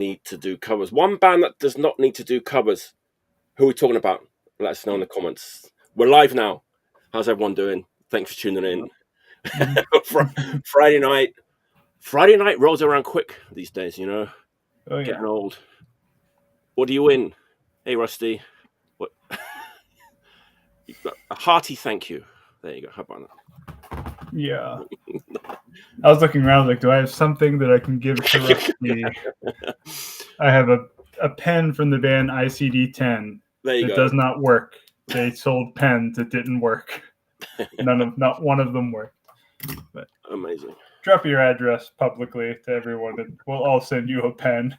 need to do covers. One band that does not need to do covers. Who are we talking about? Let us know in the comments. We're live now. How's everyone doing? Thanks for tuning in. Friday night. Friday night rolls around quick these days, you know. Oh, yeah. Getting old. What do you win? Hey, Rusty. What? A hearty thank you. There you go. How about that? Yeah. I was looking around like, do I have something that I can give to Rusty? I have a pen from the band ICD-10 that does not work. They sold pens that didn't work. Not one of them worked. But amazing. Drop your address publicly to everyone, and we'll all send you a pen.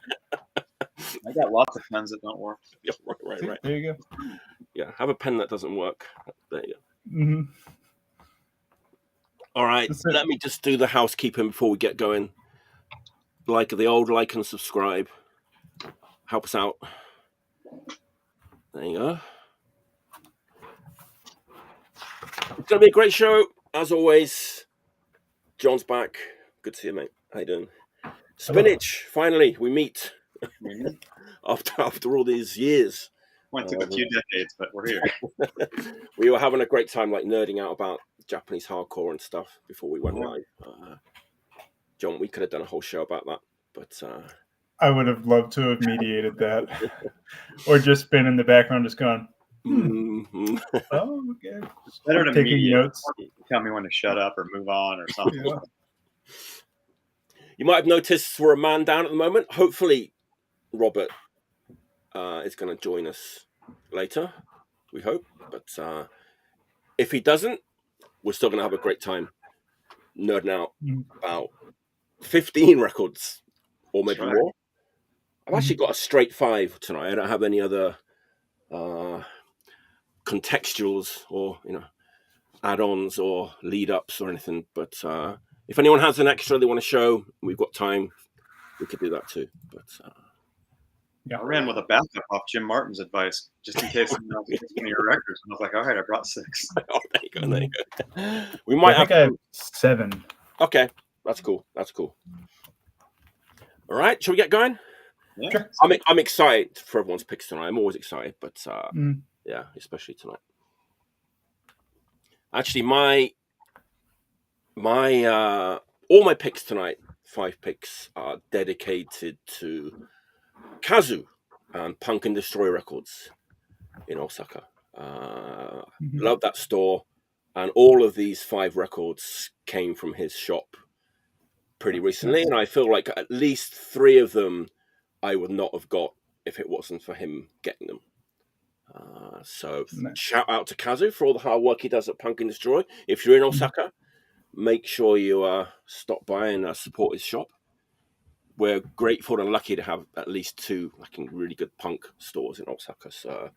I got lots of pens that don't work. Yeah, right. There you go. Yeah, have a pen that doesn't work. There you go. Mm-hmm. All right, let me just do the housekeeping before we get going. Like and subscribe. Help us out. There you go. It's going to be a great show, as always. John's back. Good to see you, mate. How you doing? Spinach, finally, we meet. after all these years. Went through a few decades, but we're here. We were having a great time, like nerding out about Japanese hardcore and stuff before we went live. John, we could have done a whole show about that, but I would have loved to have mediated that, or just been in the background, just going. Mm-hmm. Oh, okay. It's better to taking notes. Tell me when to shut up or move on or something. Yeah. You might have noticed we're a man down at the moment. Hopefully, Robert is going to join us later. We hope, but if he doesn't, we're still going to have a great time nerding out about 15 records or maybe more. I've actually got a straight 5 tonight. I don't have any other contextuals or add-ons or lead-ups or anything. But if anyone has an extra they want to show, we've got time. We could do that too. But yeah, I ran with a backup off Jim Martin's advice, just in case someone else gets one of your records. And I was like, all right, I brought 6. Oh, there you go. We might I have 7. Okay, that's cool. All right, shall we get going? Yeah. Sure. I'm excited for everyone's picks tonight. I'm always excited, but yeah, especially tonight. Actually, my all my picks tonight, 5 picks, are dedicated to Kazu and Punk and Destroy Records in Osaka. Love that store, and all of these 5 records came from his shop pretty recently, and I feel like at least 3 of them I would not have got if it wasn't for him getting them. So shout out to Kazu for all the hard work he does at Punk and Destroy. If you're in Osaka, make sure you stop by and support his shop. We're grateful and lucky to have at least 2 really good punk stores in Osaka. So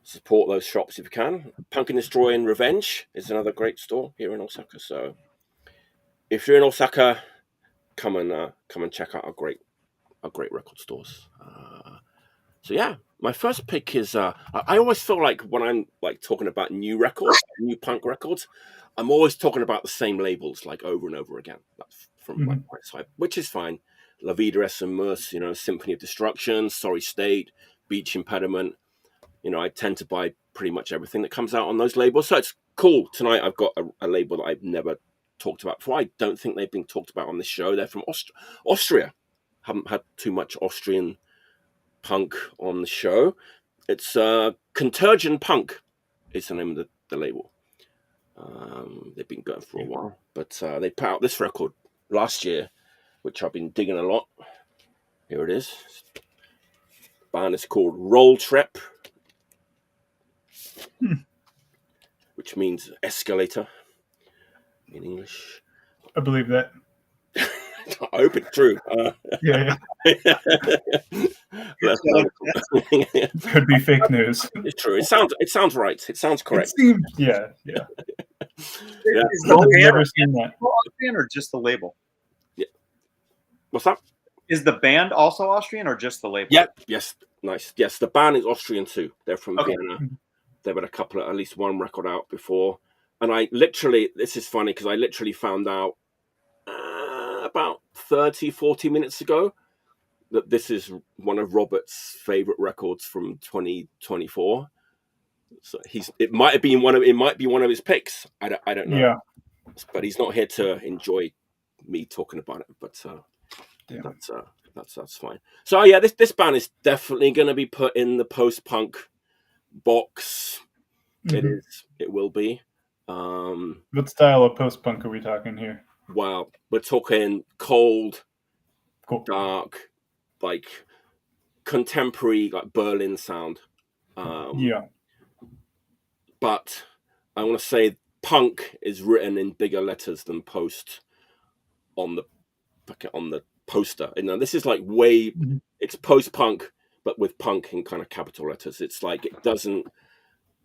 support those shops if you can. Punk and Destroy and Revenge is another great store here in Osaka. So if you're in Osaka, come and check out our great record stores. So yeah, my first pick is I always feel like when I'm talking about new records, new punk records, I'm always talking about the same labels over and over again. That's from my side, which is fine. La Vida es un Mus, Symphony of Destruction, Sorry State, Beach Impediment. I tend to buy pretty much everything that comes out on those labels. So it's cool. Tonight I've got a label that I've never talked about before. I don't think they've been talked about on this show. They're from Austria. Haven't had too much Austrian punk on the show. It's Contergan Punk is the name of the label. They've been going for a while, but they put out this record last year, which I've been digging a lot. Here it is. The band is called Rolltreppe, which means escalator in English. I believe that. I hope it's true. Yeah. Could be fake news. It's true. It sounds right. It sounds correct. It seems, yeah. I've never seen that. Austrian or just the label? Yeah. What's that? Is the band also Austrian or just the label? Yeah. Yes. Nice. Yes, the band is Austrian too. They're from Vienna. They've had at least 1 record out before. And this is funny because I literally found out about 30, 40 minutes ago that this is one of Robert's favorite records from 2024. So it might be one of his picks. I don't know. Yeah. But he's not here to enjoy me talking about it. But that's fine. So yeah, this band is definitely going to be put in the post-punk box. It will be. What style of post-punk are we talking here? Well, we're talking cold, dark, like contemporary, like Berlin sound. But I want to say punk is written in bigger letters than post on the poster. You know, this is like it's post-punk, but with punk in kind of capital letters. It's like it doesn't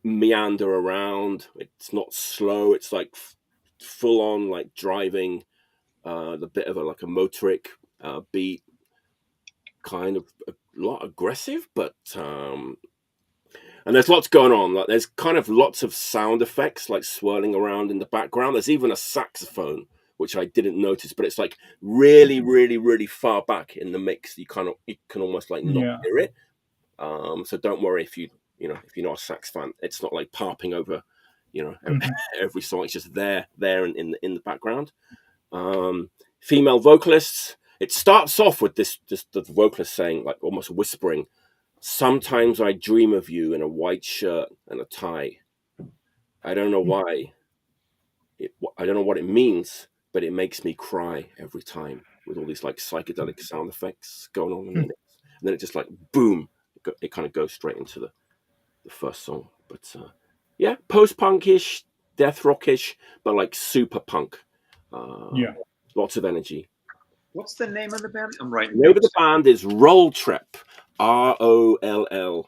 meander around. It's not slow. It's like full on, like driving. The bit of a motoric beat, kind of a lot aggressive, but and there's lots going on. Like there's kind of lots of sound effects like swirling around in the background. There's even a saxophone, which I didn't notice, but it's like really, really, really far back in the mix. You can almost like not hear it. So don't worry if you're not a sax fan. It's not like parping over, every song. It's just there in the background. Female vocalists. It starts off with the vocalist saying, like almost whispering, "Sometimes I dream of you in a white shirt and a tie. I don't know why. I don't know what it means, but it makes me cry every time," with all these like psychedelic sound effects going on in it. And then it just like boom, it kind of goes straight into the first song. But yeah, post-punkish, death rockish, but like super punk. Lots of energy. What's the name of the band? I'm writing. The name of the band is Rolltreppe, Rolltreppe,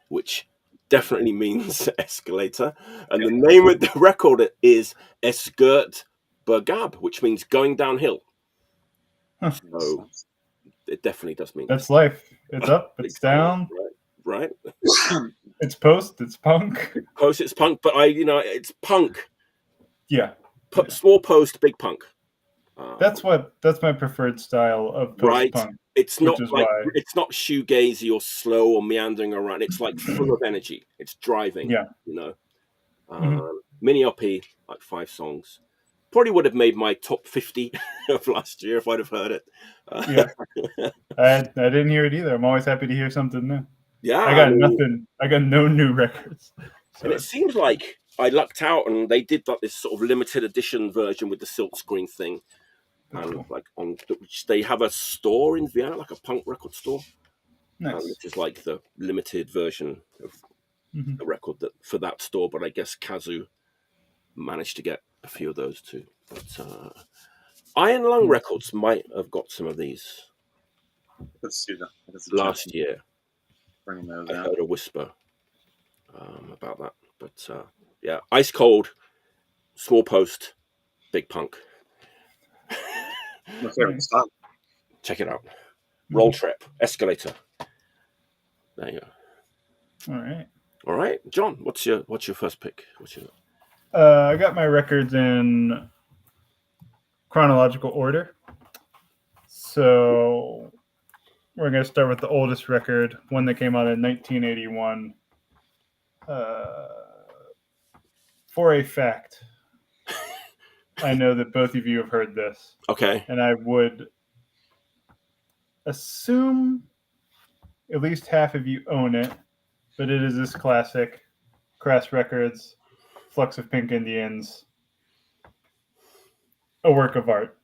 which definitely means escalator. And the name of the record is Es Gert Bergab, which means going downhill. So it definitely does mean that's life. It's up, it's down. Right. It's post, it's punk. It's punk, but it's punk. Yeah. Small post, big punk. That's my preferred style of post punk. It's not it's not shoegazy or slow or meandering around. It's like full of energy. It's driving. Mini LP, like 5 songs. Probably would have made my top 50 of last year if I'd have heard it. I didn't hear it either. I'm always happy to hear something new. Yeah, I got nothing. I got no new records. So. And it seems like I lucked out, and they did like this sort of limited edition version with the silk screen thing. And cool. Like they have a store in Vienna, like a punk record store. Nice. Which is like the limited version of the record for that store. But I guess Kazu managed to get a few of those too. But Iron Lung Records might have got some of these. Let's see that. Last year. Bringing those I out. heard a whisper about that. But yeah, ice cold, small post, big punk. My favorite style. Check it out. Rolltreppe, escalator. There you go. All right, John. What's your first pick? I got my records in chronological order. So we're going to start with the oldest record, one that came out in 1981. For a fact, I know that both of you have heard this. Okay. And I would assume at least half of you own it, but it is this classic, Crass Records, Flux of Pink Indians, a work of art.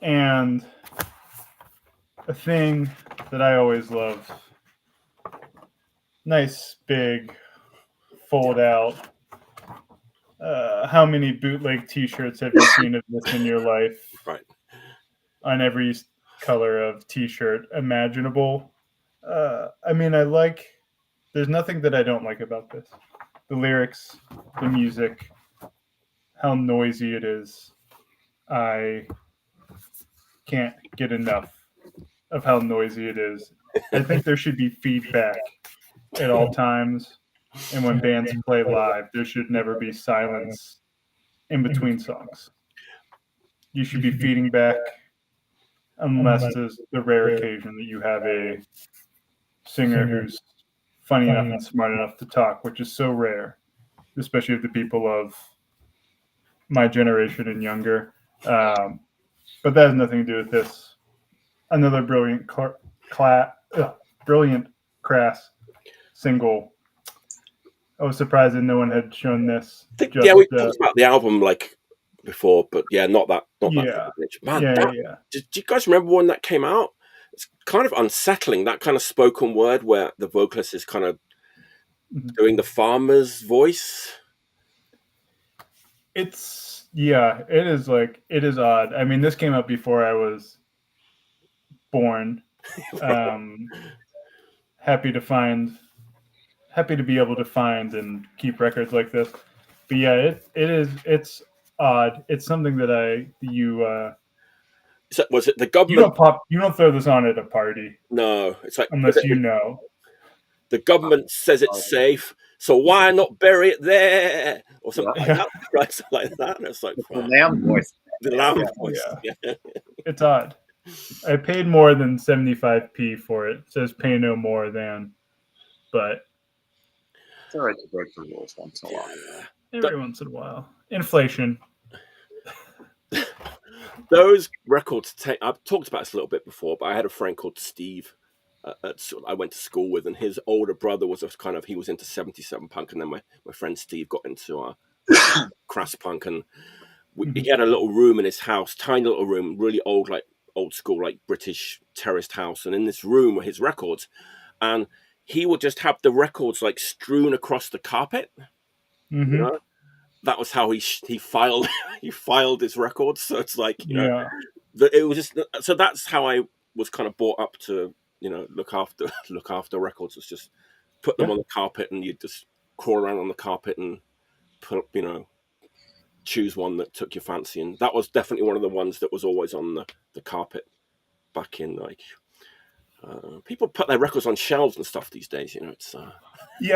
And a thing that I always love, nice, big, fold out. How many bootleg T-shirts have you seen of this in your life? Right. On every color of T-shirt imaginable. There's nothing that I don't like about this. The lyrics, the music, how noisy it is. I can't get enough of how noisy it is. I think there should be feedback at all times. And when bands play live, there should never be silence in between songs. you should be feeding back, unless there's the rare occasion that you have a singer who's funny enough and smart enough to talk, which is so rare, especially of the people of my generation and younger. But that has nothing to do with this. Another brilliant crass single. I was surprised that no one had shown this. We talked about the album like before, but not that. Man, do you guys remember when that came out? It's kind of unsettling, that kind of spoken word where the vocalist is kind of doing the farmer's voice. It is odd. I mean, this came out before I was born. Happy to be able to find and keep records like this. But it's odd. It's something that So was it the government? You don't throw this on at a party. No, it's like unless you know. The government says it's safe, so why not bury it there or something like that? Right, something like that. And it's like the lamb voice. The lamb voice. Yeah. It's odd. I paid more than 75p for it. It says pay no more than, but it's all right to break the rules once in a while. Every once in a while. Inflation. Those records I've talked about this a little bit before, but I had a friend called Steve I went to school with, and his older brother was he was into 77 punk, and then my friend Steve got into crass punk, and he had a little room in his house, tiny little room, really old school, like British terraced house, and in this room were his records, and he would just have the records like strewn across the carpet. You know? That was how he filed his records. So it's like it was just so that's how I was kind of brought up to look after records. It's just put them on the carpet, and you just crawl around on the carpet and put choose one that took your fancy. And that was definitely one of the ones that was always on the carpet back in people put their records on shelves and stuff these days. It's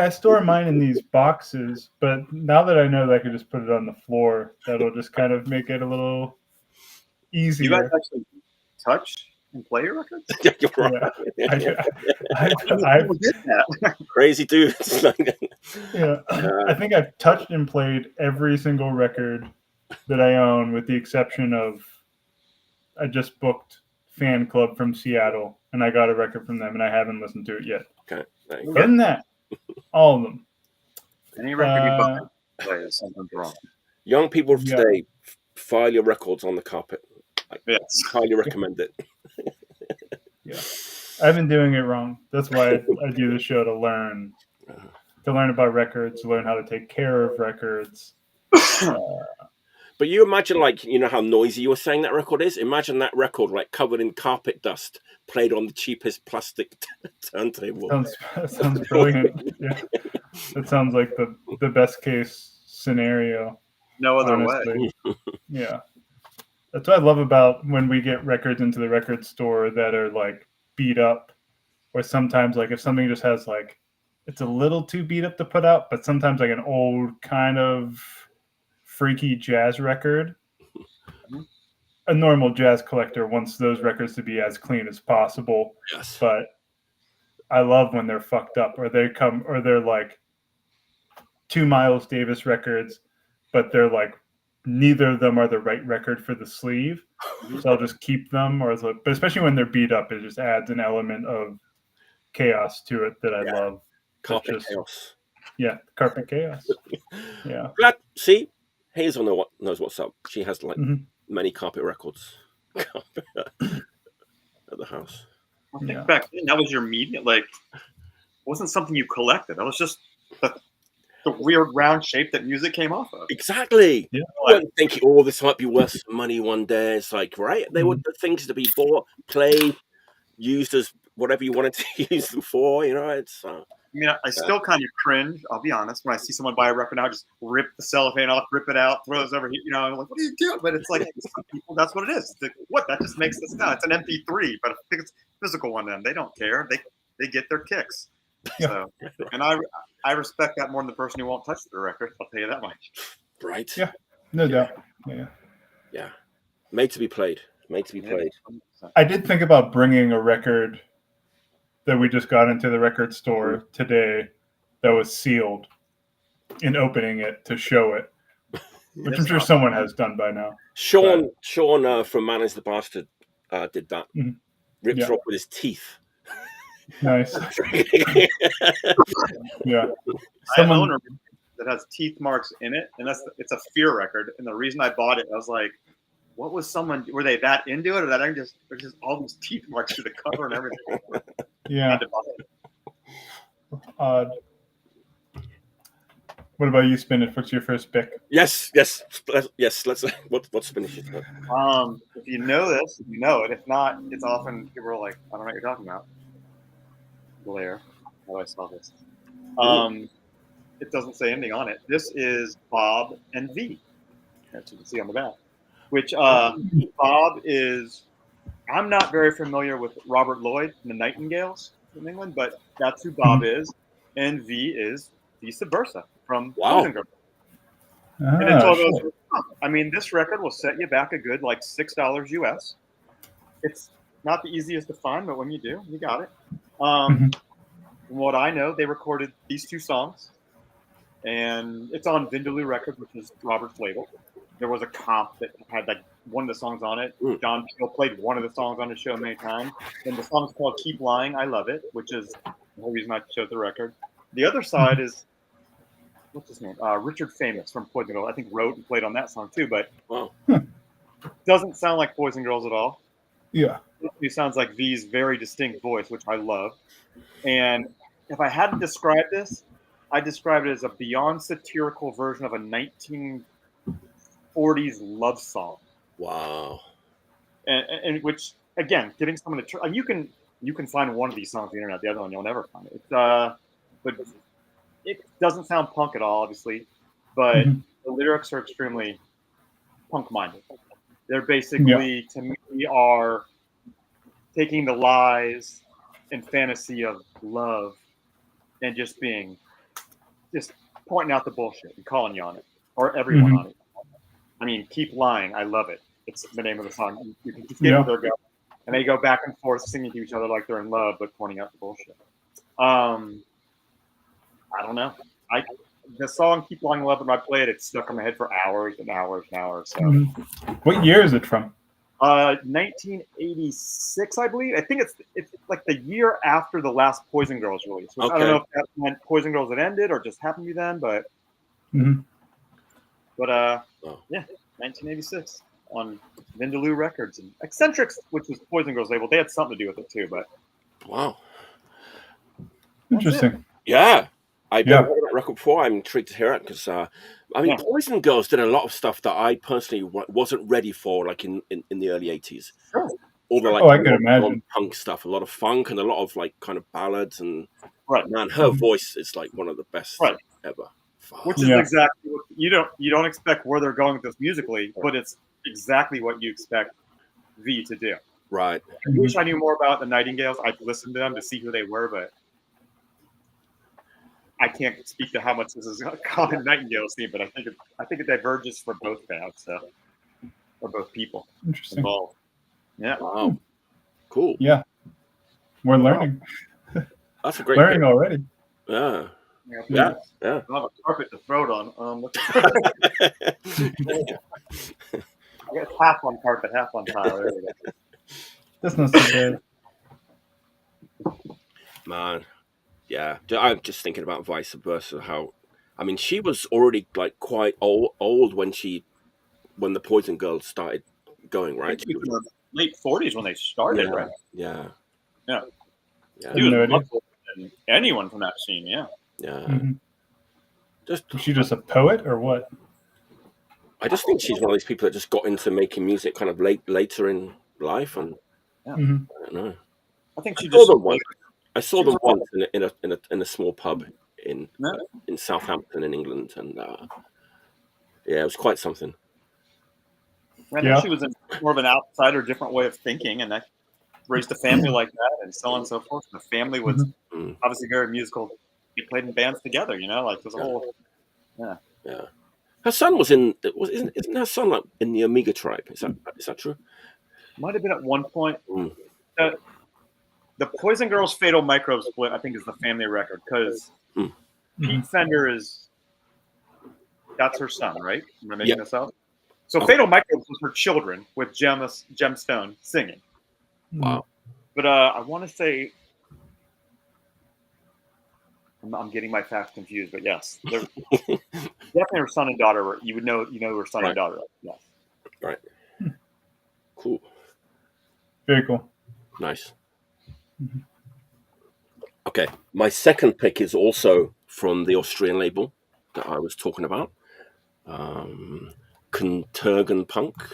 I store mine in these boxes, but now that I know that I could just put it on the floor, that'll just kind of make it a little easier. You guys actually touch and play your records? Yeah, you're right. I did that. Crazy dude. I think I've touched and played every single record that I own, with the exception of I just booked Fan Club from Seattle, and I got a record from them, and I haven't listened to it yet. Okay. Other than that, all of them. Any record you book play is something wrong. Young people today, file your records on the carpet. Yes. Highly recommend it. I've been doing it wrong. That's why I do the show, to learn about records, to learn how to take care of records. But you imagine, how noisy you were saying that record is? Imagine that record, covered in carpet dust, played on the cheapest plastic turntable. Sounds brilliant. Yeah. That sounds like the best case scenario. No other way. Yeah. That's what I love about when we get records into the record store that are beat up, or sometimes if something just has it's a little too beat up to put out, but sometimes an old kind of freaky jazz record. A normal jazz collector wants those records to be as clean as possible. Yes. But I love when they're fucked up, or they're 2 Miles Davis records, but they're neither of them are the right record for the sleeve. So I'll just keep them, but especially when they're beat up, it just adds an element of chaos to it that I love. Carpet chaos. Yeah, carpet chaos. Yeah. Glad. See, Hazel knows what's up. She has many carpet records at the house. I think back then that was your media. It wasn't something you collected. That was just the weird round shape that music came off of. Exactly. Yeah. I wasn't thinking, this might be worth some money one day. It's right. They were the things to be bought, played, used as whatever you wanted to use them for. It's. I still kind of cringe, I'll be honest, when I see someone buy a record now, just rip the cellophane off, rip it out, throw those over here. I'm like, what are you doing? But it's some people, that's what it is. That just makes this sound. It's an MP3, but I think it's a physical one. Then they don't care. They get their kicks. So, and I respect that more than the person who won't touch the record. I'll tell you that much. Right. Yeah. No doubt. Yeah. Yeah. Made to be played. I did think about bringing a record that we just got into the record store today that was sealed and opening it to show it, which I'm sure someone has done by now. Sean from Man is the Bastard did that. Ripped her up with his teeth. Nice. Yeah. I own a that has teeth marks in it, and it's a Fear record. And the reason I bought it, I was like, what was were they that into it, or that there's just all these teeth marks through the cover and everything? Yeah. I had to buy it. Odd. What about you, Spinach? What's your first pick? Yes. Let's. What's Spinach? If you know this, you know it. If not, it's often people are like, I don't know what you're talking about. Blair, how do I spell this? It doesn't say anything on it. This is Bob and V, as you can see on the back. Which Bob is. I'm not very familiar with Robert Lloyd and the Nightingales in England, but that's who Bob is, and V is vice versa from Poison Girl. And it's all those. I mean, this record will set you back a good like $6 US. It's not the easiest to find, but when you do, you got it. From what I know, they recorded these two songs, and it's on Vindaloo Records, which is Robert's label. There was a comp that had like one of the songs on it. John Peel played one of the songs on the show many times. And the song is called Keep Lying, I Love It, which is the whole reason I chose the record. The other side is, what's his name? Richard Famous from Poison Girls. I think wrote and played on that song too, but doesn't sound like Poison Girls at all. Yeah. It sounds like V's very distinct voice, which I love. And if I had to describe this, I describe it as a beyond satirical version of a 1940s love song. Wow. And which, again, getting someone to you can find one of these songs on the internet, the other one you'll never find it. But it doesn't sound punk at all, obviously, but the lyrics are extremely punk-minded. They're basically, to me, are taking the lies and fantasy of love and just pointing out the bullshit and calling you on it, or everyone on it. I mean, Keep Lying, I Love It. It's the name of the song. You can just get where they're going. And they go back and forth singing to each other like they're in love, but pointing out the bullshit. I don't know. The song Keep Lying, I Love It, when I play it, it's stuck in my head for hours and hours and hours. So. What year is it from? 1986, I believe. I think it's like the year after the last Poison Girls release. Which I don't know if that meant Poison Girls had ended or just happened to be then, but yeah, 1986 on Vindaloo Records and Eccentrics, which was Poison Girls' label. They had something to do with it too, but wow, interesting. Yeah, I've never heard that record before. I'm intrigued to hear it because Poison Girls did a lot of stuff that I personally wasn't ready for, like in the early 80s. Sure. All the I can imagine punk stuff, a lot of funk and a lot of like kind of ballads and man, her voice is like one of the best ever. Which is exactly what you don't expect where they're going with this musically, but it's exactly what you expect V to do. Right. I wish I knew more about the Nightingales. I'd listen to them to see who they were, but I can't speak to how much this is a common Nightingale scene. But I think it diverges for both bands, or both people involved. Yeah. Wow. Cool. Yeah. We're learning. That's a great learning already. Yeah. Yeah. I have a carpet to throw it on. I got half on carpet, half on tile. There we go. That's not so bad. Man, yeah. I'm just thinking about vice versa. How, I mean, she was already like quite old when the Poison Girls started going, right? She was in the late 40s when they started, right? Yeah. She was much older than anyone from that scene. Yeah. Yeah. Was she just a poet or what? I just think she's one of these people that just got into making music kind of later in life, and I don't know. I think I saw them once in a small pub in Southampton in England, and it was quite something. I think she was more of an outsider, different way of thinking, and I raised a family like that, and so on and so forth. And the family was obviously very musical. We played in bands together, like there's a whole, Her son was in. Isn't her son like in the Omega tribe? Is that true? Might have been at one point. The Poison Girls Fatal Microbe split, I think, is the family record because Pete Fender that's her son, right? Am I making this up? So Fatal Microbes was her children with Gemstone singing. Wow. But I want to say, I'm getting my facts confused, but yes, definitely her son and daughter. You know her son and daughter. Yes. Right. Cool. Very cool. Nice. Okay, my second pick is also from the Austrian label that I was talking about. Contergan Punk.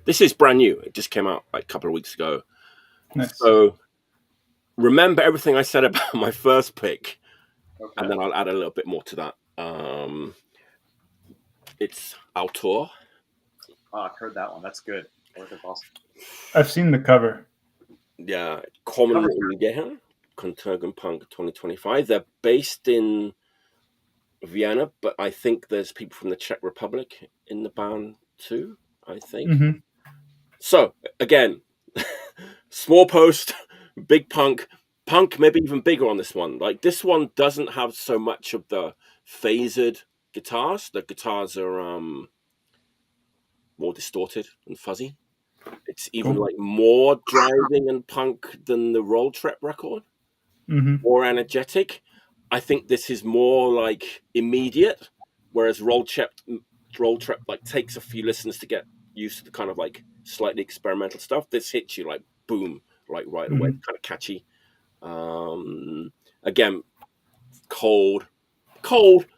This is brand new. It just came out like a couple of weeks ago. Nice. So remember everything I said about my first pick, and then I'll add a little bit more to that. It's Autor. Oh, I've heard that one. That's good. That's awesome. I've seen the cover. Yeah, Kommen and Gehen, Contergan Punk 2025. They're based in Vienna, but I think there's people from the Czech Republic in the band too, I think. So, again, small post, big punk maybe even bigger on this one. Like, this one doesn't have so much of the phasered guitars. The guitars are more distorted and fuzzy. It's even like more driving and punk than the Rolltreppe record. More energetic. I think this is more like immediate, whereas Rolltreppe like takes a few listens to get used to the kind of like slightly experimental stuff. This hits you like boom, like right away, kind of catchy. Again, cold,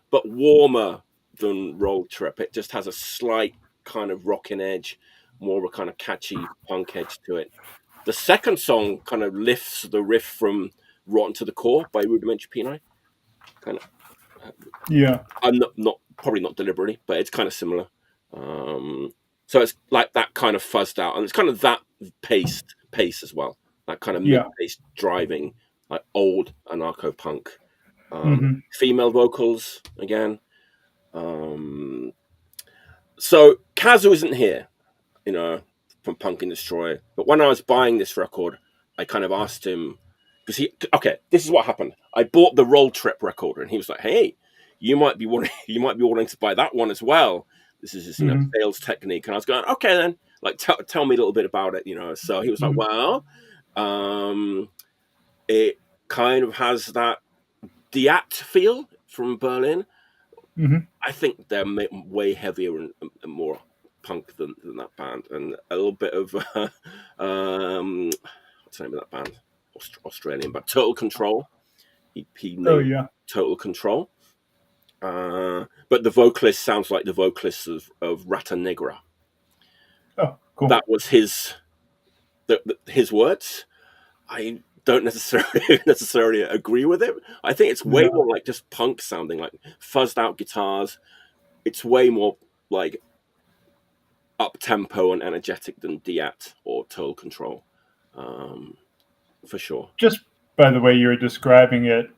but warmer than Rolltreppe. It just has a slight kind of rocking edge, more of a kind of catchy punk edge to it. The second song kind of lifts the riff from Rotten to the Core by Rudimentary Penile. Kind of, I'm not probably not deliberately, but it's kind of similar. So it's like that kind of fuzzed out, and it's kind of that pace as well. That kind of mid-paced driving, like old anarcho punk. Female vocals again. So Kazu isn't here, from Punk and Destroy. But when I was buying this record, I kind of asked him, because this is what happened. I bought the Rolltreppe record, and he was like, "Hey, you might be wanting to buy that one as well. This is his sales technique." And I was going, "Okay, then, like, tell me a little bit about it, So he was like, "Well, it kind of has that Diat feel from Berlin. I think they're way heavier and more punk than that band, and a little bit of what's the name of that band? Australian, but Total Control. He named Total Control. But the vocalist sounds like the vocalist of Rata Negra. Oh, cool. That was his words. I don't necessarily agree with it. I think it's way more like just punk sounding, like fuzzed out guitars. It's way more like up tempo and energetic than Diat or Total Control, for sure. Just by the way you were describing it,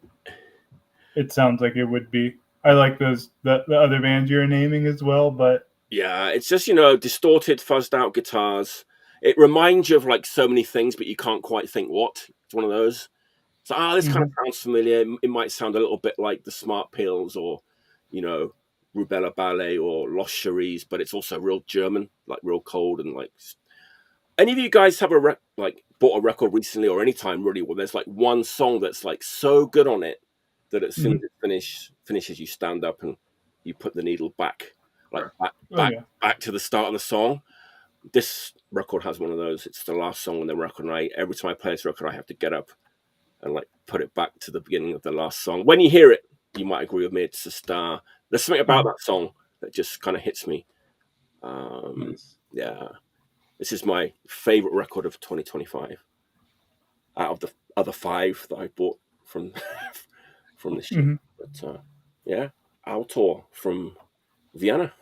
it sounds like it would be. I like the other bands you're naming as well, but yeah, it's just distorted, fuzzed out guitars. It reminds you of like so many things, but you can't quite think what. It's one of those. So this kind of sounds familiar. It might sound a little bit like the Smart Pills or Rubella Ballet or Lost Cheries, but it's also real German, like real cold and like. Any of you guys have bought a record recently or any time really where there's like one song that's like so good on it that as soon as it finishes, you stand up and you put the needle back to the start of the song. This record has one of those. It's the last song on the record, and every time I play this record, I have to get up and like put it back to the beginning of the last song. When you hear it, you might agree with me. It's just there's something about that song that just kind of hits me. Yeah, this is my favorite record of 2025 out of the other 5 that I bought from this year. But yeah, Autor from Vienna.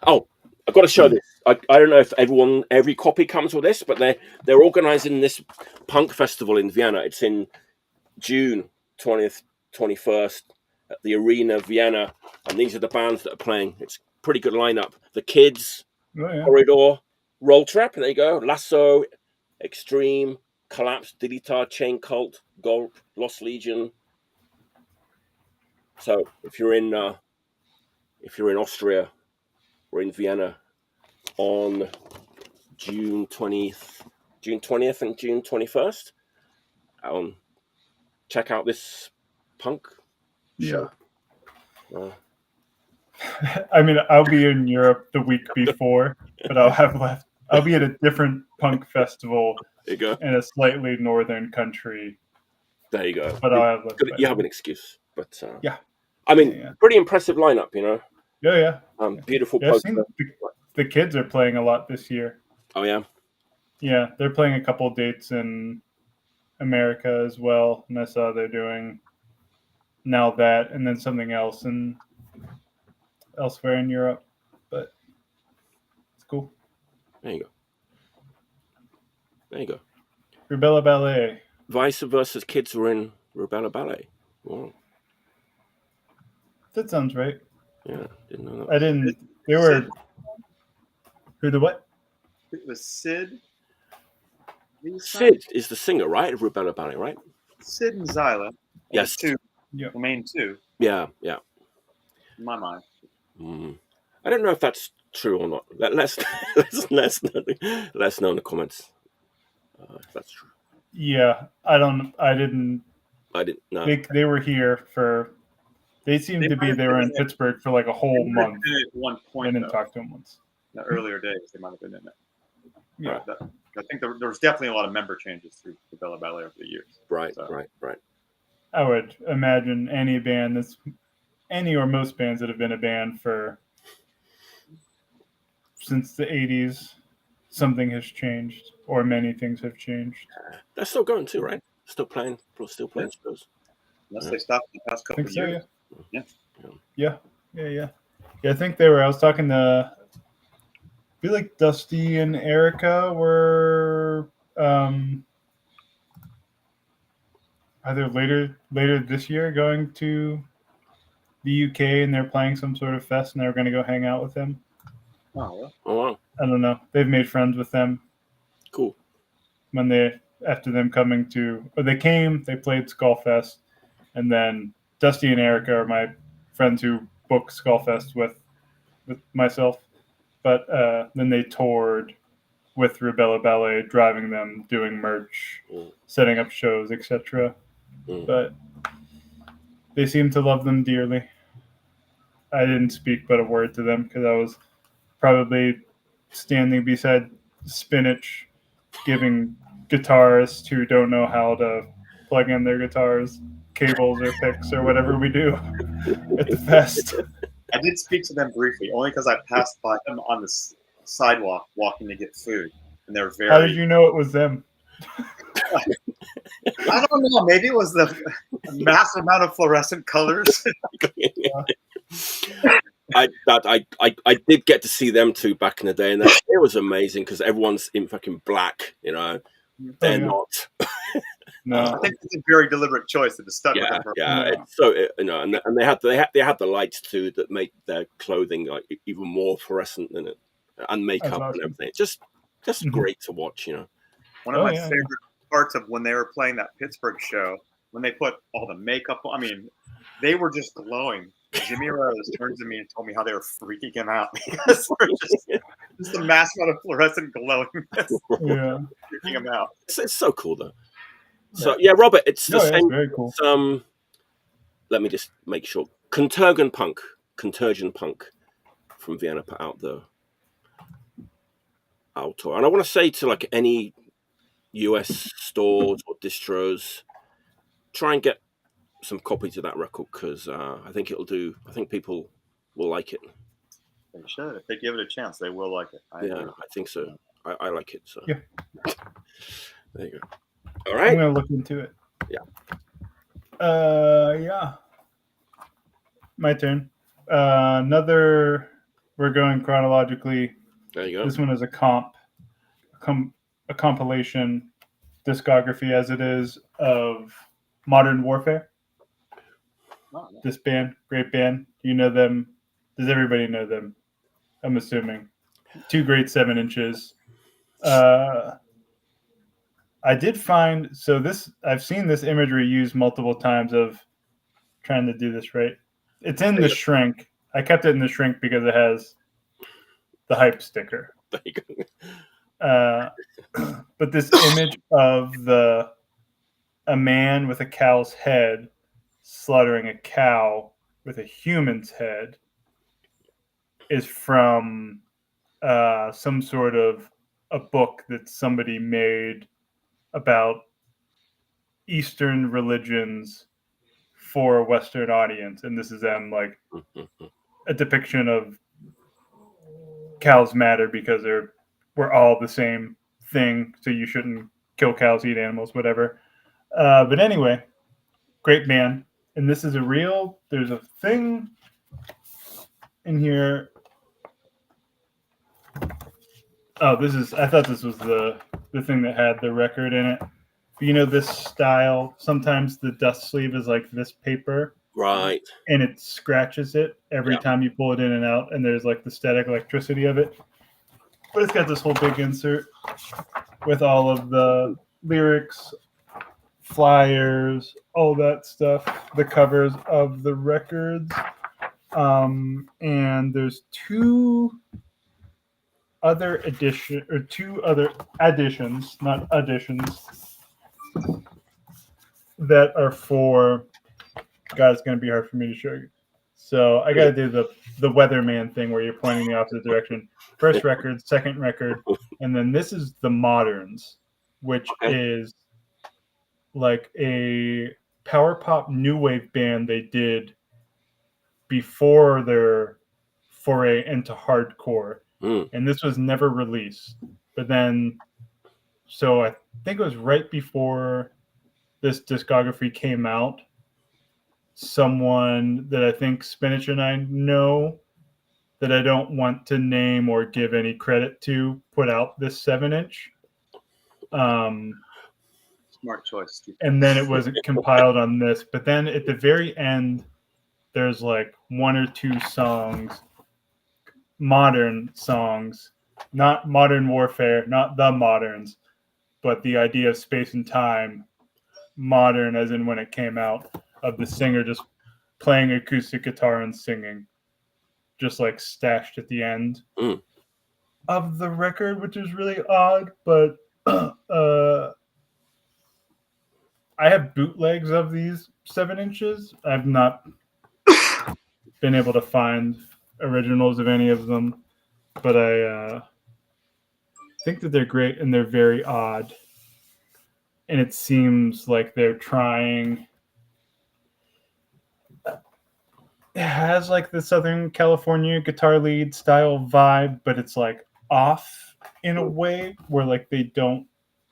Oh, I've got to show this. I don't know if every copy comes with this, but they're organising this punk festival in Vienna. It's in June 20th, 21st, at the Arena Vienna, and these are the bands that are playing. It's a pretty good lineup. The Kids, Corridor, Rolltreppe, there you go. Lasso, Extreme, Collapse, Dilitar, Chain Cult, Gold, Lost Legion. So if you're in Austria or in Vienna on June 20th and June 21st, check out this punk show. I mean, I'll be in Europe the week before, but I'll be at a different punk festival in a slightly northern country. There you go. But you have an excuse. But yeah, I mean, pretty impressive lineup, you know. Yeah. Beautiful. Yeah, the Kids are playing a lot this year. Oh yeah. Yeah, they're playing a couple dates in America as well, and I saw they're doing Now That, and then something else elsewhere in Europe, but it's cool. There you go. Rubella Ballet. Vice versus Kids were in Rubella Ballet. Wow. That sounds right. Yeah, didn't know that. I didn't. They were. Who the what? It was Sid. Sid is the singer, right? Of Rubella Ballet, right? Sid and Zyla. Yes. The main two. Yeah. In my mind. I don't know if that's true or not. Let's know in the comments if that's true. Yeah, I didn't know. They were here for. They seemed to be. They were in Pittsburgh for like a whole month. At one point, I didn't talk to them once. In the earlier days, they might have been in it. Yeah, I think there was definitely a lot of member changes through the Bella Ballet over the years. Right. I would imagine any or most bands that have been a band since the 80s, something has changed, or many things have changed. They're still going too, right? Still playing shows. Unless they stopped in the past couple of years. Yeah. I think they were. I was talking to. I feel like Dusty and Erica were either later this year going to the UK, and they're playing some sort of fest, and they were going to go hang out with him. Oh wow! I don't know. They've made friends with them. Cool. After them coming they came, they played Skullfest, and then Dusty and Erica are my friends who booked Skullfest with myself. But then they toured with Rubella Ballet, driving them, doing merch, setting up shows, etc. But they seem to love them dearly. I didn't speak but a word to them because I was probably standing beside Spinach, giving guitarists who don't know how to plug in their guitars cables or picks or whatever we do at the fest. I did speak to them briefly, only because I passed by them on the sidewalk walking to get food, and they're very. How did you know it was them? I don't know. Maybe it was the massive amount of fluorescent colors. I did get to see them too back in the day, and it was amazing because everyone's in fucking black, you know. They're not. No, I think it's a very deliberate choice to stuck with them. It's so and they had the lights too that make their clothing like even more fluorescent than it, and makeup and everything. It's just great to watch, you know. One of my favorite parts of when they were playing that Pittsburgh show, when they put all the makeup on, I mean, they were just glowing. Jimmy Rose turned to me and told me how they were freaking him out because just the mass amount of fluorescent glowing. Freaking him out. It's so cool though. So Robert, it's the same. Very cool. Let me just make sure. Contergan Punk from Vienna put out the Autor, and I want to say to like any US stores or distros, try and get some copies of that record because I think it'll do. I think people will like it. They should. If they give it a chance, they will like it. I think so. I like it. So yeah. There you go. All right. I'm gonna look into it. Yeah. Yeah. My turn. We're going chronologically. There you go. This one is a compilation discography as it is of Modern Warfare. Oh, yeah. This band, great band. Do you know them? Does everybody know them? I'm assuming. 2 great 7-inches. I did find, so this, I've seen this imagery used multiple times of trying to do this right. It's in the shrink. I kept it in the shrink because it has the hype sticker. There you go. But this image of a man with a cow's head slaughtering a cow with a human's head is from some sort of a book that somebody made about Eastern religions for a Western audience, and this is them like a depiction of cows matter because we're all the same thing, so you shouldn't kill cows, eat animals, whatever. But anyway, great band, and this is there's a thing in here. Oh, I thought this was the thing that had the record in it. You know, this style, sometimes the dust sleeve is like this paper. Right. And it scratches it every time you pull it in and out, and there's like the static electricity of it. But it's got this whole big insert with all of the lyrics, flyers, all that stuff, the covers of the records. And there's two other additions, not additions, that are for, God, it's going to be hard for me to show you. So I got to do the weatherman thing where you're pointing the opposite direction. First record, second record, and then this is the Moderns, which is like a power pop new wave band they did before their foray into hardcore. And this was never released. But then, so I think it was right before this discography came out, someone that I think Spinach and I know that I don't want to name or give any credit to put out this 7-inch. Smart choice. And then it wasn't compiled on this. But then at the very end, there's like 1 or 2 songs, modern songs, not Modern Warfare, not the Moderns, but the idea of space and time, modern as in when it came out, of the singer just playing acoustic guitar and singing, just like stashed at the end of the record, which is really odd. But I have bootlegs of these 7-inches. I've not been able to find originals of any of them, but I think that they're great and they're very odd. And it seems like they're trying. It has like the Southern California guitar lead style vibe, but it's like off in a way where like they don't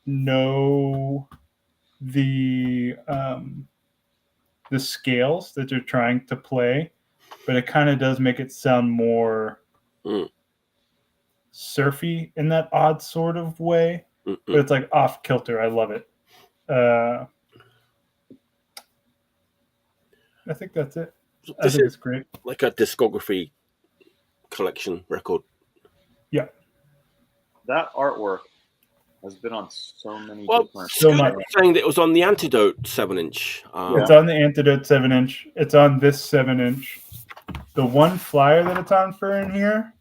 know the scales that they're trying to play, but it kind of does make it sound more surfy in that odd sort of way. But it's like off kilter. I love it. I think that's it. I think it's great. Like a discography collection record. Yeah. That artwork has been on so many different. So much. Saying that it was on the Antidote 7-inch. It's on the Antidote 7-inch. It's on this 7-inch. The one flyer that it's on for in here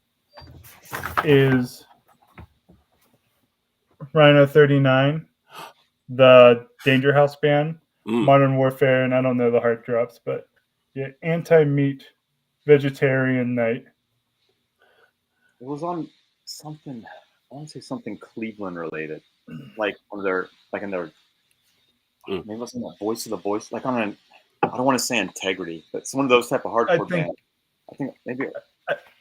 is Rhino 39, the Danger House band, Modern Warfare, and I don't know the Heart Drops, but yeah, Anti-Meat Vegetarian Night. It was on something, I want to say something Cleveland related, like one of their, like in their, maybe it was in the Voice of the Voice, like on an, I don't want to say Integrity, but it's one of those type of hardcore bands. I think maybe.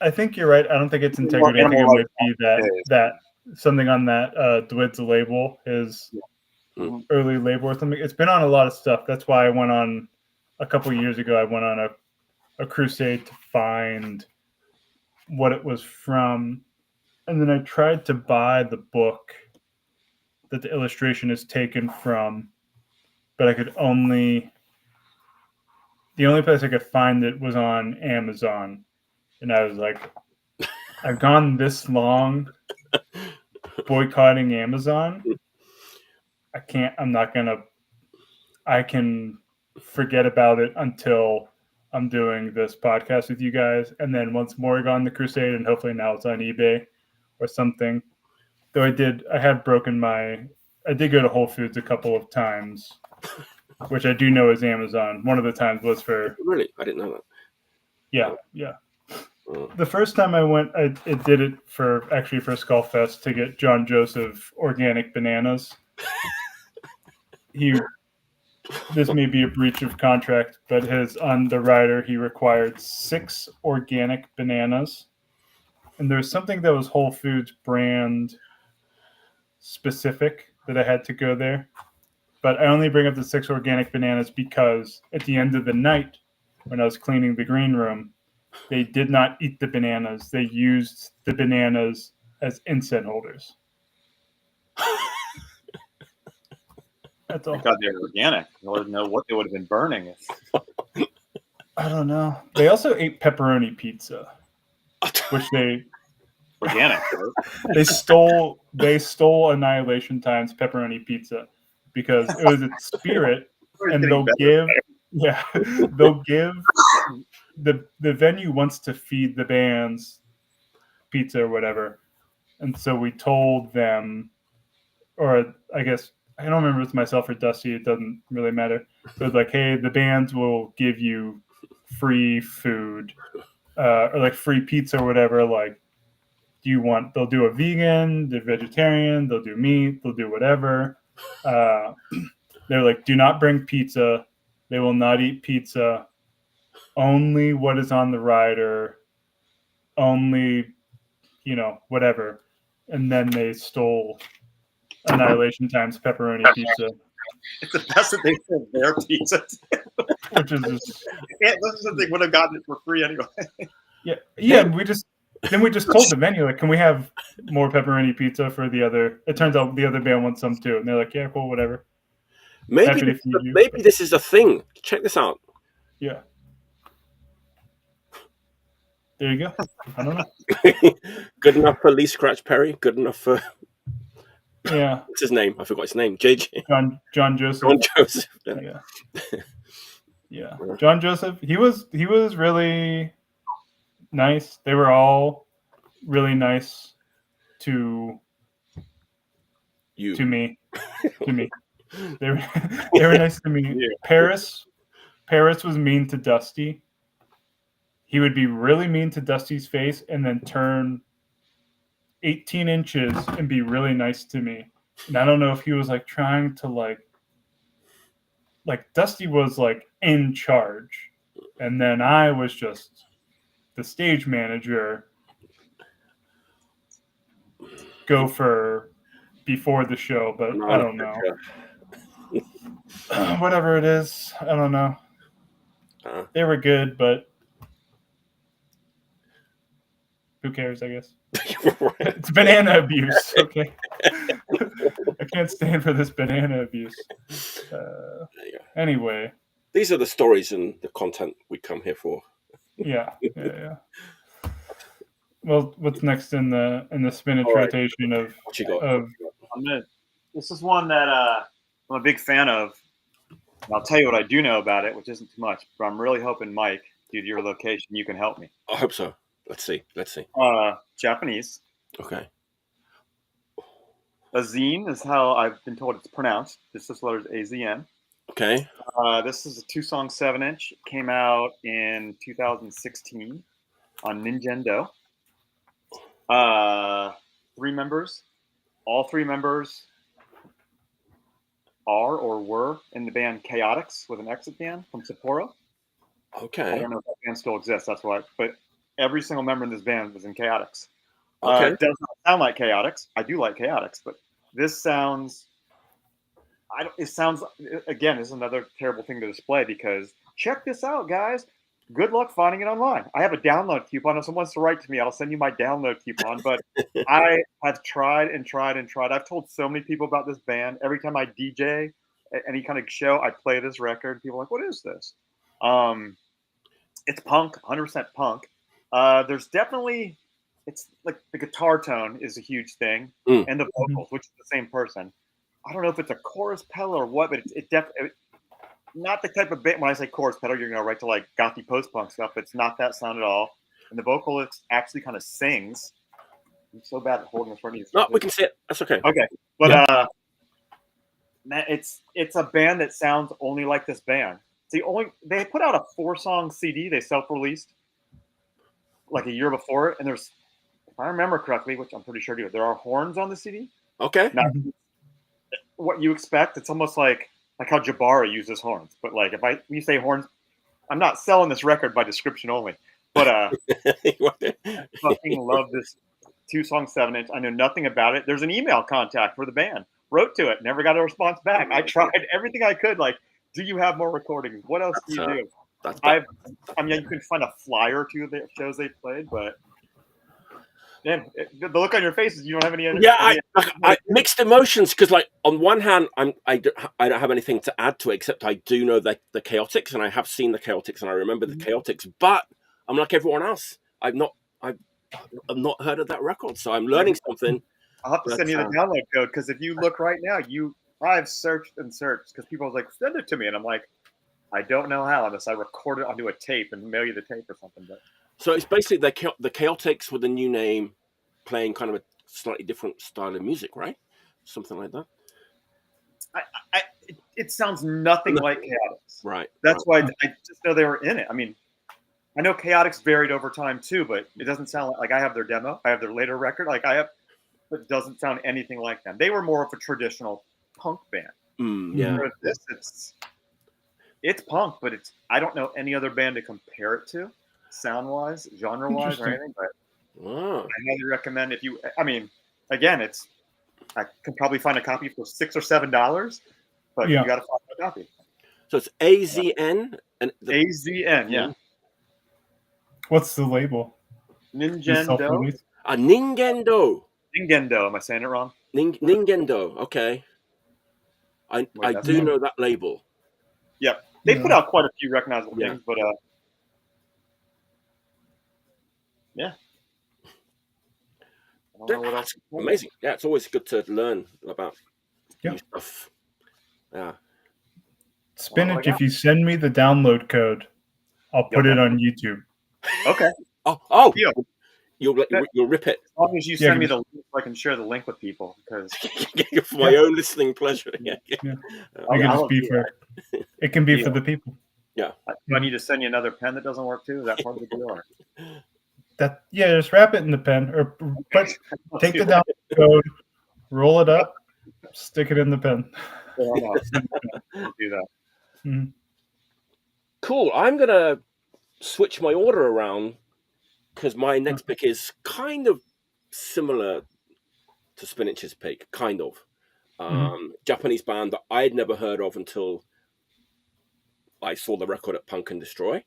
I think you're right. I don't think it's Integrity. I think it might be that something on that Dwid's label, his early label or something. It's been on a lot of stuff. That's why I went on a couple of years ago. I went on a crusade to find what it was from, and then I tried to buy the book that the illustration is taken from, but I could only the only place I could find it was on Amazon. And I was like, I've gone this long boycotting Amazon. I can forget about it until I'm doing this podcast with you guys. And then once more go on the crusade, and hopefully now it's on eBay or something. Though I did go to Whole Foods a couple of times, which I do know is Amazon. One of the times was for... Really? I didn't know that. Yeah. The first time I went, I did it for Skullfest to get John Joseph organic bananas. This may be a breach of contract, but on the rider, he required 6 organic bananas. And there was something that was Whole Foods brand specific that I had to go there. But I only bring up the 6 organic bananas because at the end of the night, when I was cleaning the green room, they did not eat the bananas. They used the bananas as incense holders. That's all. God, they're organic. I wouldn't know what they would have been burning. I don't know. They also ate pepperoni pizza, which they organic. They stole Annihilation Time's pepperoni pizza because it was its spirit, and they'll give the venue wants to feed the bands pizza or whatever, and so we told them, or I guess I don't remember if it's myself or Dusty, it doesn't really matter. But it's like, hey, the bands will give you free food or like free pizza or whatever. Like, they'll do a vegan, they're vegetarian, they'll do meat, they'll do whatever. They're like, do not bring pizza. They will not eat pizza. Only what is on the rider. Only, whatever. And then they stole Annihilation Time's pepperoni pizza. It's the best that they said their pizza. Which is just... They would have gotten it for free anyway. Yeah. We just told the venue, like, can we have more pepperoni pizza for the other? It turns out the other band wants some too, and they're like, yeah, cool, whatever. Maybe this is a thing. Check this out. Yeah. There you go. I don't know. Good enough for Lee Scratch Perry. Good enough for... Yeah. What's his name? I forgot his name. JJ. John Joseph. John Joseph. Yeah. John Joseph. He was really nice. They were all really nice to me. They were nice to me. Yeah. Paris was mean to Dusty. He would be really mean to Dusty's face and then turn 18 inches and be really nice to me. And I don't know if he was like trying to like Dusty was like in charge, and then I was just the stage manager, gopher before the show, but I don't know. Whatever it is, I don't know. They were good, but who cares, I guess. It's banana abuse, okay? I can't stand for this banana abuse. Anyway. These are the stories and the content we come here for. Yeah. Well, what's next in the spinach rotation of what you got? This is one that I'm a big fan of. And I'll tell you what I do know about it, which isn't too much, but I'm really hoping, Mike, due to your location, you can help me. I hope so. Let's see. Japanese. Okay. Azen is how I've been told it's pronounced. This is letters AZN. Okay. This is a 2-song 7-inch. It came out in 2016 on Nintendo. 3 members. All 3 members are or were in the band Chaotix with an X at the end from Sapporo. Okay. I don't know if that band still exists. That's why. But every single member in this band was in Chaotix. Okay. It does not sound like Chaotix. I do like Chaotix, but this sounds... It sounds, again, this is another terrible thing to display because check this out, guys. Good luck finding it online. I have a download coupon. If someone wants to write to me, I'll send you my download coupon. But I have tried and tried and tried. I've told so many people about this band. Every time I DJ any kind of show, I play this record. People are like, what is this? It's punk, 100% punk. There's definitely, it's like the guitar tone is a huge thing, and the vocals, which is the same person. I don't know if it's a chorus pedal or what, but it definitely not the type of bit. When I say chorus pedal, you're gonna right to like gothy post punk stuff. It's not that sound at all, and the vocalist actually kind of sings. I'm so bad at holding this for me. No, we can see it. That's okay. Okay, but man, it's a band that sounds only like this band. They put out a 4-song CD they self-released like a year before it, and there's, if I remember correctly, which I'm pretty sure do, there are horns on the CD. Okay. Now, what you expect, it's almost like how Jabara uses horns. But like when you say horns, I'm not selling this record by description only. But I fucking love this 2-song 7-inch. I know nothing about it. There's an email contact for the band. Wrote to it, never got a response back. I tried everything I could. Like, do you have more recordings? What else do you do? I mean, you can find a flyer or two of the shows they played, but man, the look on your face is you don't have any other. Yeah, I mixed emotions because, like, on one hand, I don't have anything to add to it except I do know the Chaotix, and I have seen the Chaotix, and I remember the Chaotix. But I'm like everyone else. I've not heard of that record, so I'm learning something. I'll have to send you the download code because if you look right now, I've searched and searched because people was like, send it to me, and I'm like, I don't know how unless I record it onto a tape and mail you the tape or something. But so it's basically the Chaotix with a new name, playing kind of a slightly different style of music, right? Something like that. It sounds nothing like Chaotix. Right. That's why I just know they were in it. I mean, I know Chaotix varied over time too, but it doesn't sound like I have their demo. I have their later record. Like I have, but it doesn't sound anything like them. They were more of a traditional punk band. Yeah. Whereas this, it's punk, but I don't know any other band to compare it to, sound wise, genre wise, or anything. But I highly recommend I mean, again, I can probably find a copy for $6 or $7, but you got to find a copy. So it's AZN and AZN, yeah. What's the label? Ningendo. Ningendo. Ningendo. Am I saying it wrong? Ningendo. Okay. I do know that label. Yep. They put out quite a few recognizable things, but yeah. I don't know what else. Amazing. Yeah, it's always good to learn about new stuff. Yeah. Spinach, if you send me the download code, I'll put it on YouTube. Okay. Oh. Yeah. You'll rip it. As long as you send me the link, so I can share the link with people. Because for my own listening pleasure. Yeah. It can be for the people. Yeah. Do I need to send you another pen that doesn't work too? Is that part of the deal? Just wrap it in the pen, or take the download code, roll it up, stick it in the pen. I'll do that. Mm-hmm. Cool. I'm gonna switch my order around because my next pick is kind of similar to Spinach's pick, kind of. Japanese band that I'd never heard of until I saw the record at Punk and Destroy.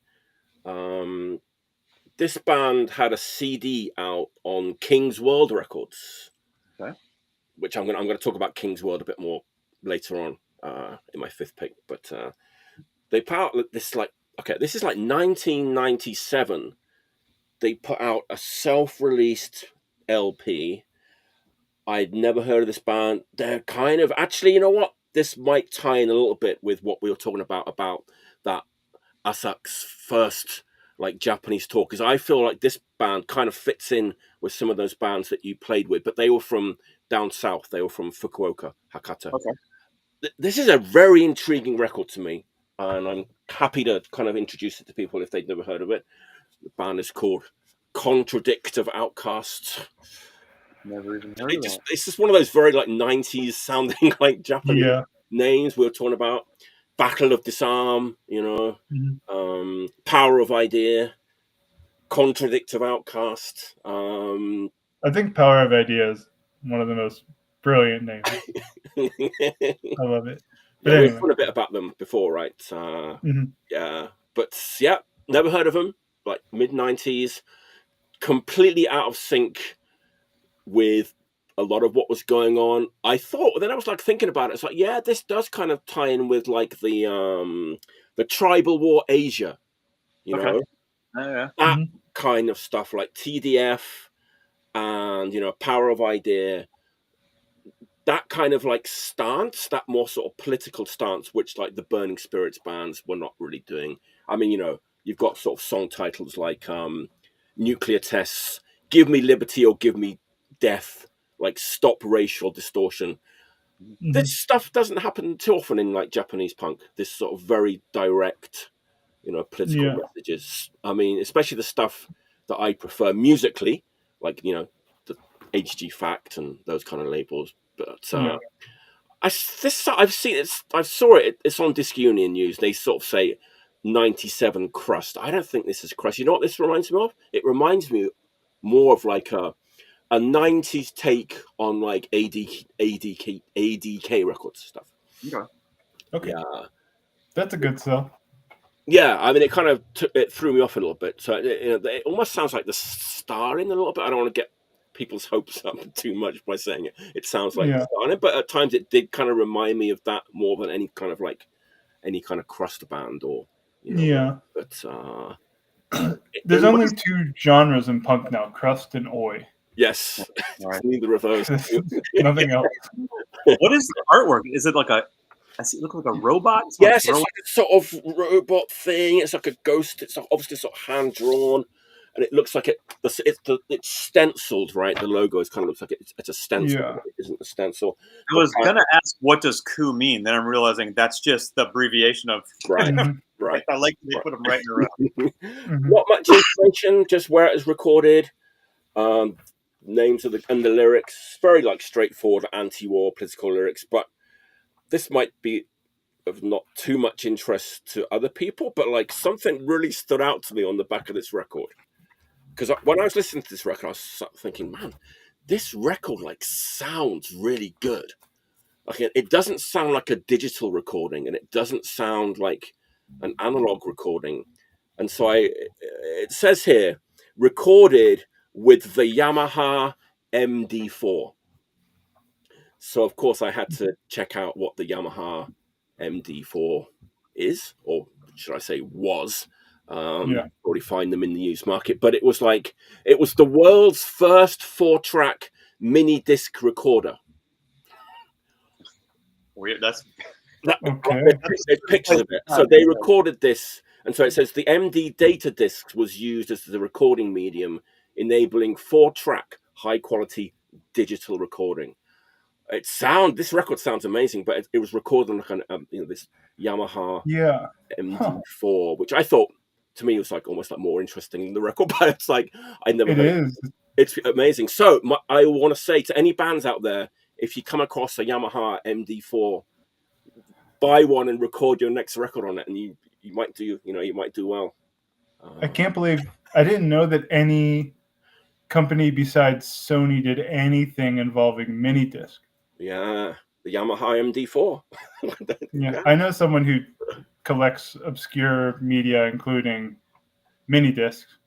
This band had a CD out on King's World Records, which I'm going to talk about King's World a bit more later on in my fifth pick. But they put out this this is like 1997. They put out a self-released LP. I'd never heard of this band. They're kind of actually, you know what? This might tie in a little bit with what we were talking about that Assück's first Japanese tour, because I feel like this band kind of fits in with some of those bands that you played with, but they were from down south. They were from Fukuoka, Hakata. Okay. This is a very intriguing record to me, and I'm happy to kind of introduce it to people if they've never heard of it. The band is called Contradictive Outcast. Never even heard of it. It's just one of those very 90s sounding Japanese names. We were talking about Battle of Disarm, Power of Idea, Contradictive Outcast. I think Power of Idea is one of the most brilliant names. I love it. But anyway. We've thought a bit about them before, right? Yeah, but never heard of them. Mid-90s, completely out of sync with a lot of what was going on. I thought, then I was thinking about it. It's this does kind of tie in with the the Tribal War Asia, you know, that kind of stuff, like TDF and, you know, Power of Idea, that kind of like stance, that more sort of political stance, which like the Burning Spirits bands were not really doing. I mean, you know, you've got sort of song titles like Nuclear Tests, Give Me Liberty or Give Me Death, like Stop Racial Distortion. This stuff doesn't happen too often in like Japanese punk, this sort of very direct, you know, political messages. I mean, especially the stuff that I prefer musically, like, you know, the HG Fact and those kind of labels. But I've seen it. I saw it. It's on Disc Union News. They sort of say 97 crust. I don't think this is crust. You know what this reminds me of? It reminds me more of like a 90s take on like ADK records stuff. Okay. Yeah. That's a good sell. Yeah, I mean, it kind of it threw me off a little bit. So it almost sounds like the starring a little bit. I don't want to get people's hopes up too much by saying it. It sounds like the starring, but at times it did kind of remind me of that more than any kind of crust band or, you know. But there's only two genres in punk now: crust and oi. Yes, neither of those. Nothing else. What is the artwork? Is it like I see it look like a robot? Yes, it's like a sort of robot thing. It's like a ghost. It's obviously sort of hand drawn, and it looks like it's stenciled, right? The logo kind of looks like it's a stencil. Yeah. It isn't a stencil. I was gonna ask, what does "coup" mean? Then I'm realizing that's just the abbreviation of right. Right. I like they put them right in a row. Not much information, just where it is recorded, names of the lyrics. Very like straightforward anti-war political lyrics, but this might be of not too much interest to other people, but like something really stood out to me on the back of this record. Because when I was listening to this record, I was thinking, man, this record like sounds really good. Like it doesn't sound like a digital recording, and it doesn't sound like an analog recording. And so it says here, recorded with the Yamaha MD4. So, of course, I had to check out what the Yamaha MD4 is, or should I say was. Already find them in the used market. But it was the world's first 4-track mini disc recorder. Weird. There's pictures of it. So they recorded this. And so it says the MD data disc was used as the recording medium, enabling 4-track high-quality digital recording. This record sounds amazing, but it was recorded on like this Yamaha MD4, which I thought to me was like almost like more interesting than the record. But it's like I never. It's amazing. So I want to say to any bands out there, if you come across a Yamaha MD4, buy one and record your next record on it, and you might do well. I can't believe I didn't know that any company besides Sony did anything involving mini disc. Yeah, the Yamaha MD4. I know someone who collects obscure media, including mini discs.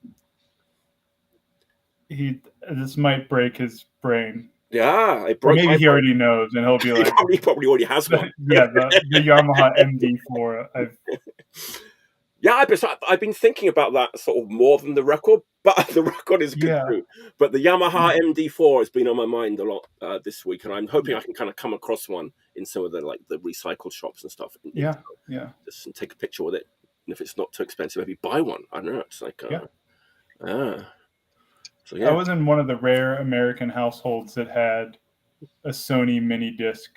This might break his brain. Yeah, maybe he already knows, and he'll be like, he probably already has one. The Yamaha MD4. I've been thinking about that sort of more than the record, but the record is good too. But the Yamaha MD4 has been on my mind a lot this week, and I'm hoping I can kind of come across one in some of the recycled shops and stuff. Just take a picture with it, and if it's not too expensive, maybe buy one. I don't know. It's like So, I was in one of the rare American households that had a Sony mini disc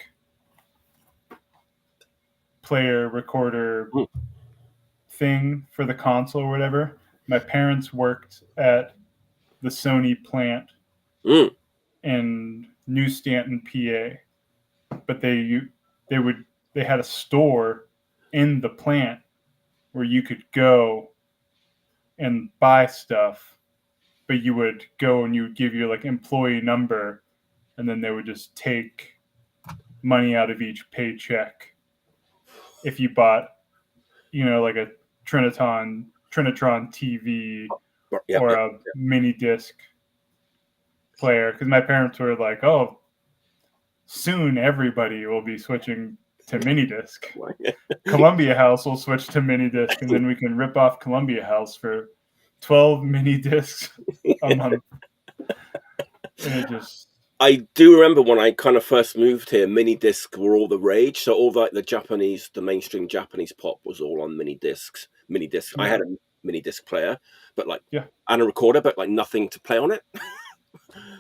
player recorder thing for the console or whatever. My parents worked at the Sony plant in New Stanton, PA, but they had a store in the plant where you could go and buy stuff. But you would go and you would give your employee number, and then they would just take money out of each paycheck if you bought, like a Trinitron TV or a mini disc player. Because my parents were like, "Oh, soon everybody will be switching to mini disc. Columbia House will switch to mini disc, and then we can rip off Columbia House for 12 mini discs a month. And it just... I do remember when I kind of first moved here, mini discs were all the rage. So all the mainstream Japanese pop was all on mini discs. Yeah. I had a mini disc player, but and a recorder, but nothing to play on it.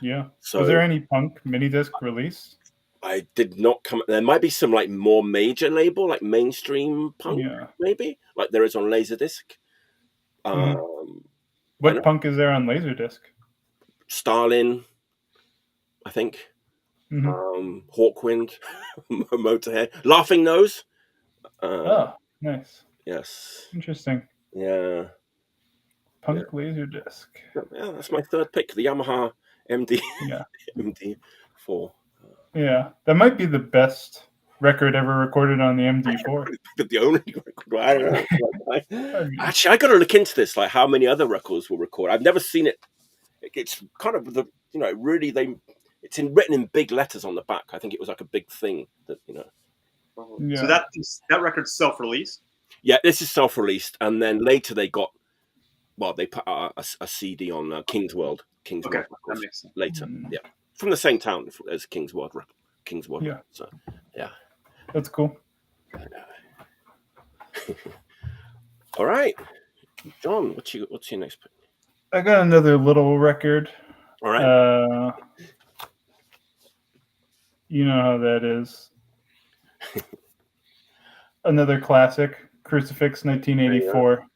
Yeah. So, was there any punk mini disc release? I did not come. There might be some more major label, like mainstream punk, maybe like there is on Laserdisc. What punk is there on Laserdisc? Stalin, I think. Hawkwind, Motorhead, Laughing Nose. Oh, nice. Yes. Interesting. Yeah. Punk Laserdisc. Yeah, that's my third pick. The Yamaha MD. Yeah. MD4. Yeah, that might be the best record ever recorded on the MD4. But the only record, I don't know. Actually, I got to look into this, like how many other records were recorded. I've never seen it. It's kind of really it's written in big letters on the back. I think it was like a big thing that Yeah. So that record's self-released. Yeah, this is self-released, and then later they got they put out a CD on King's World. King's World that makes sense. Later, yeah. From the same town as King's World. Yeah. So, yeah. That's cool. All right. John, what's your next pick? I got another little record. All right. You know how that is. Another classic, Crucifix 1984.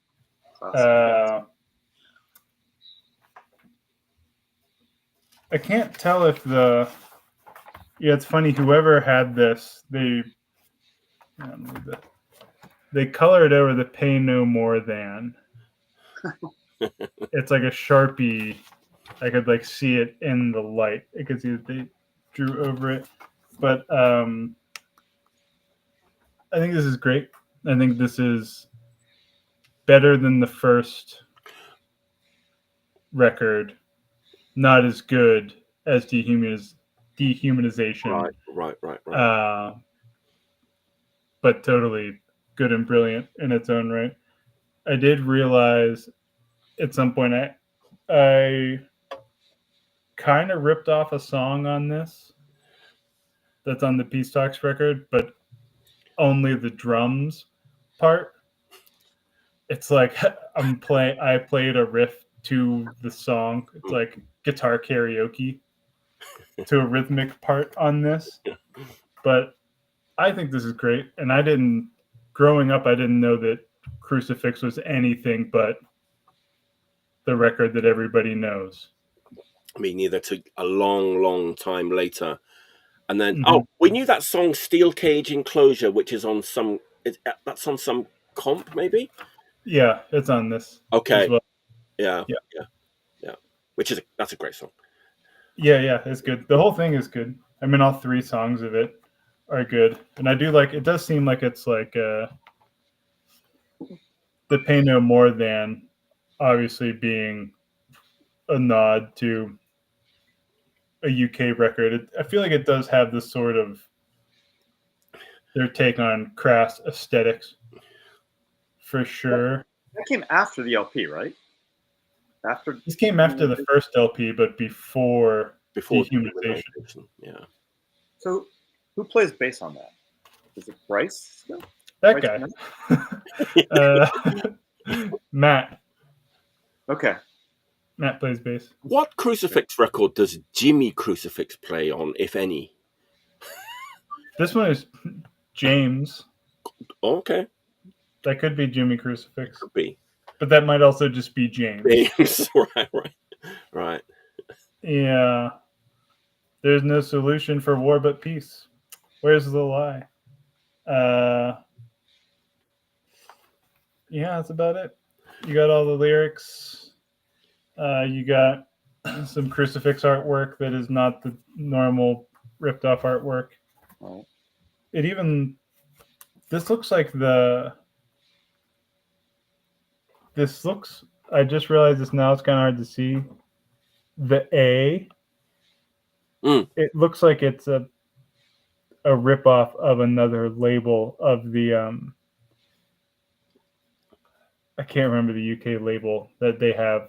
I can't tell if it's funny, whoever had this, they colored over the Pay No More Than. It's like a Sharpie. I could see it in the light. I could see that they drew over it. But I think this is great. I think this is better than the first record. Not as good as Dehumanization. Right. But totally good and brilliant in its own right. I did realize at some point I kind of ripped off a song on this that's on the Peace Talks record, but only the drums part. It's like I played a riff to the song. It's like guitar karaoke to a rhythmic part on this. But I think this is great. And growing up, I didn't know that Crucifix was anything but the record that everybody knows. Me neither. To a long, long time later. And then, we knew that song Steel Cage Enclosure, which is on that's on some comp, maybe? Yeah, it's on this. Okay. As well. Yeah. That's a great song. Yeah, it's good. The whole thing is good. I mean, all three songs of it are good. And I do it does seem like it's like the Pay No More Than obviously being a nod to a UK record. I feel like it does have this sort of their take on crass aesthetics for sure. That came after the LP, right? This came after the first LP, but before Dehumanization. Yeah. So who plays bass on that? Is it Bryce? That guy. Matt. Okay. Matt plays bass. What Crucifix record does Jimmy Crucifix play on, if any? This one is James. Okay. That could be Jimmy Crucifix. Could be. But that might also just be James. Right. Yeah. There's no solution for war but peace. Where's the lie? Yeah, that's about it. You got all the lyrics. You got some Crucifix artwork that is not the normal ripped off artwork. Oh. This looks like I just realized this now, it's kind of hard to see. The A, it looks like it's a a ripoff of another label of the I can't remember the UK label that they have.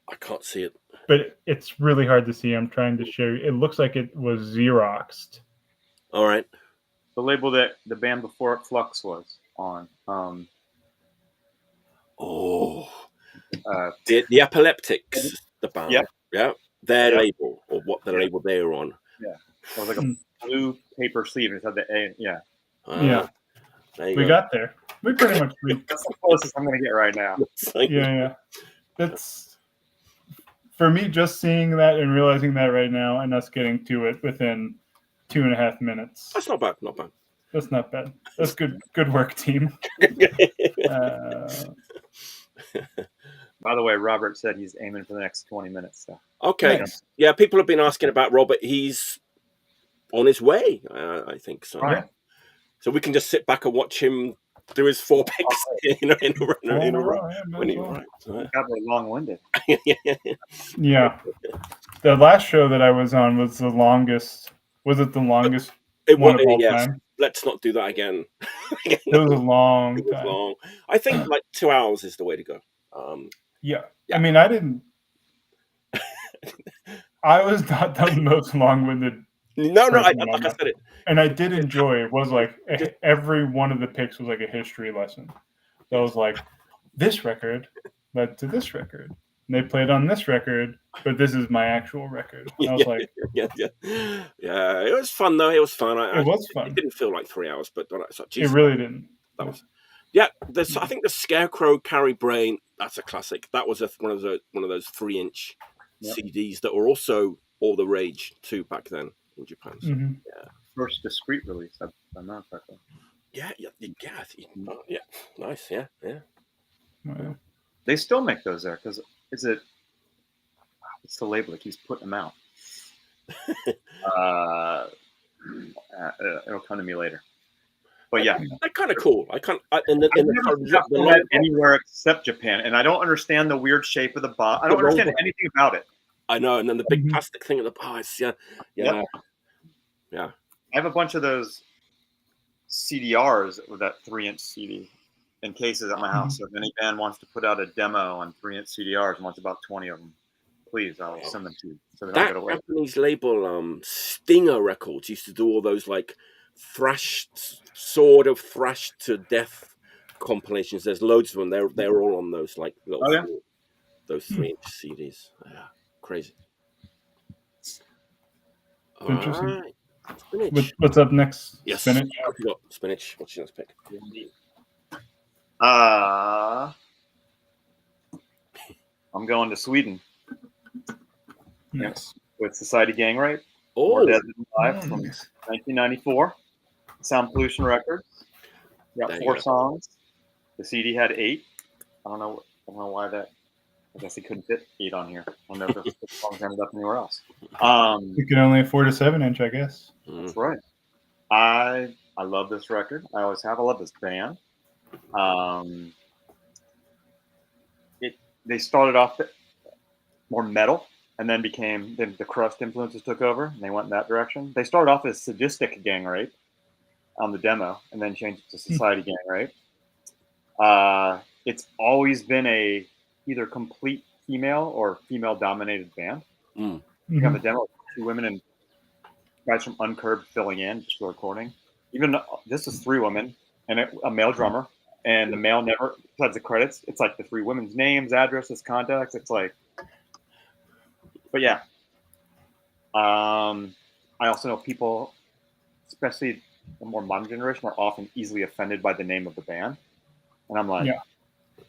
I can't see it, but it's really hard to see. I'm trying to show you. It looks like it was Xeroxed. All right. The label that the band before it, Flux, was on. The Epileptics, the band. Yeah. Yeah. Their Yeah. label, or what the label they were on. Yeah. It was like a blue paper sleeve. It had the A. Yeah. Yeah. We got there. We pretty much reached. That's the closest I'm going to get right now. Yeah. That's, for me, just seeing that and realizing that right now and us getting to it within 2.5 minutes. That's not bad. Not bad. That's not bad. That's good work, team. By the way, Robert said he's aiming for the next 20 minutes. So. Okay. Nice. Yeah, people have been asking about Robert. He's on his way, I think. So. Right. So we can just sit back and watch him do his 4 picks in a row. Probably long-winded. Yeah. The last show that I was on was the longest. Was it the longest one of all time? Let's not do that again. It was a long time. It was long. I think like 2 hours is the way to go. Yeah. I mean, I didn't. I was not the most long-winded. No, like I said it. And I did enjoy it. It was like every one of the picks was like a history lesson. So I was like, this record led to this record. And they played on this record, but this is my actual record. And I was like, yeah. It was fun though. It was fun. It was fun. It didn't feel like 3 hours, but it really didn't. That was. Yeah, I think the Scarecrow Carry Brain. That's a classic. That was one of those 3-inch CDs that were also all the rage too back then in Japan. So, yeah. First discrete release. I'm not correctly. Yeah. Nice. Yeah. Wow. They still make those there because it's the label that keeps putting them out. It'll come to me later. But yeah, they're kind of cool. I've never anywhere except Japan, and I don't understand the weird shape of the box. I don't understand anything about it. I know, and then the big plastic thing at the box. Yeah. I have a bunch of those CDRs with that 3-inch CD in cases at my house. So if any band wants to put out a demo on 3-inch CDRs and wants about 20 of them, please, I'll send them to you. So they don't get away. Japanese label, Stinger Records, used to do all those like thrashed to death compilations. There's loads of them. They're all on those like little those 3-inch CDs. Yeah, crazy. Interesting. Right. Spinach. What's up next? Yes. Spinach. We got Spinach. What's your next pick? I'm going to Sweden. Yes. With Society Gang Rape. Oh. More Dead Than Alive from 1994. Sound Pollution Records. Got 4 songs. The CD had 8. I don't know why that. I guess he couldn't fit 8 on here. I don't know if the songs ended up anywhere else. You can only afford a 7-inch, I guess. That's right. I love this record. I always have. I love this band. They started off more metal, and then the crust influences took over, and they went in that direction. They started off as Sadistic Gang Rape on the demo, and then changed it to Society Gang Rape. It's always been either complete female or female-dominated band. On the demo, 2 women and guys from Uncurbed filling in, just for recording. Even this is 3 women and a male drummer, and the male never, besides the credits, it's like the 3 women's names, addresses, contacts. It's like, but yeah. I also know people, especially the more modern generation, are often easily offended by the name of the band, and I'm like,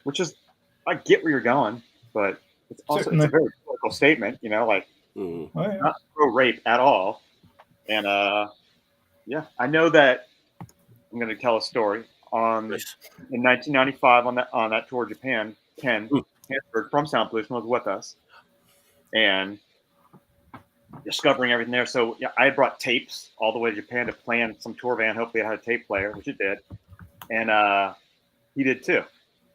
which is, I get where you're going, but it's also it's a very political statement, like not pro-rape at all. And I know that I'm going to tell a story. In 1995 on that tour of Japan, Ken Hansberg from Sound Pollution was with us, and discovering everything there. So I had brought tapes all the way to Japan to plan some tour van. Hopefully I had a tape player, which it did, and he did too.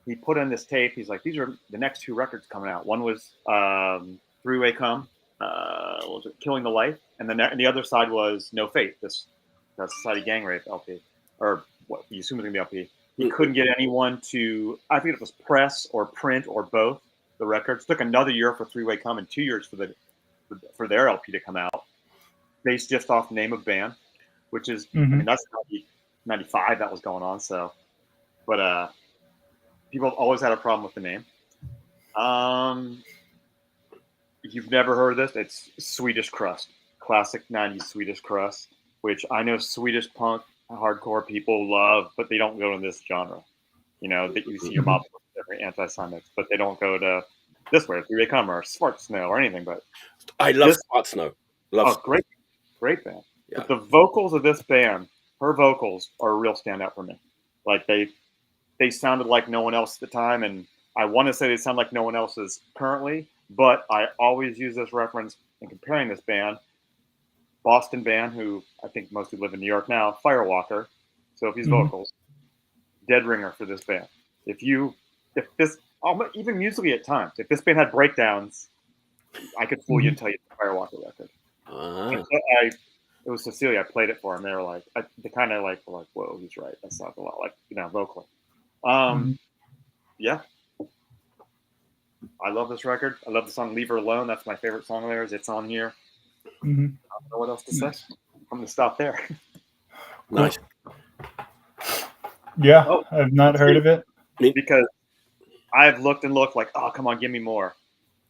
He put in this tape. He's like, these are the next 2 records coming out. One was 3-Way Come, what was it, Killing the Life, and then the other side was No Faith, this Society Gang Rape LP, or what you assume is going to be LP. He couldn't get anyone to, I think it was press or print or both the records. It took another year for Three-Way Kommen, 2 years for their LP to come out, based just off name of band, which is, I mean, that's 95 that was going on. So, but people have always had a problem with the name. If you've never heard of this, it's Swedish Crust, classic 90s Swedish Crust, which I know Swedish punk hardcore people love, but they don't go to this genre. You know, that you see your mob every anti-Semitic, but they don't go to this way, Three-Way Kommen or Smart Snow or anything. But I love Smart Snow. Great band. Yeah. But the vocals of this band, her vocals are a real standout for me. Like they sounded like no one else at the time, and I want to say they sound like no one else's currently, but I always use this reference in comparing this band. Boston band, who I think mostly live in New York now, Firewalker, Sophie's vocals, dead ringer for this band. If this, even musically at times, if this band had breakdowns, I could fool you and tell you it's a Firewalker record. It was Cecilia. I played it for them. They were like, they kind of like were like, whoa, he's right. That sounds a lot like, you know, vocally. Yeah. I love this record. I love the song "Leave Her Alone." That's my favorite song of theirs. It's on here. I don't know what else to say. I'm gonna stop there. Nice. Yeah, I've not heard of it because I've looked and looked like, oh, come on, give me more.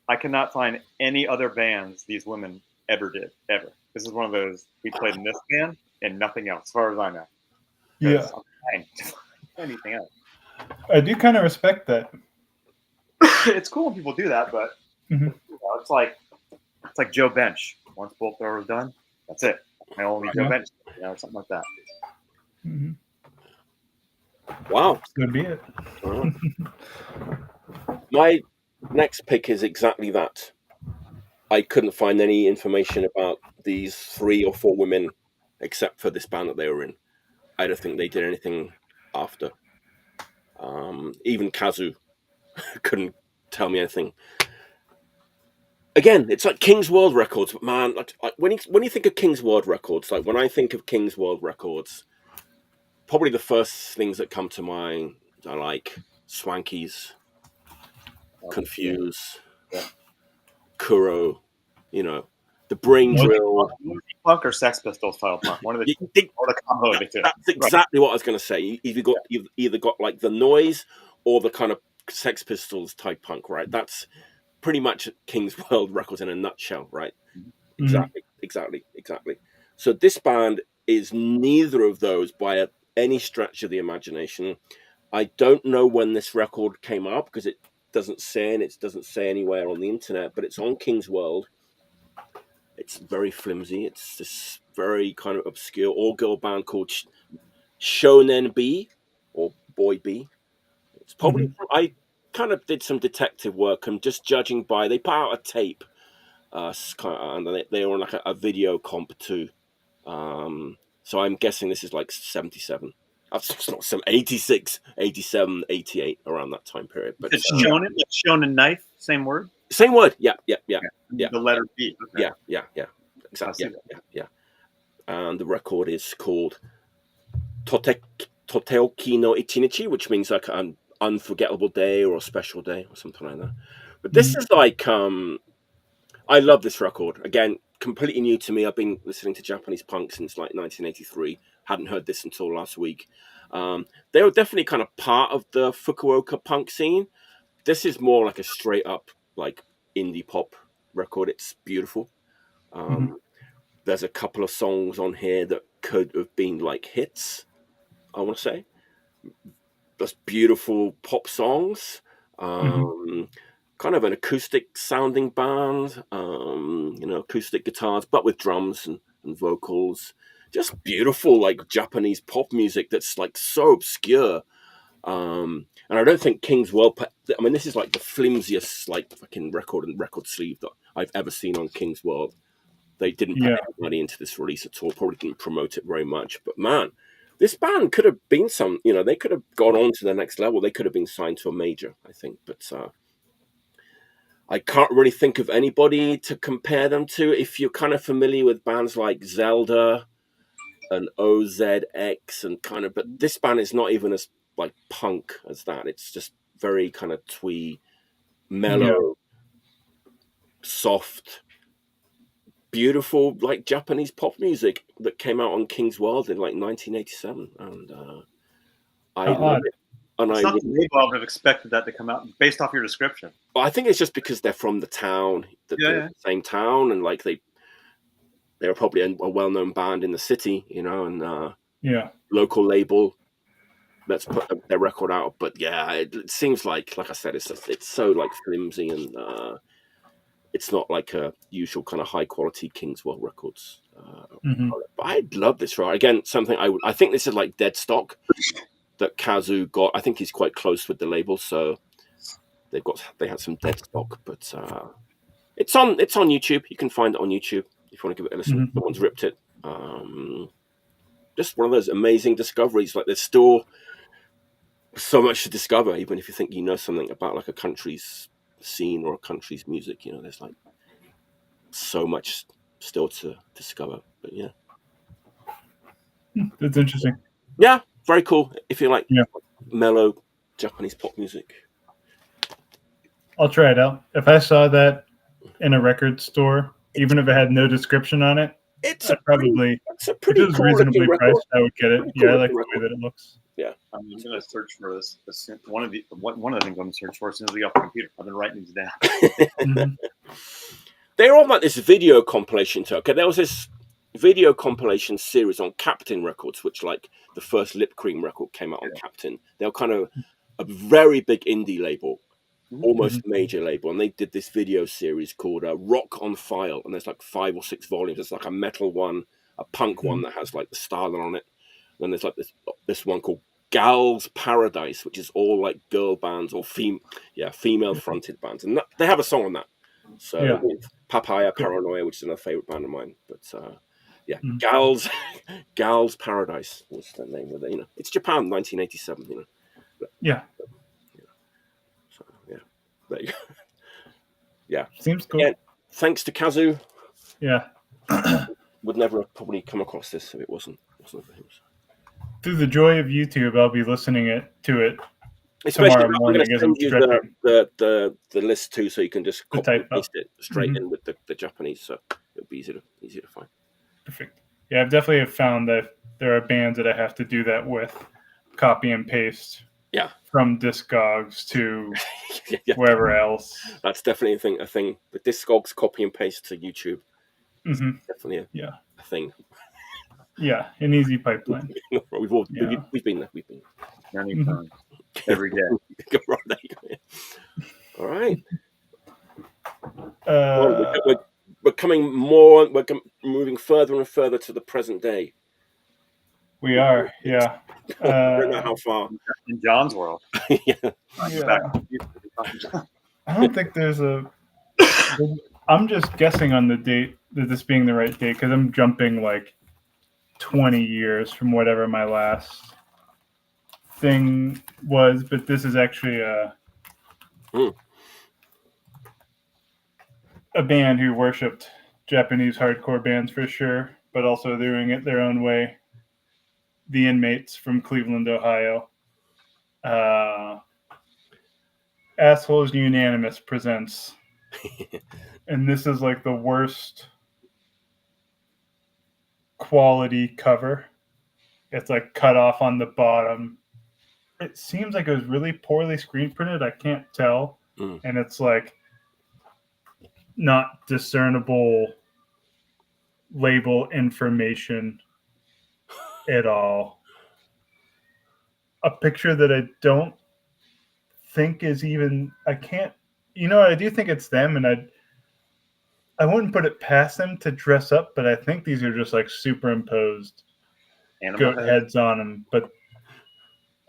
I cannot find any other bands these women ever did, ever. This is one of those, we played in this band and nothing else, as far as I know. Yeah. I'm anything else. I do kind of respect that. It's cool when people do that, but you know, it's like Joe Bench. Once Bolt Thrower is done, that's it. I only Joe Bench, you know, or something like that. Wow. So be it. My next pick is exactly that. I couldn't find any information about these 3 or 4 women except for this band that they were in. I don't think they did anything after. Even Kazu couldn't tell me anything. Again, it's like King's World Records, but man, like when you think of King's World Records, like when I think of King's World Records, probably the first things that come to mind are like Swankies, Confuse, Kuro, you know, the Brain Drill. Punk or Sex Pistols style punk? One of the two. Or the combo of the two. That's exactly what I was going to say. You've either got like the noise or the kind of Sex Pistols type punk, right? That's pretty much King's World Records in a nutshell, right? Exactly. So this band is neither of those by any stretch of the imagination. I don't know when this record came out because it doesn't say, and it doesn't say anywhere on the internet, but it's on King's World. It's very flimsy. It's this very kind of obscure all-girl band called Shonen B or Boy B. It's probably I kind of did some detective work and just judging by they put out a tape, and they were on like a video comp too. So I'm guessing this is like 77. That's not some 86, 87, 88 around that time period. But it's shonen knife, same word. Same word. Yeah. The letter B. Okay. Yeah. Exactly. Yeah. And the record is called Totteoki no Ichinichi, which means like an unforgettable day or a special day or something like that. But this is like I love this record. Again, completely new to me. I've been listening to Japanese punk since like 1983. Hadn't heard this until last week. They were definitely kind of part of the Fukuoka punk scene. This is more like a straight up like indie pop record. It's beautiful. There's a couple of songs on here that could have been like hits, I want to say. That's beautiful pop songs. Kind of an acoustic sounding band, acoustic guitars, but with drums and vocals. Just beautiful, like Japanese pop music that's like so obscure. And I don't think King's World. I mean, this is like the flimsiest, like fucking record sleeve that I've ever seen on King's World. They didn't put any money into this release at all. Probably didn't promote it very much. But man, this band could have been they could have gone on to the next level. They could have been signed to a major, I think. But I can't really think of anybody to compare them to. If you're kind of familiar with bands like Zelda and OZX and kind of, but this band is not even as like punk as that. It's just very kind of twee, mellow, soft, beautiful, like Japanese pop music that came out on King's World in like 1987, and I love it. And it's not the label I would have expected that to come out based off your description. Well, I think it's just because they're from the town, the same town, and like they were probably a well-known band in the city, you know, and local label. Let's put their record out. But yeah, it seems like I said, it's so like flimsy, and it's not like a usual kind of high-quality King's World Records. But I love this record. Again, something I think this is like dead stock that Kazu got. I think he's quite close with the label, so they had some dead stock. But it's on YouTube. You can find it on YouTube if you want to give it a listen. Someone's ripped it. Just one of those amazing discoveries. Like there's still so much to discover, even if you think you know something about like a country's scene or a country's music. You know, there's like so much still to discover. But yeah, that's interesting. Yeah, very cool. If you like mellow Japanese pop music, I'll try it out. If I saw that in a record store, even if it had no description on it, it's probably cool reasonably priced. I would get it. I like the way that it looks. Yeah, I'm just gonna search for this. One of the things I'm gonna search for as soon as we get off the computer. I've been writing these down. They're on like this video compilation too. Okay, there was this video compilation series on Captain Records, which like the first Lip Cream record came out on Captain. They're kind of a very big indie label, almost major label, and they did this video series called Rock on File, and there's like 5 or 6 volumes. There's like a metal one, a punk one that has like the styling on it, and then there's like this one called Gal's Paradise, which is all like girl bands or female fronted bands, and they have a song on that. So Papaya Paranoia, which is another favorite band of mine, but Gal's Paradise was the name of it. You know, it's Japan, 1987. You know, but, so there you go. Yeah, seems cool. Yeah, thanks to Kazu. Yeah, would never have probably come across this if it wasn't for him. Through the joy of YouTube, I'll be listening to it. Especially tomorrow morning. I'm going to send you the list too, so you can just copy and paste it straight in with the Japanese, so it'll be easy to find. Perfect. Yeah, I've definitely found that there are bands that I have to do that with, copy and paste. Yeah. From Discogs to wherever else. That's definitely a thing. The Discogs copy and paste to YouTube. Definitely a thing. Yeah, an easy pipeline. We've been there. We've been many times. Every day. All right. We're coming more. We're moving further and further to the present day. We are, yeah. I don't know how far. In John's world. I don't think there's I'm just guessing on the date, that this being the right date, because I'm jumping like 20 years from whatever my last thing was, but this is actually a band who worshipped Japanese hardcore bands for sure, but also doing it their own way. The Inmates from Cleveland, Ohio. Assholes Unanimous presents. And this is like the worst quality cover. It's like cut off on the bottom. It seems like it was really poorly screen printed. I can't tell. And it's like not discernible label information at all. A picture that I don't think is even, I do think it's them, and I wouldn't put it past them to dress up, but I think these are just like superimposed goat heads on them. But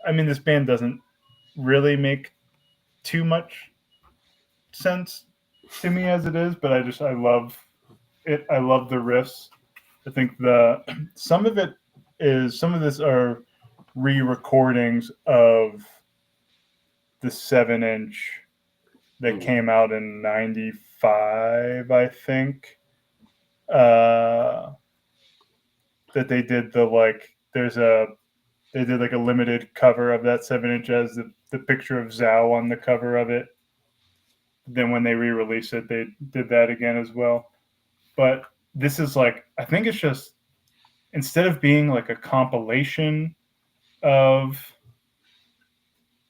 I mean, this band doesn't really make too much sense to me as it is, but I love it. I love the riffs. I think some of this are re-recordings of the 7-inch that came out in '95, I think. That they did they did like a limited cover of that 7-inch as the picture of Zhao on the cover of it. Then when they re-released it, they did that again as well. But this is like, I think it's just, instead of being like a compilation of,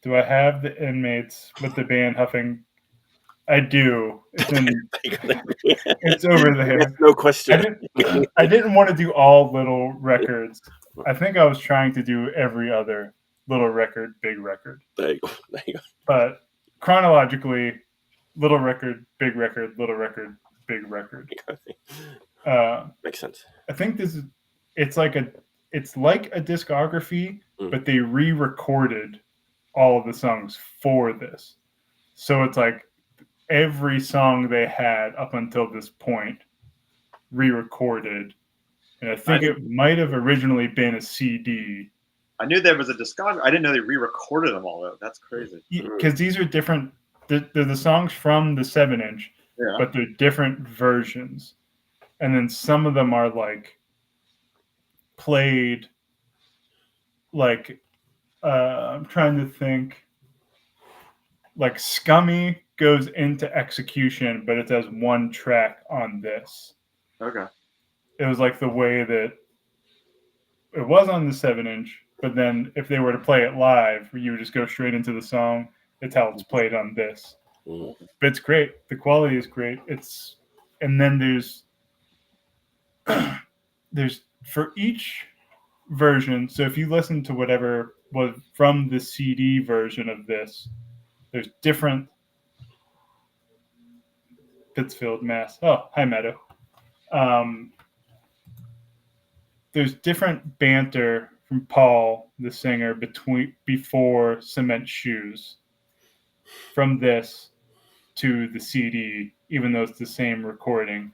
do I have the inmates with the band huffing? I do. It's it's over there. No question. I didn't want to do all little records. I think I was trying to do every other little record, big record. There you go. But chronologically, little record, big record, little record, big record. Makes sense. I think it's like a discography, but they re-recorded all of the songs for this. So it's like every song they had up until this point re-recorded. And I think it might have originally been a CD. I knew there was a discography. I didn't know they re-recorded them all, though. That's crazy. Because these are different. They're the songs from the 7-inch, but they're different versions. And then some of them are like played like, I'm trying to think, like Scummy goes into Execution, but it has one track on this. Okay. It was like the way that it was on the 7-inch, but then if they were to play it live, you would just go straight into the song. It's how it's played on this. But it's great. The quality is great. And then there's for each version. So if you listen to whatever was from the CD version of this, there's different Pittsfield, Mass. Oh, hi, Meadow. There's different banter from Paul, the singer, before Cement Shoes, from this to the CD, even though it's the same recording.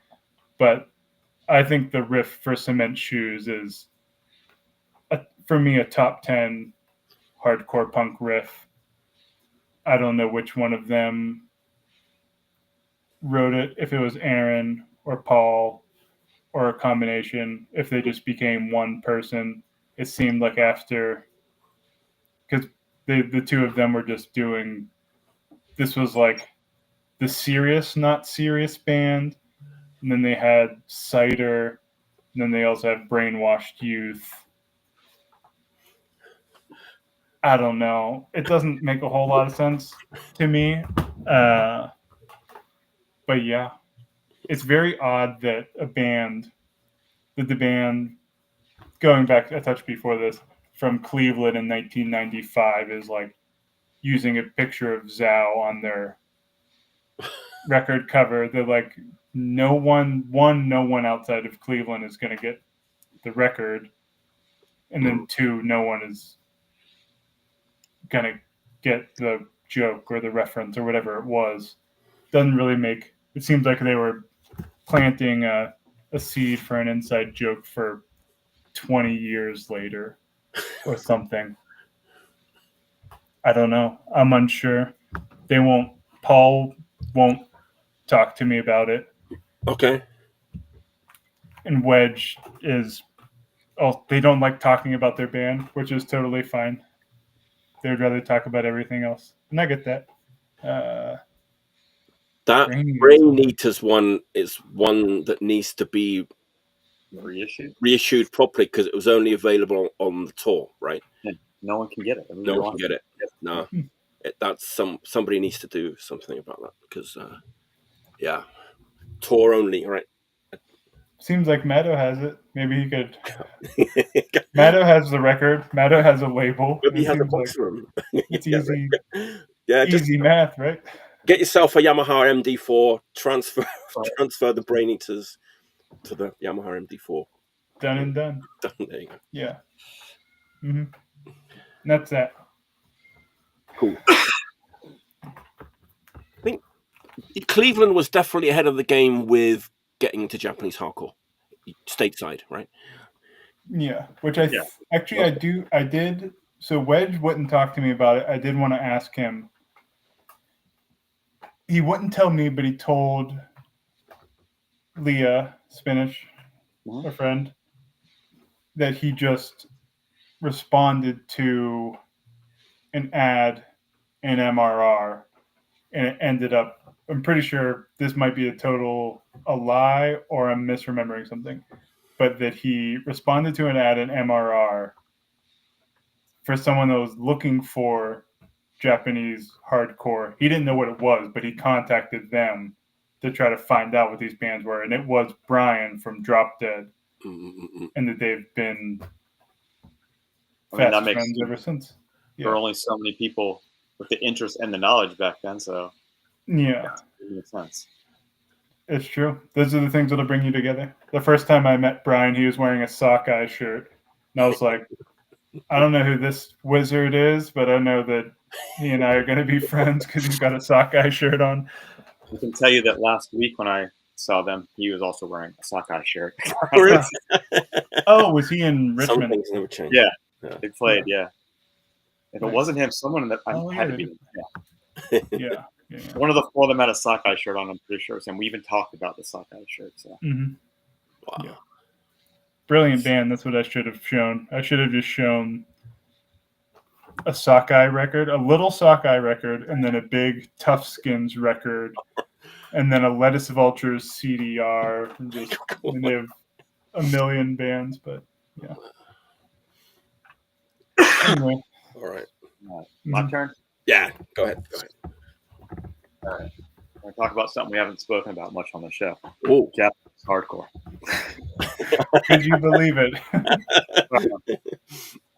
But I think the riff for Cement Shoes is, for me, a top 10 hardcore punk riff. I don't know which one of them wrote it, if it was Aaron or Paul or a combination, if they just became one person. It seemed like after, because the two of them were just doing, this was like the serious, not serious band, and then they had Cider, and then they also had Brainwashed Youth. I don't know. It doesn't make a whole lot of sense to me. But yeah, it's very odd that the band, going back a touch before this, from Cleveland in 1995 is like using a picture of Zhao on their record cover. They're like, no one outside of Cleveland is going to get the record. And then 2, no one is going to get the joke or the reference or whatever it was. Doesn't really make, it seems like they were planting a seed for an inside joke for 20 years later or something. I don't know. I'm unsure. Paul won't talk to me about it. Okay. And Wedge they don't like talking about their band, which is totally fine. They'd rather talk about everything else. And I get that. That Brain Eaters one is one that needs to be reissued properly, because it was only available on the tour, right? Yeah, no one can get it. No one can get it. No, that's somebody needs to do something about that, because tour only, right? Seems like Meadow has it. Maybe he could. Meadow has the record. Meadow has a label. Maybe he has a box of them. It's easy. Yeah, easy math, right? Get yourself a Yamaha MD4. Transfer the Brain Eaters to the Yamaha MD4. Done and done. There you go. Yeah. Mm-hmm. And that's that. Cool. I think Cleveland was definitely ahead of the game with getting into Japanese hardcore stateside, right? Yeah, which I did. So Wedge wouldn't talk to me about it. I did want to ask him he wouldn't tell me, but he told Leah Spinach, a friend, that he just responded to an ad in MRR, and it ended up. I'm pretty sure this might be a lie, or I'm misremembering something, but that he responded to an ad in MRR for someone that was looking for Japanese hardcore. He didn't know what it was, but he contacted them to try to find out what these bands were, and it was Brian from Drop Dead, and that they've been fast friends ever since. There were only so many people with the interest and the knowledge back then, so yeah, it makes sense. It's true. Those are the things that'll bring you together. The first time I met Brian, he was wearing a sockeye shirt, and I was like, I don't know who this wizard is, but I know that he and I are going to be friends because he's got a sockeye shirt on. I can tell you that last week when I saw them, he was also wearing a sockeye shirt. Oh, was he in Richmond? Some things never change. Yeah, they played, yeah. If it wasn't him, someone that had to be. Yeah. One of the four of them had a sockeye shirt on, I'm pretty sure. And we even talked about the sockeye shirt. So. Wow. Yeah. Brilliant band. That's what I should have shown. I should have just shown a sockeye record, a little sockeye record, and then a big Tough Skins record, and then a Lettuce Vultures CDR. And they have a million bands, but yeah. Anyway. All right. My turn? Yeah, go ahead. All right. I'm going to talk about something we haven't spoken about much on the show. Oh, Japanese hardcore. Could you believe it? At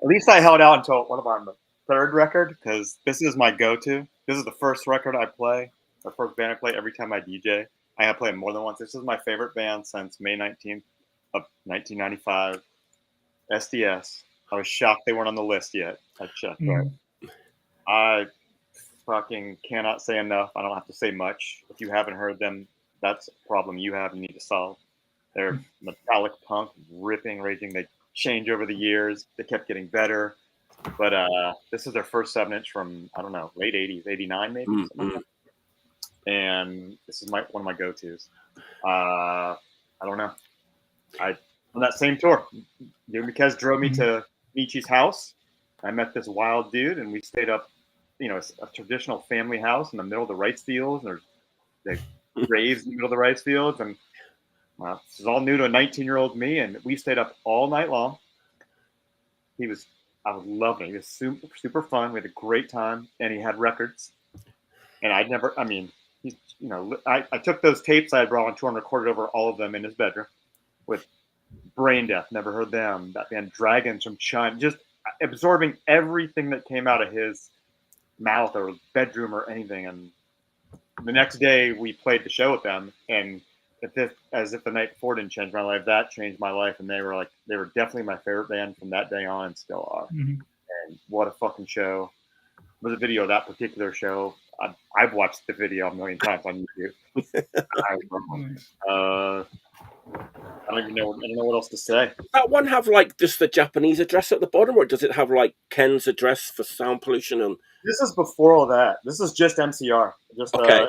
least I held out until my third record, because this is my go-to. This is the first record I play, the first band I play every time I DJ. I have played more than once. This is my favorite band since May 19th of 1995. SDS. I was shocked they weren't on the list yet. I checked. Right? I fucking cannot say enough. I don't have to say much. If you haven't heard them, that's a problem you have and need to solve. They're metallic punk, ripping, raging. They change over the years. They kept getting better. But this is their first 7-inch from, I don't know, late 80s, 89 maybe. And this is one of my go-tos. I don't know. On that same tour, Yumikaz drove me to Michi's house. I met this wild dude, and we stayed up, a traditional family house in the middle of the rice fields. And there's graves in the middle of the rice fields. And this is all new to a 19-year-old me, and we stayed up all night long. I was loving it. He was super, super fun. We had a great time, and he had records. And I took those tapes I had brought on tour and recorded over all of them in his bedroom with Brain Death. Never heard them. That band Dragons from China. Just absorbing everything that came out of his mouth or bedroom or anything. And the next day we played the show with them, and as if the night before didn't change my life, that changed my life. And they were definitely my favorite band from that day on, and still are. And what a fucking show. There's a video of that particular show. I've watched the video a million times on YouTube. I don't know what else to say. Does that one have just the Japanese address at the bottom, or does it have Ken's address for sound pollution? And this is before all that. This is just MCR. Okay.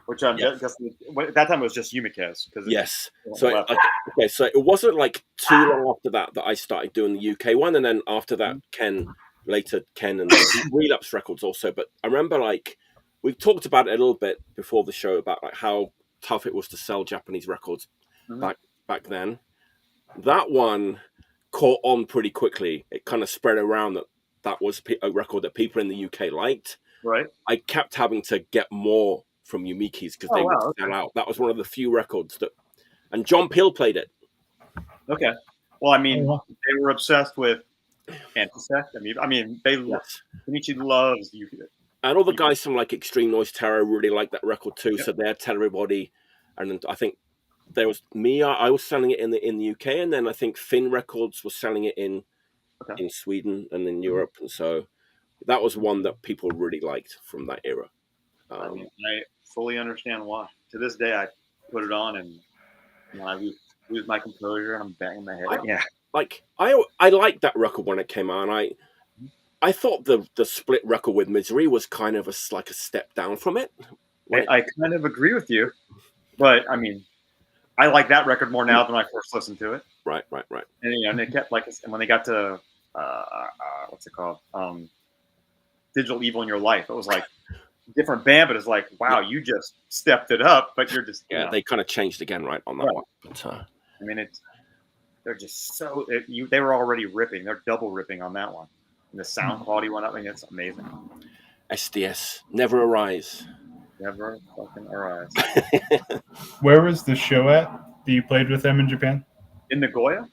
Which at that time it was just Yumikaz. Yes. So it wasn't too long after that I started doing the UK one, and then after that Ken and Relapse Records also. But I remember we talked about it a little bit before the show about how tough it was to sell Japanese records back then. That one caught on pretty quickly. It kind of spread around that was a record that people in the UK liked. Right. I kept having to get more from Yumiki's because they would sell out. That was one of the few records and John Pyle played it. Okay. Well, they were obsessed with Antisect. Ichinichi loves you. And all the guys from Extreme Noise Terror really liked that record too. Yep. So they'd tell everybody. And I think there was me. I was selling it in the UK, and then I think Finn Records was selling it in Sweden and in Europe. And so that was one that people really liked from that era. I fully understand why. To this day, I put it on and I lose my composure and I'm banging my head. I liked that record when it came out. And I thought the split record with Misery was kind of like a step down from it. I kind of agree with you, but I mean, I like that record more now than when I first listened to it. Right. And and they kept and when they got to what's it called, Digital Evil in Your Life, it was like a different band, but it's like, wow, you just stepped it up, but you're just they kind of changed again, right, on that one. But I mean, they're just so they were already ripping. They're double ripping on that one. And the sound quality went up. I mean, it's amazing. SDS, Never Arise. Never fucking arise. Where was the show at that you played with them in Japan? In Nagoya?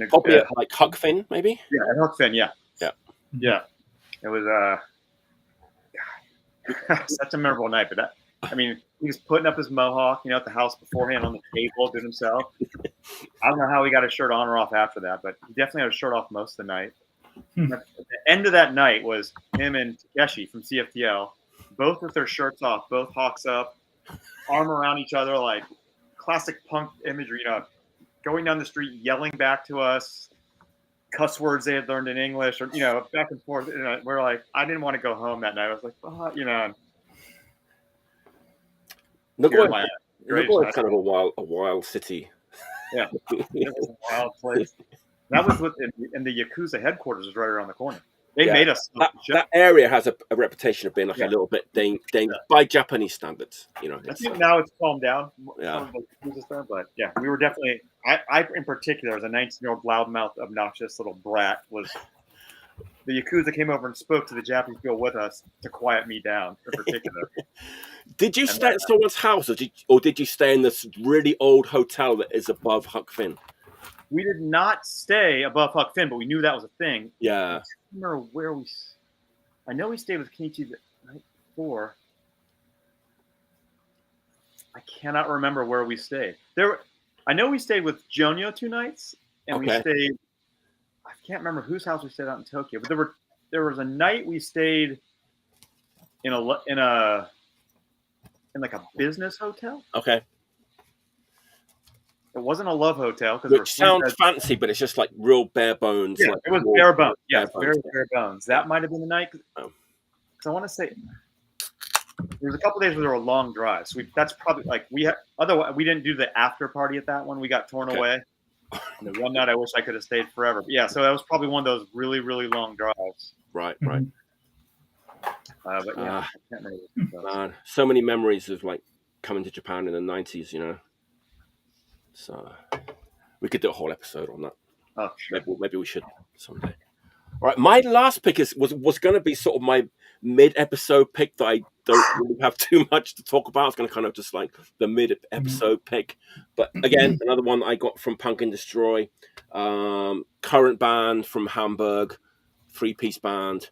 Probably like Huck Finn, maybe? Yeah, at Huck Finn, yeah. Yeah. It was such a memorable night. But he was putting up his mohawk, at the house beforehand on the table, did himself. I don't know how he got his shirt on or off after that, but he definitely had his shirt off most of the night. The end of that night was him and Takeshi from CFTL, both with their shirts off, both hawks up, arm around each other, like classic punk imagery, going down the street, yelling back to us, cuss words they had learned in English, or back and forth. We're like, I didn't want to go home that night. I was like, Nagoya is kind of a wild city. Yeah, it was a wild place. That was and the Yakuza headquarters is right around the corner. They made us. That area has a reputation of being like a little bit dangerous by Japanese standards. I think now it's calmed down. Yeah. But yeah, we were definitely. I in particular, as a 19-year-old loudmouth, obnoxious little brat, was. The Yakuza came over and spoke to the Japanese girl with us to quiet me down, in particular. Did you stay at someone's house, or did you stay in this really old hotel that is above Huck Finn? We did not stay above Huck Finn, but we knew that was a thing. Yeah. I don't remember where I know we stayed with Kenichi the night before. I cannot remember where we stayed. I know we stayed with Jonyo 2 nighs, and we stayed. I can't remember whose house we stayed out in Tokyo, but there was a night we stayed in like a business hotel. Okay. It wasn't a love hotel which sounds fancy, but it's just like real bare bones. Yeah, like it was bare bones. Yeah, very bare bones. That might have been the night. Because I want to say there was a couple of days where there were long drives. That's probably otherwise we didn't do the after party at that one. We got torn away. And the one night I wish I could have stayed forever. But yeah, so that was probably one of those really, really long drives. Right. But yeah, I can't remember. So many memories of like coming to Japan in the 90s, So we could do a whole episode on that. Oh, sure. Maybe we should someday. All right, my last pick was going to be sort of my mid-episode pick that I don't really have too much to talk about. It's going to kind of just like the mid-episode pick. But again, another one I got from Punk and Destroy. Current band from Hamburg, 3-piece band.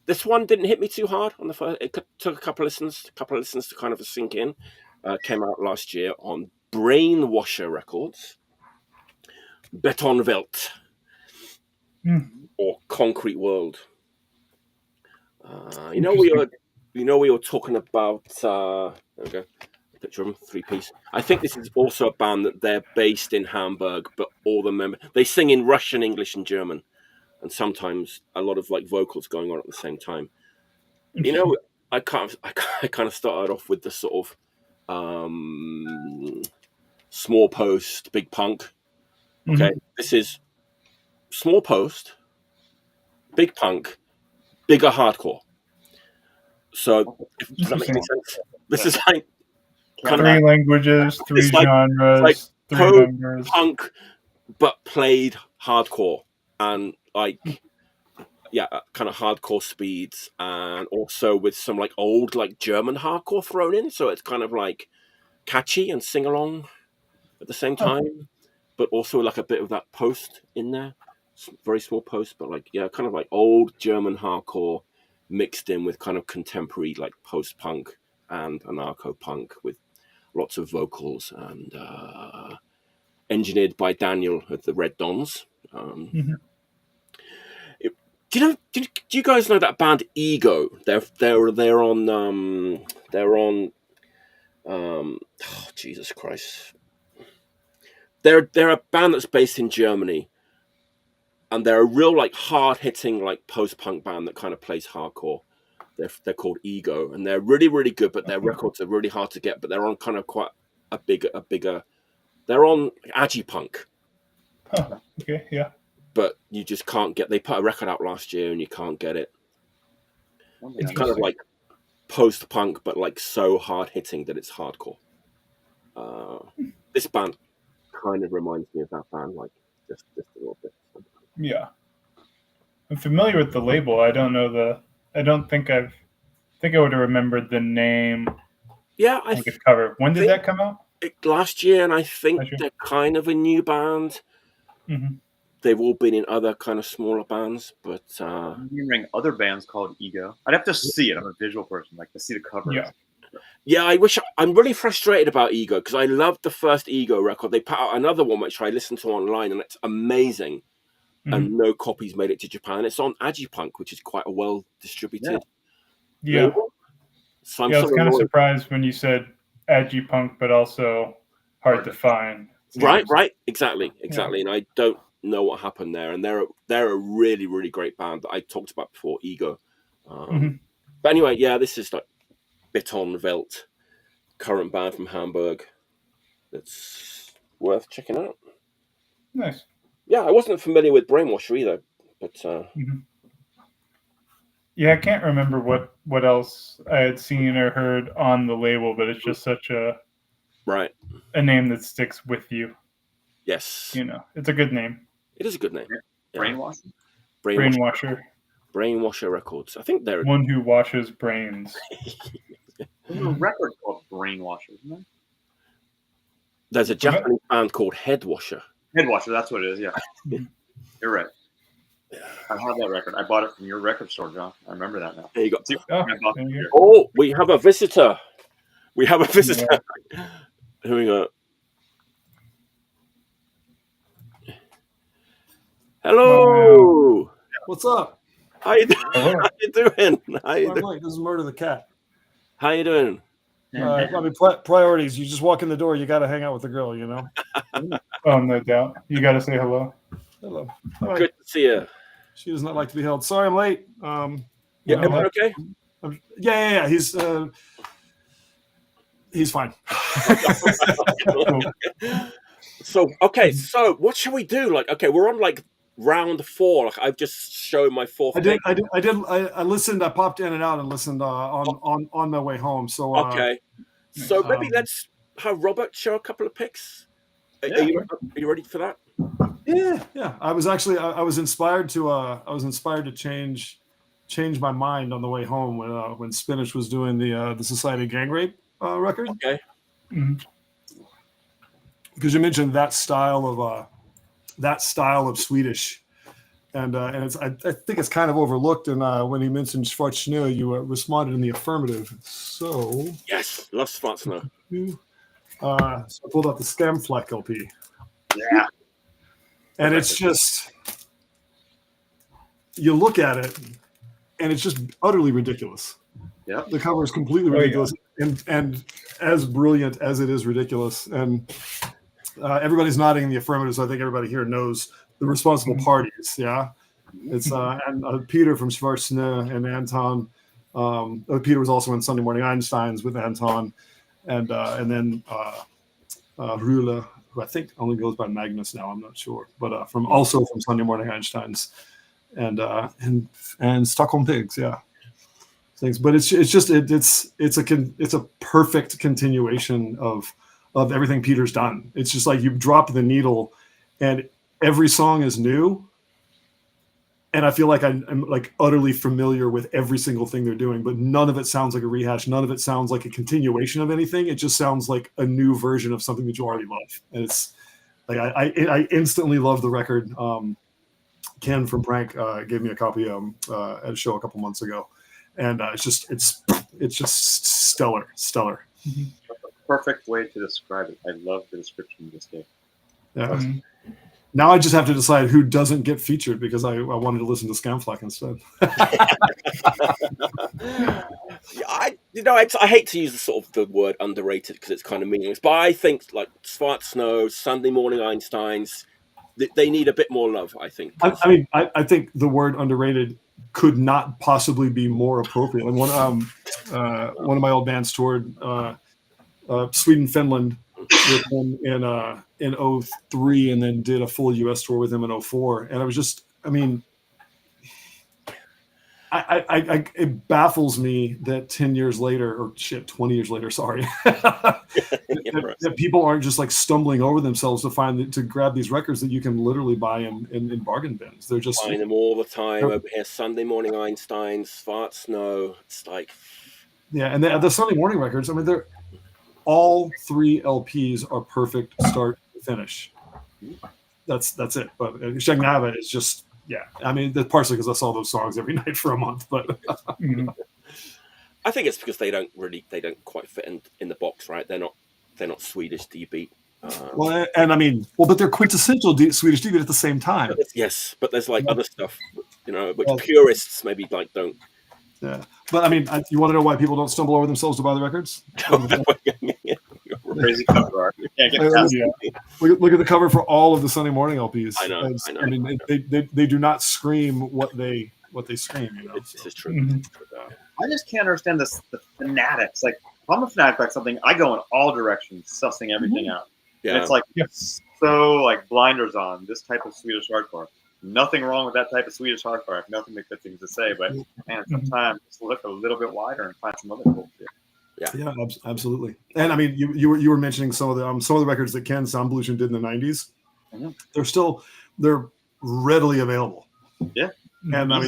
This one didn't hit me too hard on the first. It took a couple of listens to kind of sink in. Came out last year on Brainwasher Records. Betonwelt. Or Concrete World. We were talking about there we go, picture of them, 3-piece. I think this is also a band that they're based in Hamburg, but all the members they sing in Russian, English, and German, and sometimes a lot of like vocals going on at the same time. I kind of started off with the sort of small post, big punk. Okay, this is small post, big punk, bigger hardcore. So, does that make any sense? This is like kind 3 languages, 3 genres, like 3 members. Punk, but played hardcore and like kind of hardcore speeds, and also with some like old like German hardcore thrown in. So it's kind of like catchy and sing along at the same time, but also like a bit of that post in there. Very small post, but like kind of like old German hardcore mixed in with kind of contemporary like post-punk and anarcho-punk with lots of vocals, and engineered by Daniel of the Red Dons. Do you guys know that band Ego? They're on Jesus Christ. They're a band that's based in Germany. and they're a real like hard hitting like post punk band that kind of plays hardcore. They're called Ego, and they're really really good, but their records are really hard to get. But they're on kind of quite a bigger. They're on Agipunk. Oh, okay, yeah. But you just can't get. They put a record out last year, and you can't get it. It's kind of like post punk, but like so hard hitting that it's hardcore. This band kind of reminds me of that band, like just a little bit. Yeah, I'm familiar with the label. I don't know I don't think I would have remembered the name. Yeah, I think it's cover. When did that come out? Last year, and I think they're kind of a new band. Mm-hmm. They've all been in other kind of smaller bands, but I'm remembering other bands called Ego. I'd have to see it. I'm a visual person, like to see the cover. Yeah, I'm really frustrated about Ego because I loved the first Ego record. They put out another one which I listened to online, and it's amazing. And no copies made it to Japan. It's on Agipunk, which is quite a well distributed. Yeah. So I was kind of surprised when you said Agipunk, but also hard to find. Right, exactly. And I don't know what happened there. And they're a really, really great band that I talked about before, Ego. But anyway, yeah, this is like Beton WAYLT, current band from Hamburg. That's worth checking out. Nice. Yeah, I wasn't familiar with Brainwasher either, but yeah, I can't remember what else I had seen or heard on the label, but it's just such a name that sticks with you. Yes, it's a good name. It is a good name. Brainwasher. Brainwasher Records. I think they're one who washes brains. There's a record called Brainwasher, isn't there? There's a Japanese band called Headwasher. Headwasher, that's what it is. Yeah, you're right. I have that record. I bought it from your record store, John. I remember that now. There you go. Oh, we have a visitor. Who we got? Hello. What's up? How you doing? This is Murder the Cat. How you doing? I mean, priorities. You just walk in the door, you got to hang out with the girl, Oh, no doubt. You got to say hello. Hello. Good to see you. She does not like to be held. Sorry, I'm late. Everyone okay? Yeah. He's fine. So what should we do? We're on round 4. I've just shown my 4th. I listened. I popped in and out and listened on my way home. So so maybe let's have Robert show a couple of picks. Are you ready for that? Yeah. I was inspired to change my mind on the way home when Spinach was doing the Society Gang Rape record. Okay. Because you mentioned that style of Swedish, and I think it's kind of overlooked. And when he mentioned Schwarzsnö, you responded in the affirmative. So yes, love Schwarzsnö. So I pulled out the Scamfleck LP. Yeah, and it's just, you look at it, and it's just utterly ridiculous. Yeah, the cover is completely ridiculous, and as brilliant as it is ridiculous. And everybody's nodding in the affirmative, so I think everybody here knows the responsible parties. Yeah, it's and Peter from Schwarzsnö and Anton. Peter was also in Sunday Morning Einsteins with Anton, and then Rühle, who I think only goes by Magnus now. I'm not sure, but from Sunday Morning Einsteins, and Stockholm Pigs. Yeah. Things, but it's a perfect continuation of everything Peter's done. It's just like you drop the needle, and every song is new. And I feel like I'm like utterly familiar with every single thing they're doing, but none of it sounds like a rehash. None of it sounds like a continuation of anything. It just sounds like a new version of something that you already love. And it's like I instantly love the record. Ken from Prank gave me a copy at a show a couple months ago. And it's just stellar. Mm-hmm. That's the perfect way to describe it. I love the description of this game. Yeah. Mm-hmm. Now I just have to decide who doesn't get featured because I wanted to listen to Scamfleck instead. I hate to use the word underrated because it's kind of meaningless, but I think like Schwarzsnö, Sunday Morning Einsteins, they need a bit more love, I think. I think the word underrated could not possibly be more appropriate. Like one of my old bands toured Sweden, Finland with him in 03, and then did a full US tour with him in 04. And I was just, I mean, it baffles me that 10 years later, or 20 years later, sorry, that people aren't just like stumbling over themselves to grab these records that you can literally buy in bargain bins. They're just buying them all the time over here. Sunday Morning Einsteins, Fart Snow. It's like, yeah, and the Sunday Morning records. I mean, they're all 3 LPs are perfect start to finish. That's it. But Shagnava is just. Yeah, I mean, that's partially because I saw those songs every night for a month, but I think it's because they don't quite fit in the box, right? They're not Swedish D-beat. But they're quintessential Swedish D-beat at the same time. Yes, but there's like other stuff, which purists maybe like don't. Yeah, but I mean, you want to know why people don't stumble over themselves to buy the records? Crazy cover art. You can't get past it. Look at the cover for all of the Sunday Morning LPs. I know. I mean, they do not scream what they scream. It's true. I just can't understand the fanatics. Like, if I'm a fanatic about something, I go in all directions, sussing everything out. Yeah. And it's like so like blinders on this type of Swedish hardcore. Nothing wrong with that type of Swedish hardcore. I have nothing but good things to say, but man, sometimes just look a little bit wider and find some other cool shit. Yeah, absolutely. And I mean, you were mentioning some of the records that Ken Sound Pollution did in the 90s. Mm-hmm. They're readily available. Yeah, and I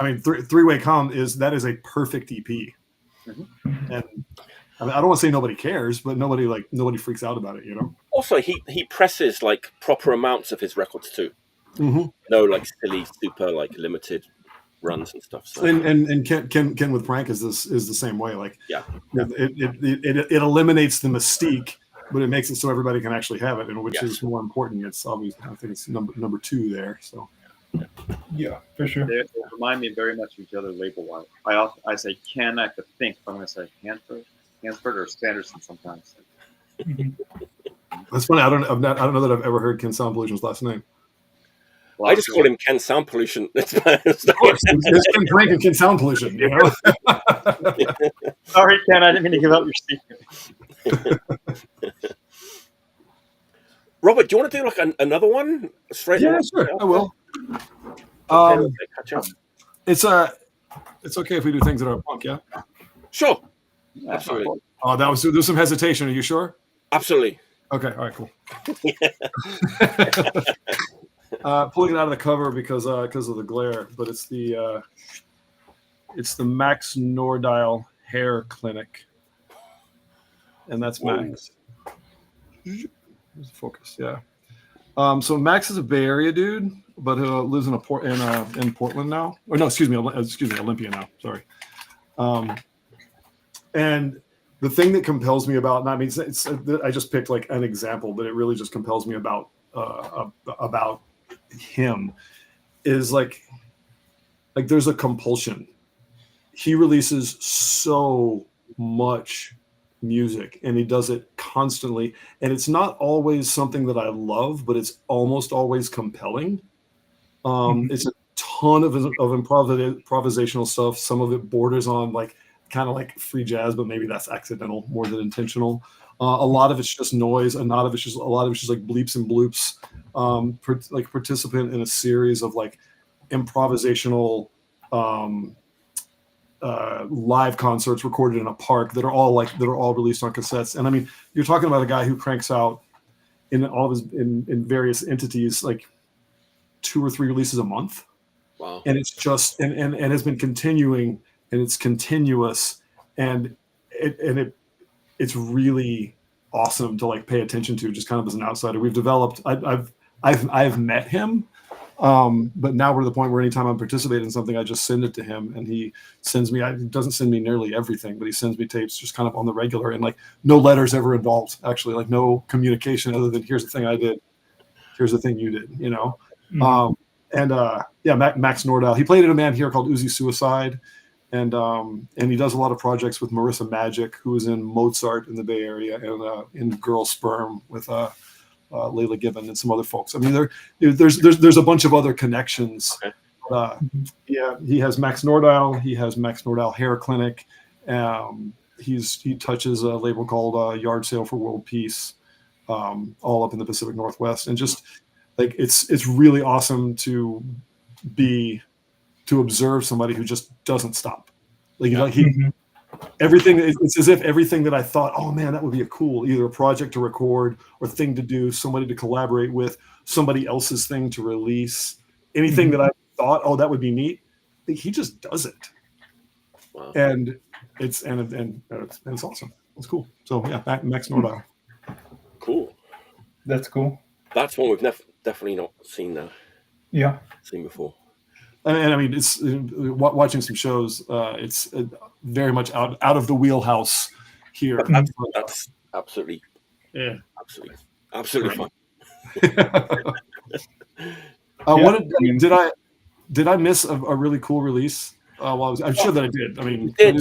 mean, Three-Way Com is a perfect EP. Mm-hmm. And I mean, I don't want to say nobody cares, but nobody freaks out about it, Also, he presses like proper amounts of his records too. Mm-hmm. No, like silly, super like limited runs and stuff. So. And Ken with Prank is the same way. Like, it eliminates the mystique, but it makes it so everybody can actually have it, and which is more important. It's obviously, I think it's number 2 there. So yeah, for sure. They remind me very much of each other label-wise. I say Ken. I have to think if I'm going to say Hansford or Sanderson sometimes. That's funny. I don't know that I've ever heard Ken Sound Pollution's last name. Well, I just call him Ken Sound Pollution. Of course, it's Ken Frank and Ken Sound Pollution. Sorry, Ken, I didn't mean to give up your secret. Robert, do you want to do like another one? Straight yeah, sure. I will. Catch up. It's okay if we do things that are punk, yeah? Sure. Absolutely. Oh, there's some hesitation. Are you sure? Absolutely. Okay. All right. Cool. Pulling it out of the cover because of the glare, but it's the Max Nordile Hair Clinic, and that's Max. Where's the focus? Yeah. So Max is a Bay Area dude, but lives in Portland now. Or no, excuse me, Olympia now. Sorry. And the thing that compels me about, I just picked like an example, but it really just compels me about him is like there's a compulsion. He releases so much music and he does it constantly, and it's not always something that I love, but it's almost always compelling. It's a ton of improvisational stuff. Some of it borders on like kind of like free jazz, but maybe that's accidental more than intentional. A lot of it's just noise, and a lot of it's just like bleeps and bloops. Like participant in a series of like improvisational live concerts recorded in a park that are all released on cassettes. And I mean, you're talking about a guy who cranks out in all of his in various entities like 2 or 3 releases a month. Wow. And it's just and has been continuing, and it's continuous, and it's really awesome to like pay attention to, just kind of as an outsider. We've developed. I've met him, but now we're at the point where anytime I'm participating in something, I just send it to him, and he sends me. He doesn't send me nearly everything, but he sends me tapes just kind of on the regular, and like no letters ever involved. Actually, like no communication other than here's the thing I did, here's the thing you did. Mm-hmm. Max Nordile. He played in a band here called Uzi Suicide. And he does a lot of projects with Marissa Magic, who is in Mozart in the Bay Area, and in Girl Sperm with Layla Gibbon and some other folks. I mean, there's a bunch of other connections. Okay. Yeah, he has Max Nordau. He has Max Nordau Hair Clinic. He touches a label called Yard Sale for World Peace, all up in the Pacific Northwest, and just like it's really awesome to observe somebody who just doesn't stop. Like everything. It's as if everything that I thought, oh man, that would be a cool either a project to record or thing to do, somebody to collaborate with, somebody else's thing to release, anything that I thought, oh, that would be neat. He just does it. Wow. And it's awesome. It's cool. So yeah, Max Nordau. Cool. That's cool. That's one we've definitely not seen seen before. And I mean, it's watching some shows. It's very much out of the wheelhouse here. That's absolutely, absolutely fun. Did I miss a really cool release? Well, I'm sure that I did. I mean, I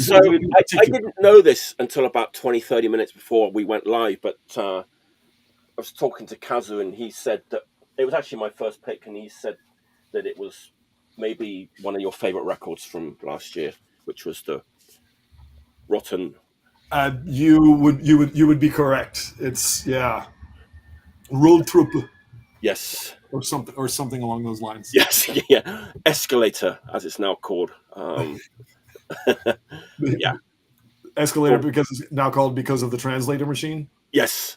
didn't know this until about 20-30 minutes before we went live, but I was talking to Kazu and he said that it was actually my first pick, and he said that it was maybe one of your favorite records from last year, which was the Rotten. You would be correct. It's Rolltreppe. Yes. Or something along those lines. Yes, yeah. Escalator, as it's now called. Yeah. Escalator because it's now called because of the translator machine. Yes.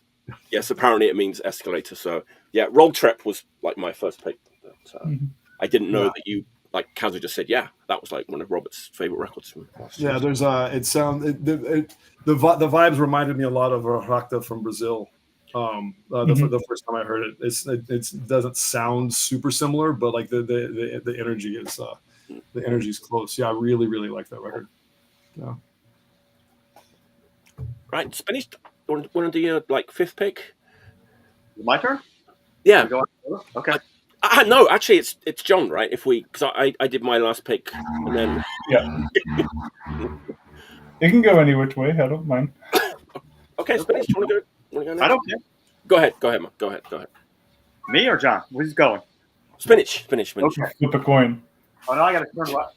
Apparently it means escalator. So yeah, Rolltreppe was like my first pick. But, I didn't know that you, like Kazu just said, that was like one of Robert's favorite records from last year. Yeah, there's the vibes reminded me a lot of Rakta from Brazil. The first time I heard it, it doesn't sound super similar, but like the energy is the energy is close. Yeah, I really like that record. Yeah. Right, Spinach, want to do your like fifth pick? My turn? Yeah. Okay. No, actually, it's John, right? Because I did my last pick, and then it can go any which way. I don't mind. Okay, Spinach, do you want to go next? I don't care. Go ahead, man. Go ahead. Me or John? Who's going? Spinach. Okay. Flip a coin. Oh, now I got to turn what?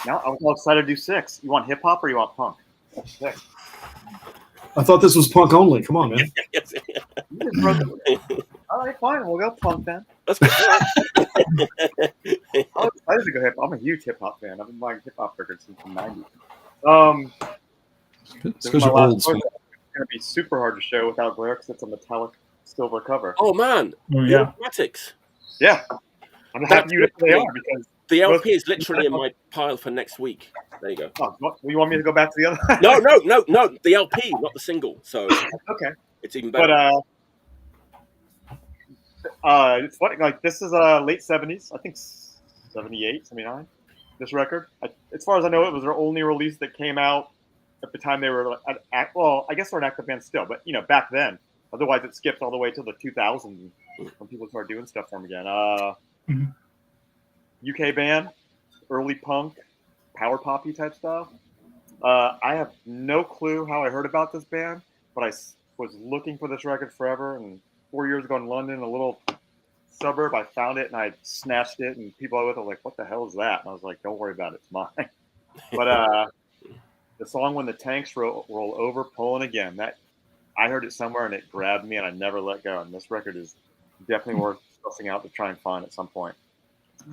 Now I was all excited to do 6. You want hip hop or you want punk? 6. I thought this was punk only. Come on, man. Yes. All right, fine. We'll go punk then. Let's go. I was excited to go hip hop. I'm a huge hip hop fan. I've been buying hip hop records since the 90s. It's because you're old. It's going to be super hard to show without glare because it's a metallic silver cover. Oh man! Yeah. Automatics. Yeah. I'm happy they are because the LP is literally in my pile for next week. There you go. Oh, you want me to go back to the other? No. The LP, not the single. So okay, it's even better. But it's funny. Like this is late 70s. I think 78, 79. This record, as far as I know, it was their only release that came out at the time they were well, I guess they're an active band still, but back then. Otherwise, it skipped all the way to the 2000s when people started doing stuff for them again. UK band, early punk, power poppy type stuff. I have no clue how I heard about this band, but I was looking for this record forever. And 4 years ago in London, a little suburb, I found it and I snatched it. And people I was with were like, "What the hell is that?" And I was like, "Don't worry about it, it's mine." But the song "When the Tanks Roll Over," Pulling Again, that I heard it somewhere and it grabbed me and I never let go. And this record is definitely worth sussing out to try and find at some point.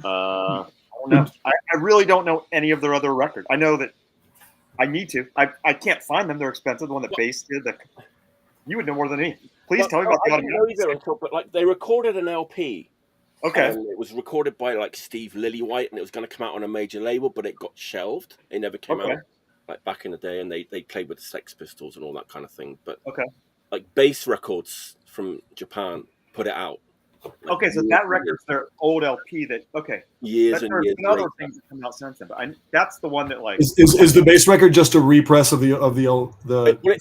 I don't know. I really don't know any of their other records. I know that I need to. I can't find them. They're expensive. The one that Bass did. You would know more than me. Please tell me about the audio. But like they recorded an LP. Okay. And it was recorded by like Steve Lillywhite, and it was going to come out on a major label, but it got shelved. It never came out. Like back in the day, and they played with the Sex Pistols and all that kind of thing. But like Bass Records from Japan put it out. Like so that record's their old LP. Years and years. Other things that come out since then, but that's the one that like is the Bass record just a repress of the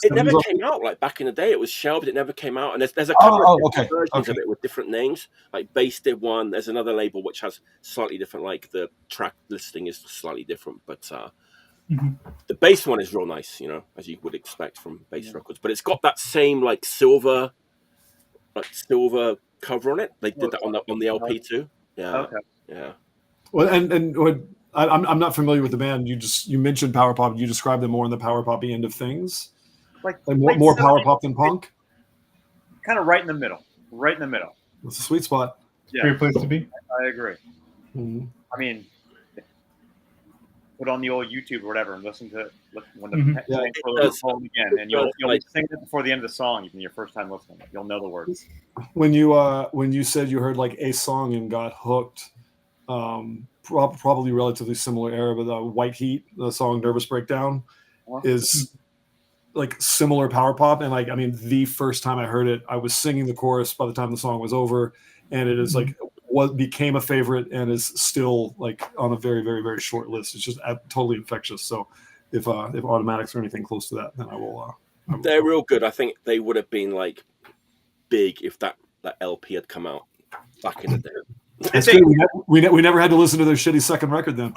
It never came out. Like back in the day, it was shelved. It never came out, and there's a couple of versions of it with different names. Like Bass did one. There's another label which has slightly different. Like the track listing is slightly different, but. The Bass one is real nice, as you would expect from Bass Records. But it's got that same like silver cover on it. They did that on the LP too. Yeah. Okay. Yeah. Well, I'm not familiar with the band. You mentioned power pop. You described them more on the power poppy end of things, Like more power pop than punk. Kind of right in the middle. Right in the middle. It's a sweet spot. Yeah. Great place to be. I agree. Mm-hmm. I mean, put on the old YouTube or whatever and listen to when the phone again, and you'll be singing it before the end of the song, even your first time listening. You'll know the words. When you said you heard like a song and got hooked, probably relatively similar era, but White Heat, the song "Nervous Breakdown," is like similar power pop. And like, I mean, the first time I heard it, I was singing the chorus by the time the song was over, and it is like what became a favorite and is still like on a very, very, very short list. It's just totally infectious. So if Automatics or anything close to that, then I will. They're real good. I think they would have been like big if that LP had come out back in the day. That's good. We never had to listen to their shitty second record then.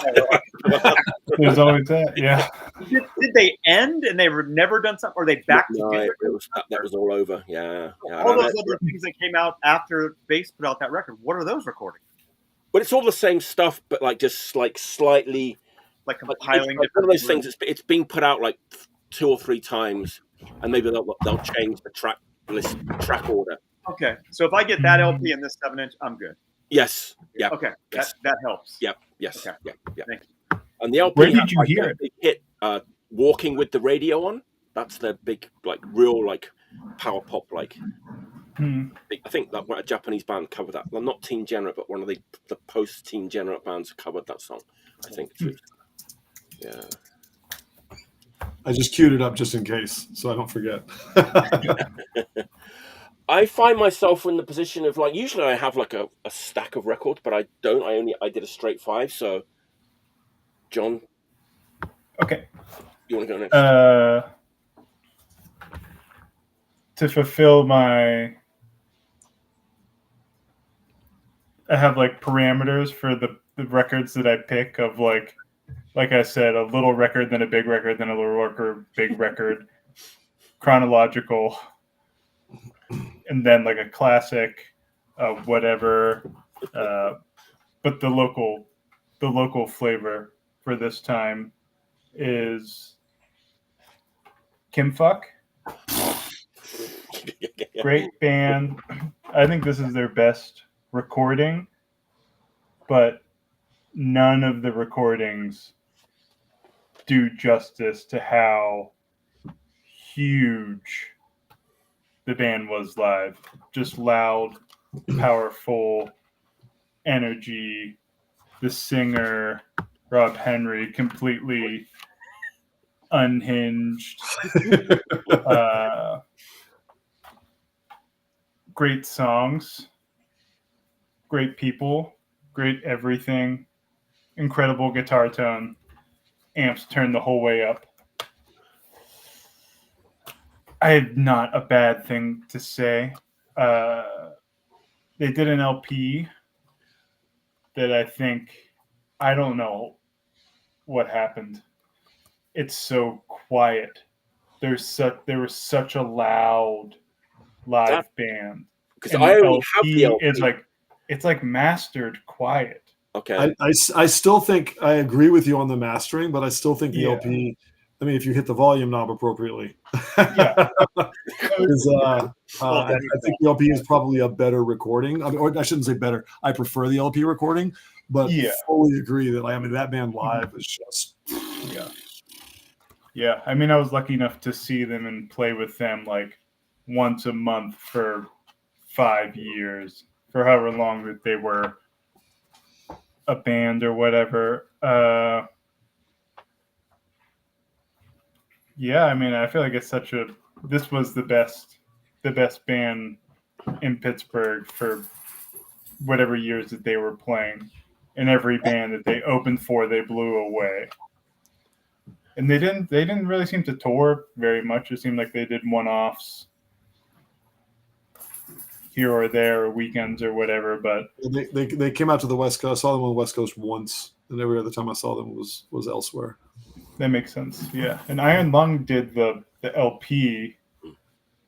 There's always that, yeah. Did they end and they were never done something, or they back together? That was all over. Yeah. All those other things that came out after Bass put out that record, what are those recordings? But it's all the same stuff, but like just like slightly like compiling. Like one of those things. It's being put out like 2 or 3 times, and maybe they'll change the track list, track order. Okay, so if I get that LP and this 7-inch, I'm good. Yes. Yeah. Okay. Yes. That helps. Yep. Yes. Okay. Yeah. Thank you. And the LP. Where did you hear it? Big hit. Walking with the Radio On. That's their big, like, real, like, power pop, like. I think that a Japanese band covered that. Well, not Teen Generate, but one of the post Teen Generate bands covered that song. I think too. Yeah. I just queued it up just in case, so I don't forget. I find myself in the position of like, usually I have like a stack of records, but I don't. I did a straight 5. So, John. Okay. You want to go next? To fulfill my, I have like parameters for the records that I pick of like I said, a little record, then a big record, then a little record, big record, chronological, and then like a classic, whatever. But the local flavor for this time is Kim Fuck. Great band. I think this is their best recording, but none of the recordings do justice to how huge the band was live. Just loud, powerful, energy. The singer, Rob Henry, completely unhinged. Great songs, great people, great everything, incredible guitar tone, amps turned the whole way up. I have not a bad thing to say. They did an LP that I don't know what happened. It's so quiet. There was such a loud live band. Because I only have the LP. It's like mastered quiet. Okay. I still think I agree with you on the mastering, but I still think the LP. I mean, if you hit the volume knob appropriately, yeah. I think the LP is probably a better recording. Or I shouldn't say better. I prefer the LP recording, but fully agree that that band live is just Yeah. I mean, I was lucky enough to see them and play with them like once a month for 5 years, for however long that they were a band or whatever. I mean, I feel like this was the best band in Pittsburgh for whatever years that they were playing. And every band that they opened for, they blew away. And they didn't really seem to tour very much. It seemed like they did one-offs here or there, or weekends or whatever. But they came out to the West Coast. I saw them on the West Coast once, and every other time I saw them was elsewhere. That makes sense. Yeah, and Iron Lung did the LP,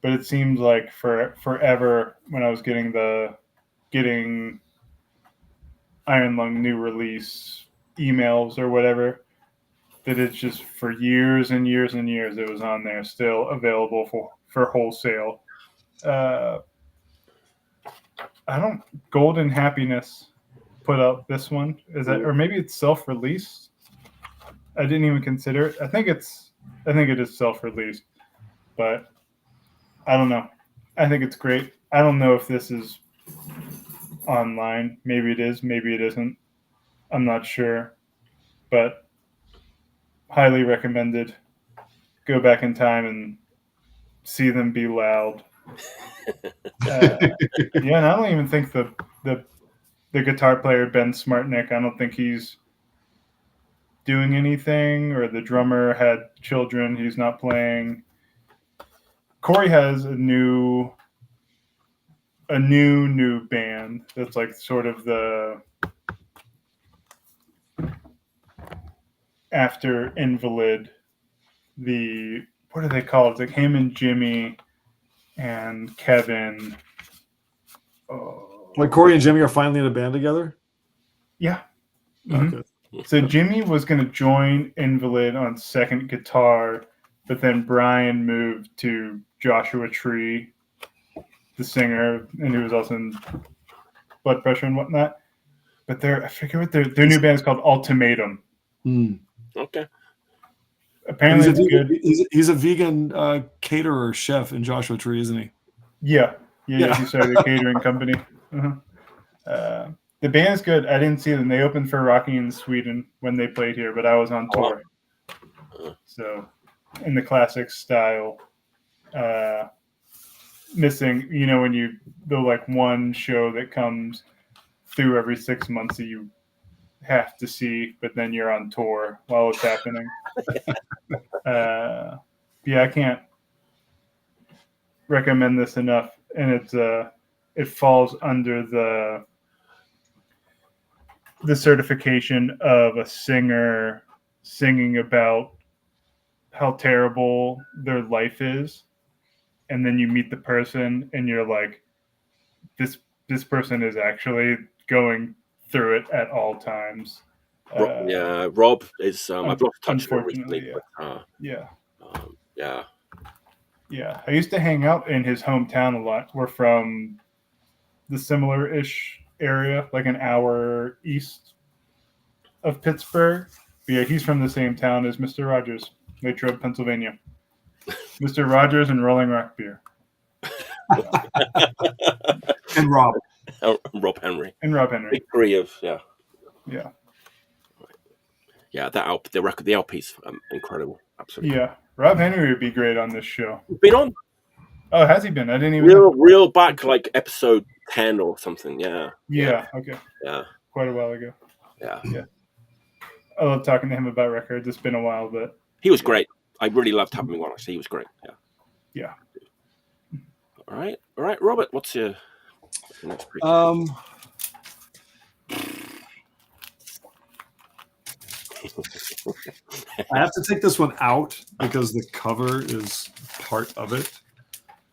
but it seemed like forever when I was getting the getting Iron Lung new release emails or whatever, that it's just for years and years and years it was on there, still available for wholesale. Golden Happiness put out this one. Is that, or maybe it's self-released? I didn't even consider it. I think it is self-released, but I don't know. I think it's great. I don't know if this is online. Maybe it is, maybe it isn't. I'm not sure, but highly recommended. Go back in time and see them be loud. And I don't even think the guitar player Ben Smartnick, I don't think he's doing anything, or the drummer had children, he's not playing. Corey has a new band that's like sort of the after Invalid, what do they call it? It's like him and Jimmy and Kevin. Like Corey and Jimmy are finally in a band together? Yeah. Mm-hmm. Okay. So Jimmy was going to join Invalid on second guitar, but then Brian moved to Joshua Tree, the singer, and he was also in Blood Pressure and whatnot. But I forget what their new band is called, Ultimatum. Okay. Apparently it's good. He's a vegan caterer chef in Joshua Tree, isn't he? Yeah. He started a catering company. Uh-huh. The band's good. I didn't see them. They opened for Rocky in Sweden when they played here, but I was on tour. So, in the classic style, missing, when the like one show that comes through every 6 months that you have to see, but then you're on tour while it's happening. I can't recommend this enough, and it falls under the certification of a singer singing about how terrible their life is, and then you meet the person and you're like, this person is actually going through it at all times. Rob is I've lost touch with him recently, I used to hang out in his hometown a lot. We're from the similar-ish area, like an hour east of Pittsburgh. But yeah, he's from the same town as Mr. Rogers, Latrobe, Pennsylvania. Mr. Rogers and Rolling Rock beer. And Rob. Rob Henry. And Rob Henry. Big three of, Yeah. Yeah, the LP's incredible. Absolutely. Yeah. Rob Henry would be great on this show. Been on? Oh, has he been? I didn't even real back, like episode 10 or something. Yeah. Okay. Yeah. Quite a while ago. Yeah. I love talking to him about records. It's been a while, but he was great. I really loved having him on. Actually, he was great. Yeah. All right, Robert. What's your next pick? I have to take this one out because the cover is part of it.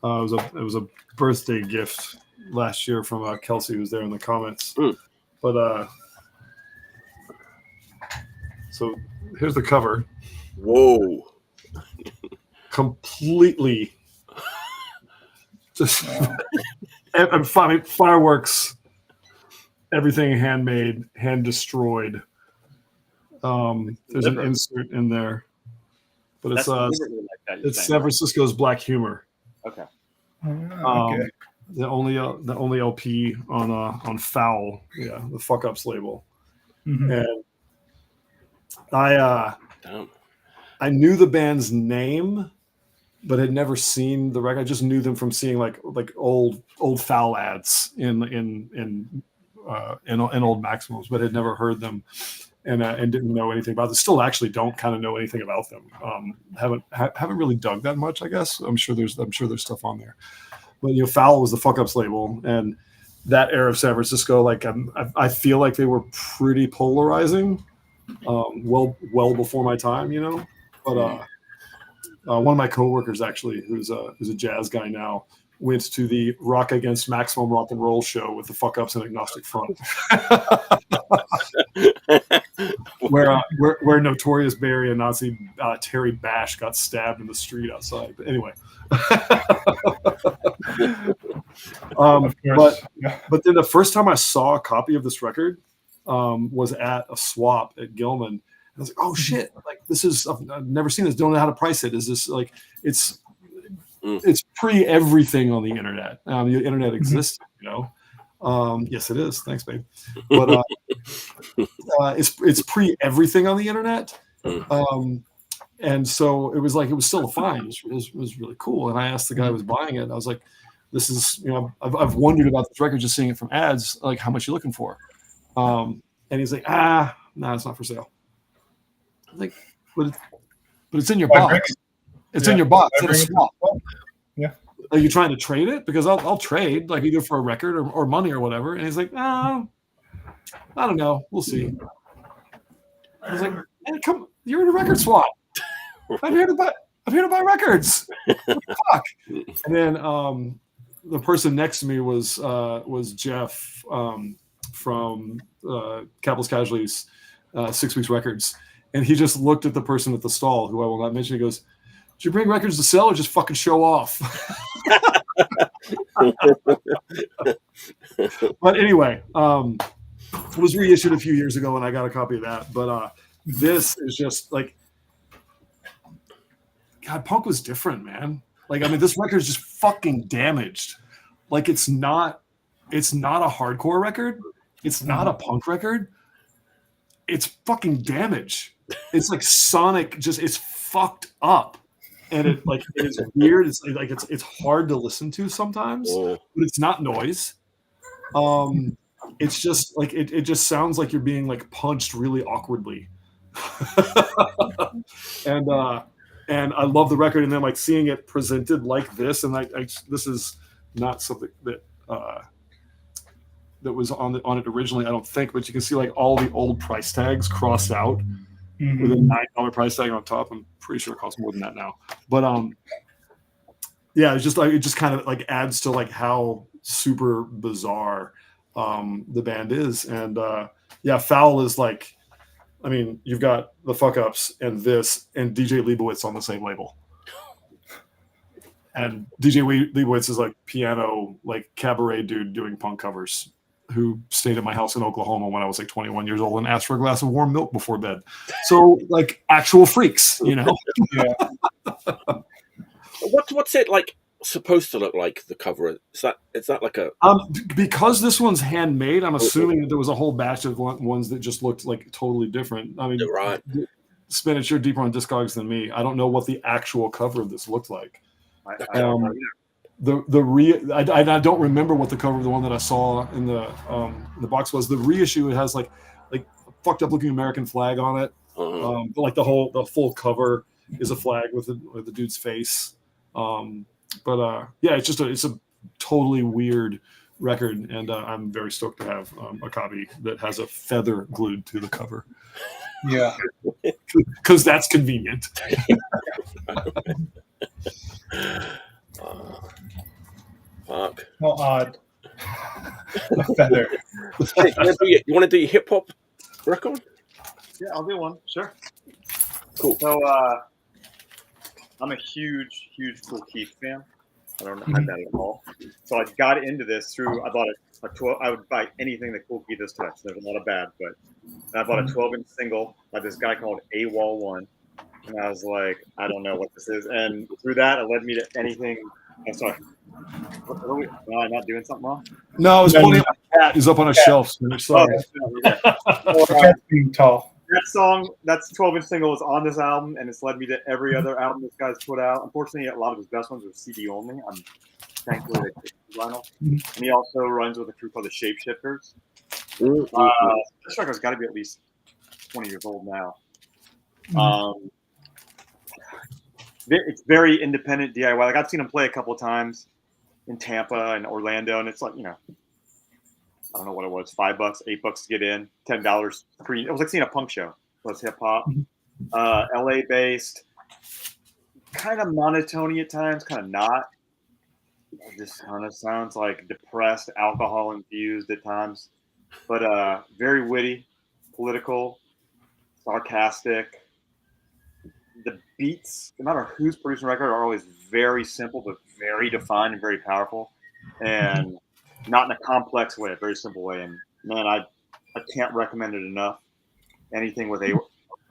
It was a birthday gift last year from Kelsey, who was there in the comments. But so here's the cover. Whoa! Completely just fireworks, everything handmade, hand destroyed. There's an insert in there, but it's San Francisco's Black Humor. Okay. The only LP on Foul, the Fuck Ups label. And I knew the band's name, but had never seen the record. I just knew them from seeing like old Foul ads in old Maximums, but had never heard them. And didn't know anything about them. Still, actually, don't kind of know anything about them. Haven't really dug that much. I guess I'm sure there's stuff on there. But Foul was the Fuck Ups label, and that era of San Francisco, like I feel like they were pretty polarizing. Well before my time, But one of my coworkers, actually, who's a jazz guy now, went to the Rock Against Maximum Rock and Roll show with the Fuck Ups and Agnostic Front, where Notorious Barry and Nazi Terry Bash got stabbed in the street outside. But anyway, but then the first time I saw a copy of this record was at a swap at Gilman. I was like, oh shit! Like this is I've never seen this. Don't know how to price it. Is this like it's pre everything on the internet? The internet exists, you know. Yes, it is. Thanks, babe. But it's pre everything on the internet. And so it was like it was still a find. It was really cool. And I asked the guy who was buying it. I was like, "This is I've wondered about this record just seeing it from ads. Like, how much you looking for?" And he's like, "No, it's not for sale." Like, but it's in your box. It's in your box. It's in a swap. Yeah. Are you trying to trade it? Because I'll trade, like either for a record or money or whatever. And he's like, I don't know. We'll see. I was like, man, come, you're in a record swap. I'm here to buy records. Fuck. And then the person next to me was Jeff from Capitalist Casualties 6 Weeks Records. And he just looked at the person at the stall, who I will not mention. He goes, "Did you bring records to sell or just fucking show off?" But anyway, it was reissued a few years ago, and I got a copy of that. But this is just like, God, punk was different, man. Like, I mean, this record is just fucking damaged. Like, it's not a hardcore record. It's not a punk record. It's fucking damage. It's like Sonic, it's fucked up. And it is weird. It's like it's hard to listen to sometimes, but it's not noise. It's just like it just sounds like you're being like punched really awkwardly. And I love the record, and then like seeing it presented like this, and this is not something that that was on it originally, I don't think, but you can see like all the old price tags crossed out with a $9 price tag on top. I'm pretty sure it costs more than that now. But yeah, it's just like it just kind of like adds to like how super bizarre the band is. And yeah, Foul is like, I mean, you've got the Fuck Ups and this and DJ Leibowitz on the same label. And DJ Leibowitz is like piano, like cabaret dude doing punk covers, who stayed at my house in Oklahoma when I was like 21 years old and asked for a glass of warm milk before bed. So like actual freaks, you know? Yeah. What's it like supposed to look like, the cover? Is that like a because this one's handmade, I'm assuming that there was a whole batch of ones that just looked like totally different. I mean, right. Spinach, you're deeper on Discogs than me. I don't know what the actual cover of this looked like. I don't know either. I don't remember what the cover of the one that I saw in the box was. The reissue, it has like a fucked up looking American flag on it. But like the full cover is a flag with the dude's face. Yeah, it's a totally weird record, and I'm very stoked to have a copy that has a feather glued to the cover. Yeah, because that's convenient. Fuck. how odd. A feather. Hey, you want to do your hip hop record? Yeah, I'll do one. Sure. Cool. So I'm a huge Cool Keith fan. I don't know that at all. So I got into this through, I bought a 12. I would buy anything that Cool Keith has touched. There's a lot of bad, but I bought a 12-inch single by this guy called AWOL1. And I was like, I don't know what this is. And through that, it led me to anything. I'm sorry. Am I not doing something wrong? No, I was pointing at my cat. He's up on a shelf. Sorry. Cat's being tall. That song, that's 12-inch single, is on this album, and it's led me to every other album this guy's put out. Unfortunately, a lot of his best ones are CD only. I'm thankfully they picked vinyl. And he also runs with a crew called the Shapeshifters. This record's got to be at least 20 years old now. It's very independent DIY. Like, I've seen him play a couple of times in Tampa and Orlando, and it's like, I don't know what it was, $5, $8 to get in, $10 free. It was like seeing a punk show. It was hip hop, LA based, kind of monotony at times, kind of not. This kind of sounds like depressed, alcohol infused at times, but very witty, political, sarcastic. The beats, no matter who's producing the record, are always very simple but very defined and very powerful, and not in a complex way, a very simple way. And man, I can't recommend it enough. Anything with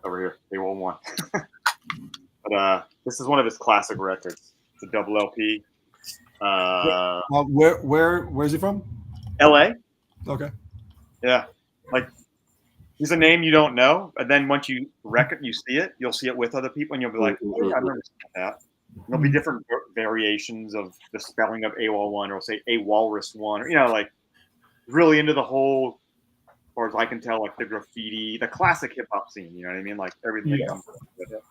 over here, A1. But this is one of his classic records. It's a double LP. Where's he from? LA. Okay. Yeah, like he's a name you don't know, and then once you you see it, you'll see it with other people, and you'll be like, "Oh, yeah, I've never seen that." And there'll be different variations of the spelling of A1, or say A Walrus 1, or like really into the whole, as far as I can tell, like the graffiti, the classic hip hop scene. You know what I mean? Like everything that comes with it.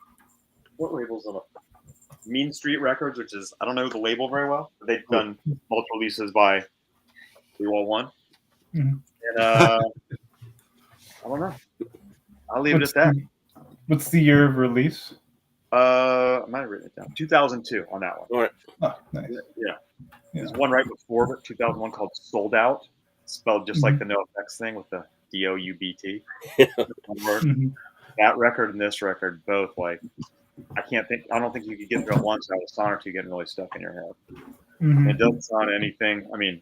What labels on it? Mean Street Records, which is I don't know the label very well, but they've done multiple releases by A1. And I don't know. I'll leave it at that. What's the year of release? I might have written it down. 2002 on that one. All right. Oh, nice. Yeah. There's one right before, but 2001 called Sold Out, spelled just like the NoFX thing with the DOUBT. That record and this record both like I don't think you could get through it once without a song or two getting really stuck in your head. It doesn't sound anything. I mean,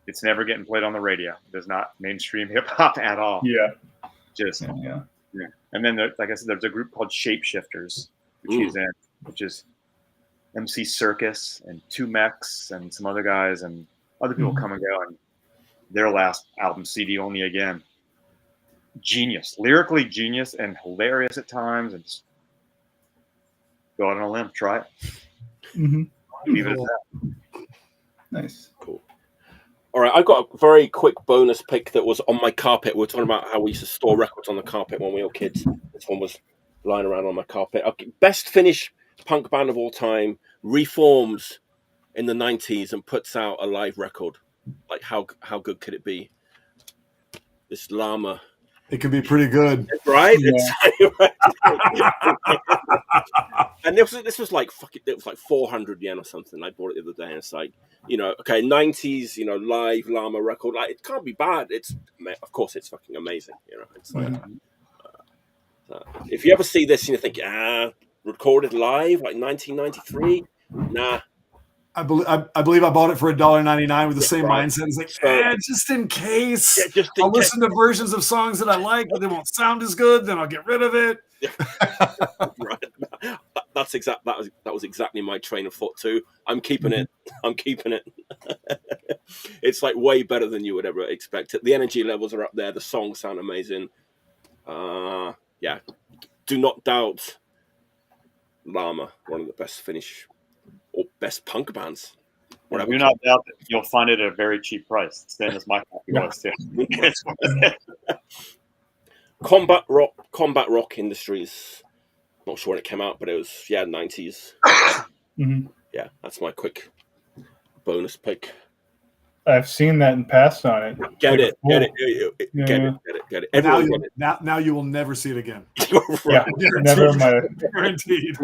it's never getting played on the radio. It does not mainstream hip hop at all. Yeah. Just yeah. And then like I said, there's a group called Shapeshifters, which is MC Circus and Two Mex and some other guys and other people come and go. And their last album, CD Only Again, genius, lyrically genius and hilarious at times. And just go out on a limb, try it. Leave it at that. Nice. Cool. All right, I've got a very quick bonus pick that was on my carpet. We're talking about how we used to store records on the carpet when we were kids. This one was lying around on my carpet. Okay, best Finnish punk band of all time reforms in the 90s and puts out a live record. Like, how good could it be? This Llama. It can be pretty good, right? Yeah. And this was like it was like 400 yen or something. I bought it the other day, and it's like, okay, 90s, live Llama record. Like, it can't be bad. Of course, it's fucking amazing. It's like if you ever see this and you think, recorded live like 1993, nah. I believe I bought it for $1.99 with the same mindset. It's like, just in case. I'll listen to versions of songs that I like, but they won't sound as good. Then I'll get rid of it. Right. That was exactly my train of thought too. I'm keeping it. It's like way better than you would ever expect. The energy levels are up there. The songs sound amazing. Yeah. Do not doubt Llama, one of the best Finnish or best punk bands. Do not doubt that you'll find it at a very cheap price. Same as my copy was too. Combat Rock Industries. Not sure when it came out, but it was 90s. Yeah, that's my quick bonus pick. I've seen that and passed on it. Get it. Everyone get it. Now you will never see it again. Yeah, never in my guaranteed.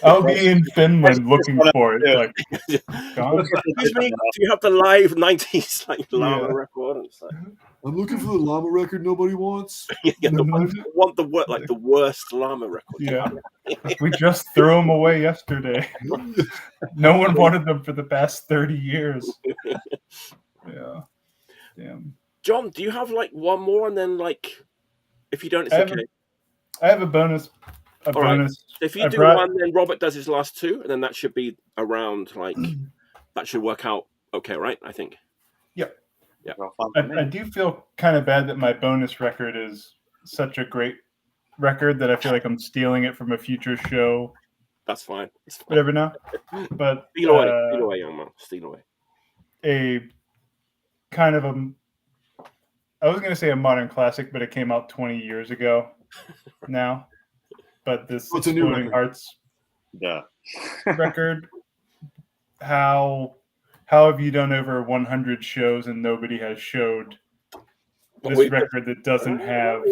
I'll be in Finland looking for it. Like, excuse me, do you have the live 90s Llama record? I'm looking for the Llama record nobody wants. Want the worst Llama record. Yeah, we just threw them away yesterday. No one wanted them for the past 30 years. Yeah, damn. John, do you have one more, and then if you don't, it's okay. I have a bonus. Right. If you do one, then Robert does his last two, and then that should be around that should work out okay, right? I think. Yep. Yeah. I do feel kind of bad that my bonus record is such a great record that I feel like I'm stealing it from a future show. That's fine. Whatever now. But steal away, young man. Steal away. A kind of I was going to say a modern classic, but it came out 20 years ago now. But this Exploding Hearts record, how have you done over 100 shows and nobody has showed this record that doesn't have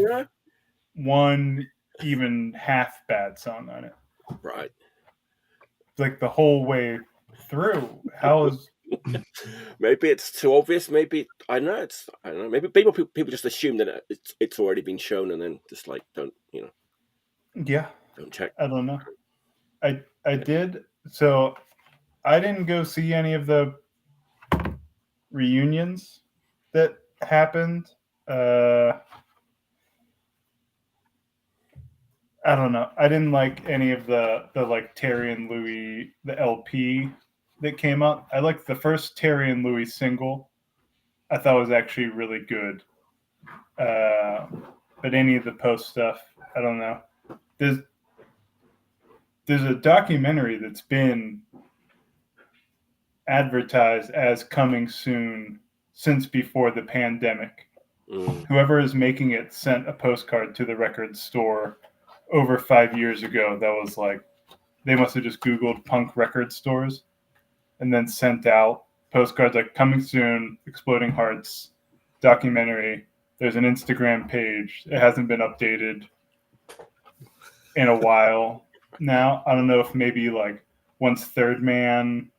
one even half bad song on it? Right. Like the whole way through. How is? Maybe it's too obvious. Maybe I don't know. Maybe people just assume that it's already been shown and then just like don't check. I don't know. I did. So I didn't go see any of the reunions that happened. I don't know. I didn't like any of the like Terry and Louis, the LP that came out. I liked the first Terry and Louis single. I thought was actually really good. But any of the post stuff, I don't know. There's a documentary that's been advertised as coming soon since before the pandemic. Whoever is making it sent a postcard to the record store over 5 years ago. That was like, they must have just Googled punk record stores and then sent out postcards like coming soon, Exploding Hearts, documentary. There's an Instagram page. It hasn't been updated in a while now. I don't know if maybe like once Third Man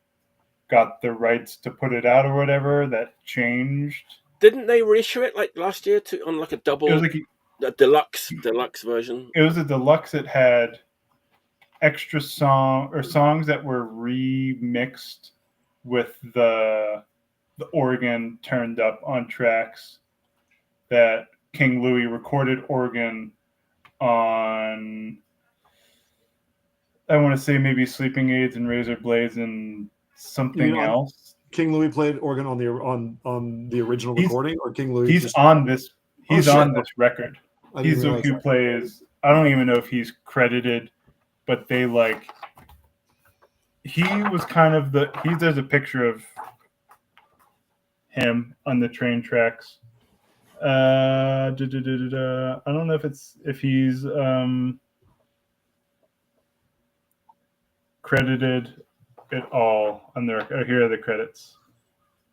got the rights to put it out or whatever, that changed. Didn't they reissue it like last year on like a double? It was like a deluxe version. It was a deluxe. It had extra songs that were remixed with the organ turned up on tracks that King Louis recorded organ on. I want to say maybe Sleeping Aids and Razor Blades and something else. King Louis played organ on the original recording, or King Louis? He's on this. He's on this record. He's the who plays. I don't even know if he's credited, but they like. He was kind of there's a picture of him on the train tracks. I don't know if he's credited at all on the record. Here are the credits.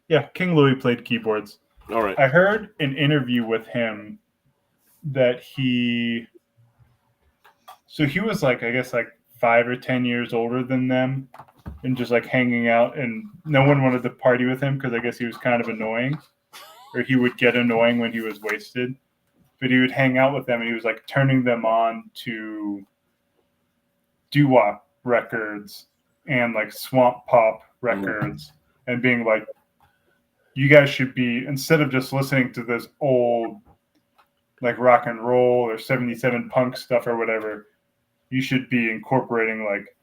Yeah, King Louis played keyboards. All right. I heard an interview with him that he was like, I guess like 5 or 10 years older than them and just like hanging out, and no one wanted to party with him because I guess he was kind of annoying, or he would get annoying when he was wasted, but he would hang out with them and he was like turning them on to doo-wop records and like swamp pop records and being like, you guys should be, instead of just listening to this old like rock and roll or 77 punk stuff or whatever, you should be incorporating like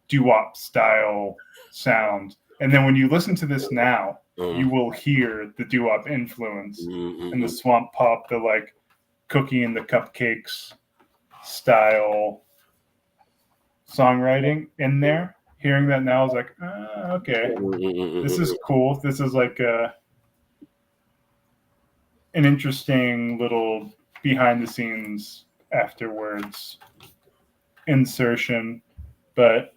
doo-wop style sound. And then when you listen to this now, you will hear the doo-wop influence and the swamp pop, the like Cookie and the Cupcakes style songwriting in there. Hearing that now is like, okay, this is cool. This is like an interesting little behind the scenes afterwards insertion, but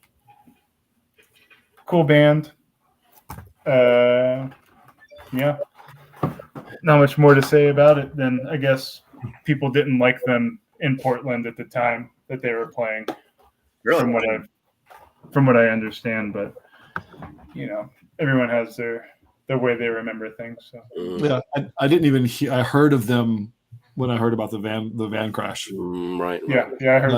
cool band. Yeah, not much more to say about it than I guess people didn't like them in Portland at the time that they were playing. Really? From what I understand, but you know, everyone has their way they remember things. So yeah, I didn't even I heard of them when I heard about the van crash. Right. Yeah.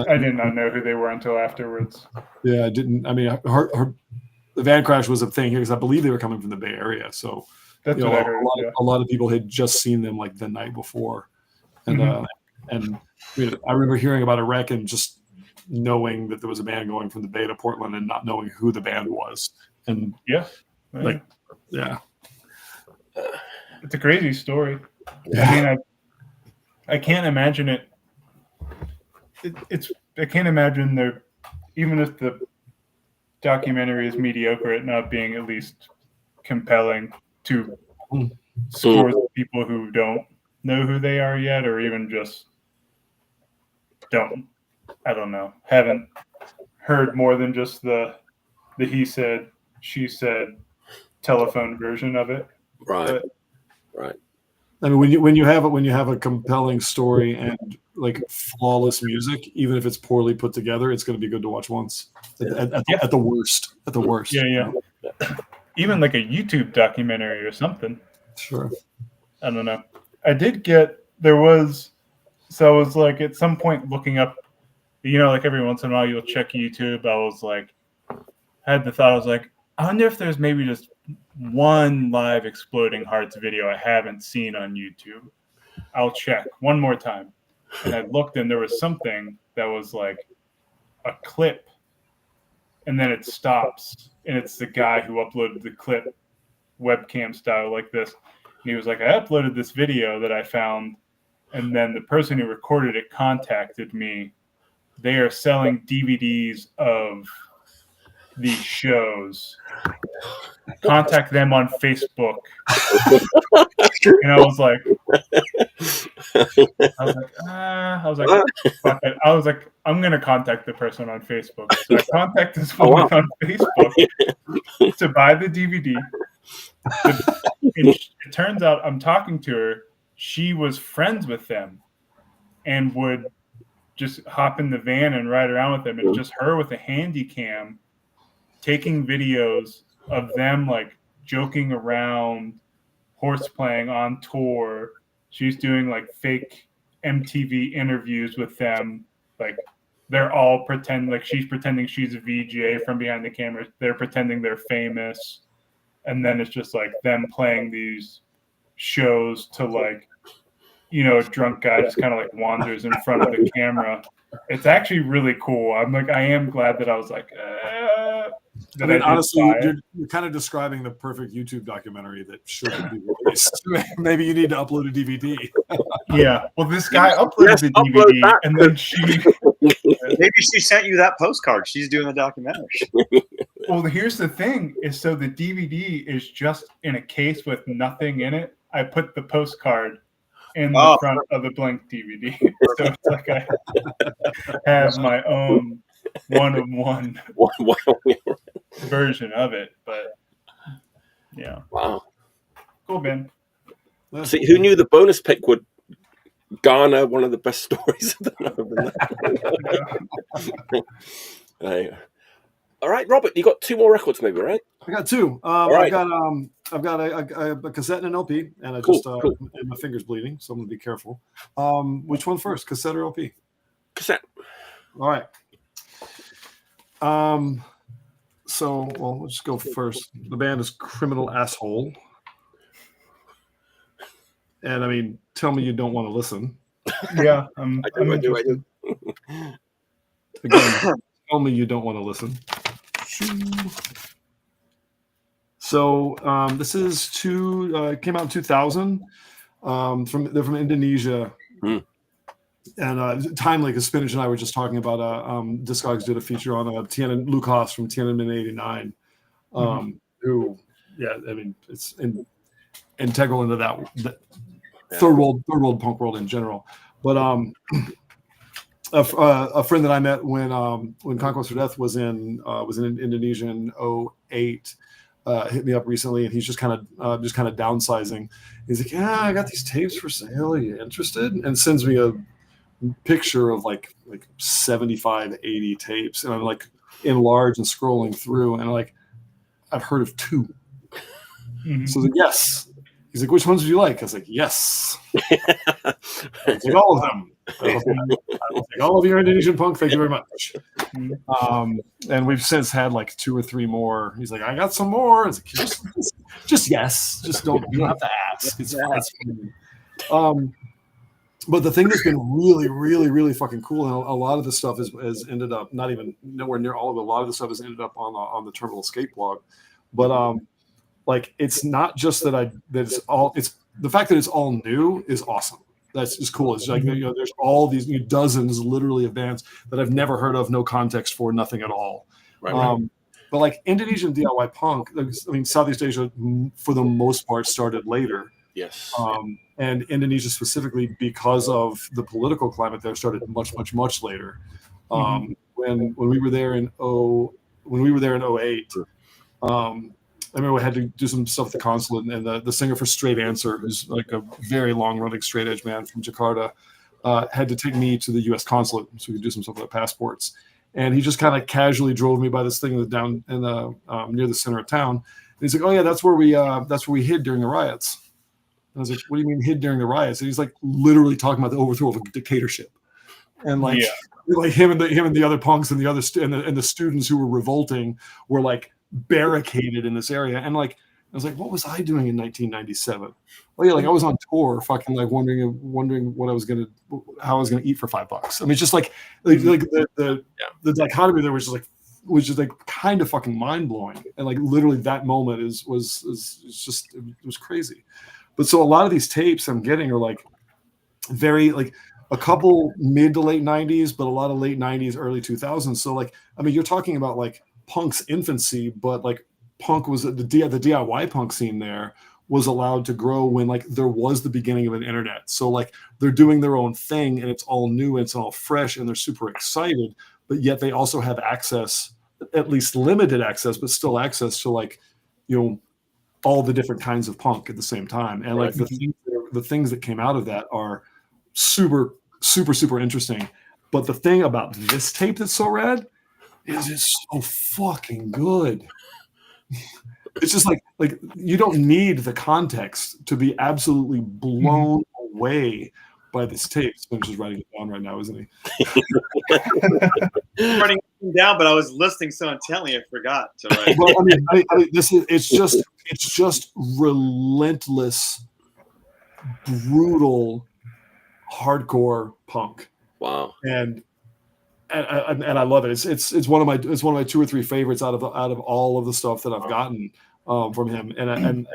I did not know who they were until afterwards. Yeah, I didn't. I mean, I heard the van crash was a thing here because I believe they were coming from the Bay Area. So that's what I heard. A lot of people had just seen them like the night before, and and I remember hearing about a wreck and just knowing that there was a band going from the Bay to Portland and not knowing who the band was. And yeah, it's a crazy story. Yeah. I mean, I can't imagine it. I can't imagine there, even if the documentary is mediocre, it not being at least compelling to scores of people who don't know who they are yet, or even just haven't heard more than just the he said, she said telephone version of it. Right. But, right. I mean, when you have a compelling story and like flawless music, even if it's poorly put together, it's going to be good to watch once. At the worst. At the worst. Yeah, yeah. You know? Even like a YouTube documentary or something. Sure. I don't know. I did get I was like at some point looking up, you know, like every once in a while you'll check YouTube. I was like, I was like, I wonder if there's maybe just one live Exploding Hearts video I haven't seen on YouTube. I'll check one more time. And I looked and there was something that was like a clip and then it stops and it's the guy who uploaded the clip webcam style like this. And he was like, I uploaded this video that I found, and then the person who recorded it contacted me. They are selling DVDs of these shows. Contact them on Facebook. And I was like, fuck it. I was like, I'm gonna contact the person on Facebook. So I contact this woman on Facebook to buy the DVD. It turns out I'm talking to her. She was friends with them and would just hop in the van and ride around with them. It's just her with a handy cam taking videos of them like joking around, horseplaying on tour. She's doing like fake MTV interviews with them. Like they're all she's pretending she's a VJ from behind the camera. They're pretending they're famous. And then it's just like them playing these shows to like, you know, a drunk guy just kind of like wanders in front of the camera. It's actually really cool. I am glad that I was like, I mean, honestly, you're kind of describing the perfect YouTube documentary that should be released. Maybe you need to upload a DVD. Yeah. Well, this guy uploaded the DVD, and then maybe she sent you that postcard. She's doing the documentary. Well, here's the thing: is so the DVD is just in a case with nothing in it. I put the postcard in the front of the blank DVD, so it's like I have my own one-of-one version of it. But yeah, wow, cool, Ben. See, who knew the bonus pick would garner one of the best stories of the night? All right, Robert, you got two more records, maybe, right? I got two. Right. I've got a cassette and an LP, and and my finger's bleeding, so I'm gonna be careful. Which one first, cassette or LP? Cassette. All right. So let's just go first. The band is Criminal Asshole, and I mean, tell me you don't want to listen. Yeah, I do. Again, tell me you don't want to listen. So this is came out in 2000. They're from Indonesia, and timely because Spinach and I were just talking about Discogs did a feature on Lucas from Tiananmen '89, who, I mean, it's integral into that third world punk world in general. But a friend that I met when Conquest or Death was in Indonesia in 2008 hit me up recently, and he's just kind of downsizing. He's like, "Yeah, I got these tapes for sale. Are you interested?" And sends me a picture of like 75, 80 tapes, and I'm like enlarged and scrolling through, and I'm like, I've heard of two. Mm-hmm. So I was like, yes. He's like, which ones do you like? I was like, yes. I like all of them. I will take all of your Indonesian punk. Thank you very much. And we've since had like 2 or 3 more. He's like, I got some more. It's like, just yes. Just you don't have to ask. It's fine. But the thing that's been really, really, really fucking cool, and a lot of this stuff has ended up, not even nowhere near all of it, a lot of the stuff has ended up on the Terminal Escape blog. But like, it's not just it's the fact that it's all new is awesome. That's just cool. It's like, there's all these dozens literally of bands that I've never heard of, no context for, nothing at all. Right. But like Indonesian DIY punk, I mean, Southeast Asia for the most part started later. Yes. And Indonesia specifically, because of the political climate there, started much, much, much later. When we were there in 2008, I remember we had to do some stuff at the consulate, and the singer for Straight Answer, who's like a very long-running straight edge man from Jakarta, had to take me to the U.S. consulate so we could do some stuff with our passports. And he just kind of casually drove me by this thing down in near the center of town. And he's like, "Oh yeah, that's where we hid during the riots." And I was like, "What do you mean hid during the riots?" And he's like, literally talking about the overthrow of a dictatorship, and like, like him and the other punks and the other and the students who were revolting were like barricaded in this area. And like, I was like, "What was I doing in 1997?" Oh yeah, like I was on tour, fucking like wondering what how I was gonna eat for $5. I mean, it's just like the dichotomy there was just like kind of fucking mind blowing, and like literally that moment was crazy. But so a lot of these tapes I'm getting are like very like a couple mid to late 90s, but a lot of late 90s, early 2000s. So like, I mean, you're talking about like punk's infancy, but like punk was the DIY punk scene there was allowed to grow when like there was the beginning of an internet. So like they're doing their own thing and it's all new and it's all fresh and they're super excited, but yet they also have access, at least limited access, but still access to like, you know, all the different kinds of punk at the same time. And like the things that came out of that are super, super, super interesting. But the thing about this tape that's so rad is it's so fucking good. It's just like you don't need the context to be absolutely blown away by this tape. Spinach is writing it down right now, isn't he? I'm writing it down, but I was listening so intently I forgot to write. Well, I mean, it's just relentless, brutal, hardcore punk. Wow. And I love it. It's one of my 2 or 3 favorites out of all of the stuff that I've gotten from him. And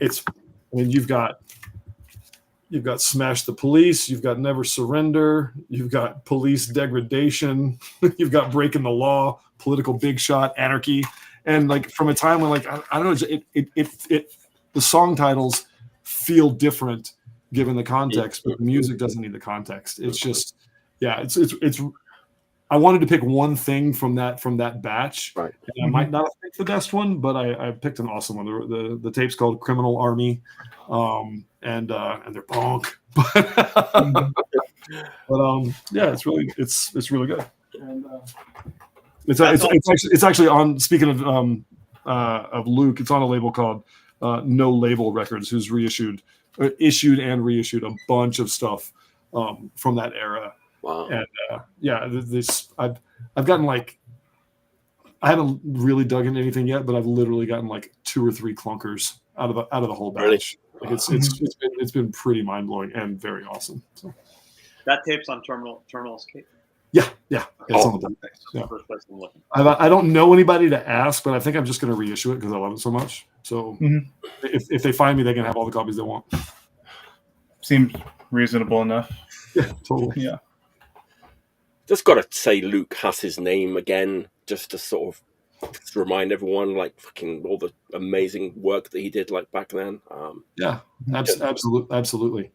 it's I mean, you've got Smash the Police, you've got Never Surrender, you've got Police Degradation, you've got Breaking the Law, Political Big Shot, Anarchy, and like from a time when like I don't know, the song titles feel different given the context, but the music doesn't need the context. It's just it's I wanted to pick one thing from that batch. Right. And I might not have picked the best one, but I picked an awesome one. The tape's called Criminal Army. And they're punk. But yeah, it's really good. And it's actually on, speaking of Luke, it's on a label called No Label Records, who's issued and reissued a bunch of stuff from that era. Wow. And I've gotten like, I haven't really dug into anything yet, but I've literally gotten like 2 or 3 clunkers out of the whole batch. Really? Like it's been pretty mind blowing and very awesome. So. That tape's on Terminal Escape. Yeah. It's on the tape. Yeah. First place I'm looking. I don't know anybody to ask, but I think I'm just going to reissue it because I love it so much. So if they find me, they can have all the copies they want. Seems reasonable enough. Yeah, totally. Yeah. Just got to say Luke has his name again, just to sort of remind everyone, like, fucking all the amazing work that he did, like, back then. Absolutely.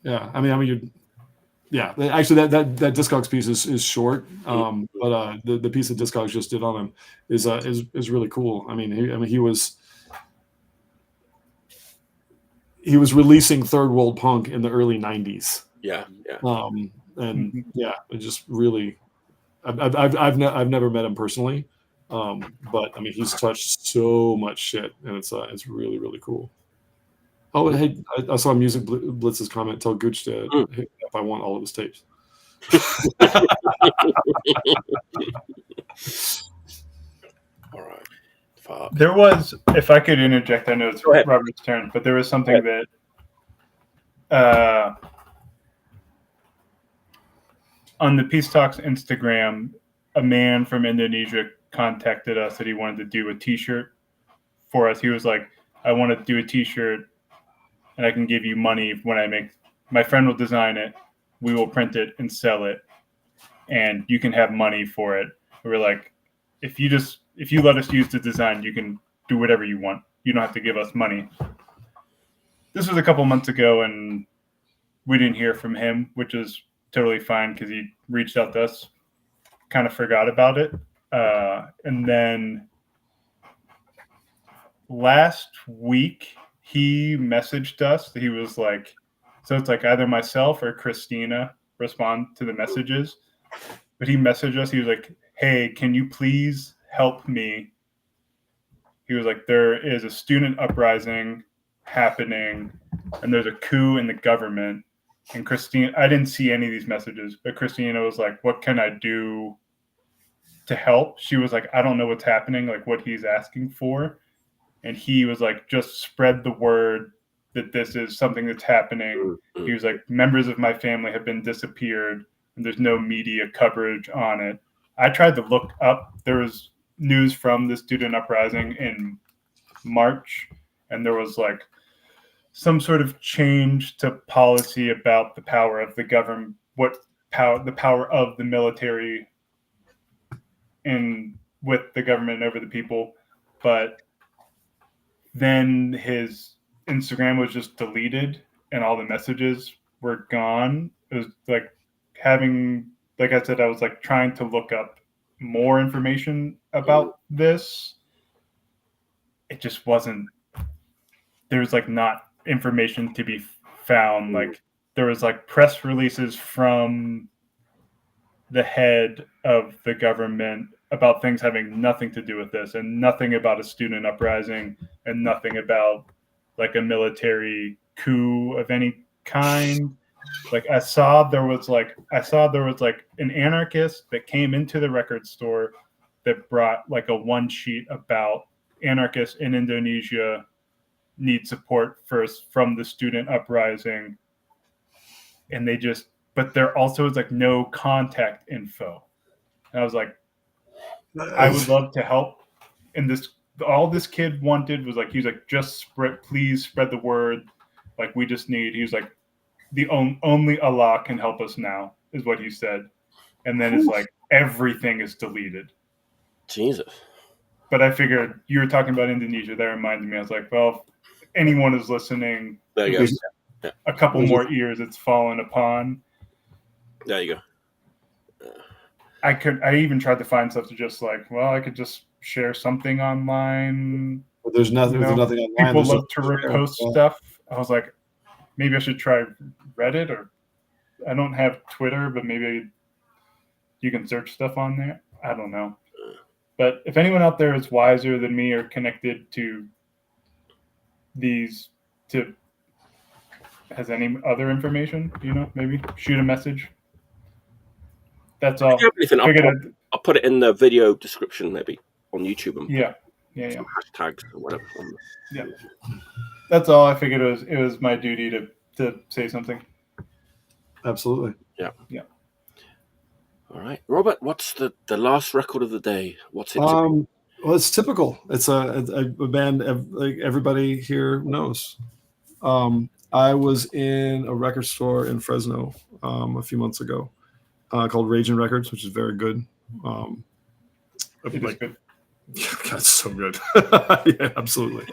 Yeah. I mean, actually, that Discogs piece is short, but the piece that Discogs just did on him is really cool. I mean, he was releasing third world punk in the early 90s. Yeah. It just really, I've never met him personally, but I mean, he's touched so much shit, and it's really, really cool. Oh, hey, I saw Music Blitz's comment. Tell Gooch to hit if I want all of his tapes. All right. Fuck. There was, if I could interject, I know it's Robert's turn, but there was something that on the Peace Talks Instagram, a man from Indonesia contacted us that he wanted to do a T-shirt for us. He was like, I want to do a T-shirt and I can give you money when I make, my friend will design it, we will print it and sell it, and you can have money for it. We were like, if you let us use the design, you can do whatever you want. You don't have to give us money. This was a couple months ago, and we didn't hear from him, which is totally fine because he reached out to us, kind of forgot about it. And then last week, he messaged us. He was like, So it's like either myself or Christina respond to the messages. But he messaged us. He was like, hey, can you please help me? He was like, there is a student uprising happening, and there's a coup in the government. And Christina, I didn't see any of these messages, but Christina was like, what can I do to help? She was like, I don't know what's happening, like what he's asking for. And he was like, just spread the word that this is something that's happening. He was like, members of my family have been disappeared, and there's no media coverage on it. I tried to look up. There was news from the student uprising in March, and there was like some sort of change to policy about the power of the government, the power of the military in with the government over the people. But then his Instagram was just deleted and all the messages were gone. It was like like I said, I was like trying to look up more information about this. It just wasn't, there was like not information to be found. Like there was like press releases from the head of the government about things having nothing to do with this, and nothing about a student uprising, and nothing about like a military coup of any kind. Like I saw there was like an anarchist that came into the record store that brought like a one sheet about anarchists in Indonesia need support first from the student uprising, and but there also is like no contact info. And I was like, I would love to help. And all this kid wanted was like, he was like, please spread the word. Like we just need. He was like, only Allah can help us now, is what he said. And then it's like everything is deleted. Jesus. But I figured you were talking about Indonesia. That reminded me. I was like, well, if anyone is listening, there you go. Yeah. A couple more ears it's fallen upon. There you go. I even tried to find stuff to just like, well, I could just share something online. But there's nothing. There's nothing online. People love to repost stuff. I was like, maybe I should try Reddit, or I don't have Twitter, but maybe you can search stuff on there. I don't know. But if anyone out there is wiser than me or connected to has any other information, maybe shoot a message. That's all. I'll put it in the video description, maybe on YouTube. And yeah. Hashtags or whatever. Yeah. That's all. I figured it was my duty to say something. Absolutely. Yeah. All right, Robert. What's the last record of the day? What's it? Well, it's typical. It's a band like everybody here knows. I was in a record store in Fresno a few months ago called Raging Records, which is very good. It is good. God, it's so good. Yeah, absolutely.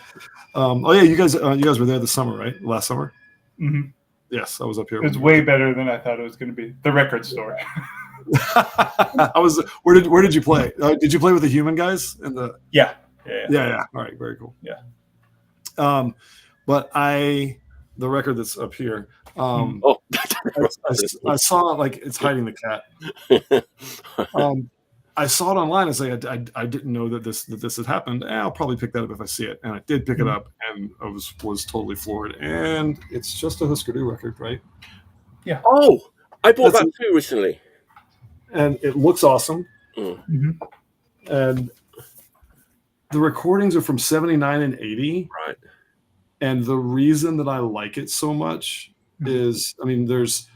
You guys were there this summer, right? Last summer. Mm-hmm. Yes, I was up here. It was way better than I thought it was going to be. The record store. Where did you play? Did you play with the Human guys in the? Yeah. All right, very cool. Yeah. But the record that's up here. I saw like it's hiding the cat. I saw it online. I was like, I didn't know that this had happened. I'll probably pick that up if I see it, and I did pick it up, and I was totally floored. And it's just a Husker Du record, right? Yeah. Oh, I bought that too recently. And it looks awesome. Mm-hmm. And the recordings are from 79 and 80. Right. And the reason that I like it so much is, I mean, there's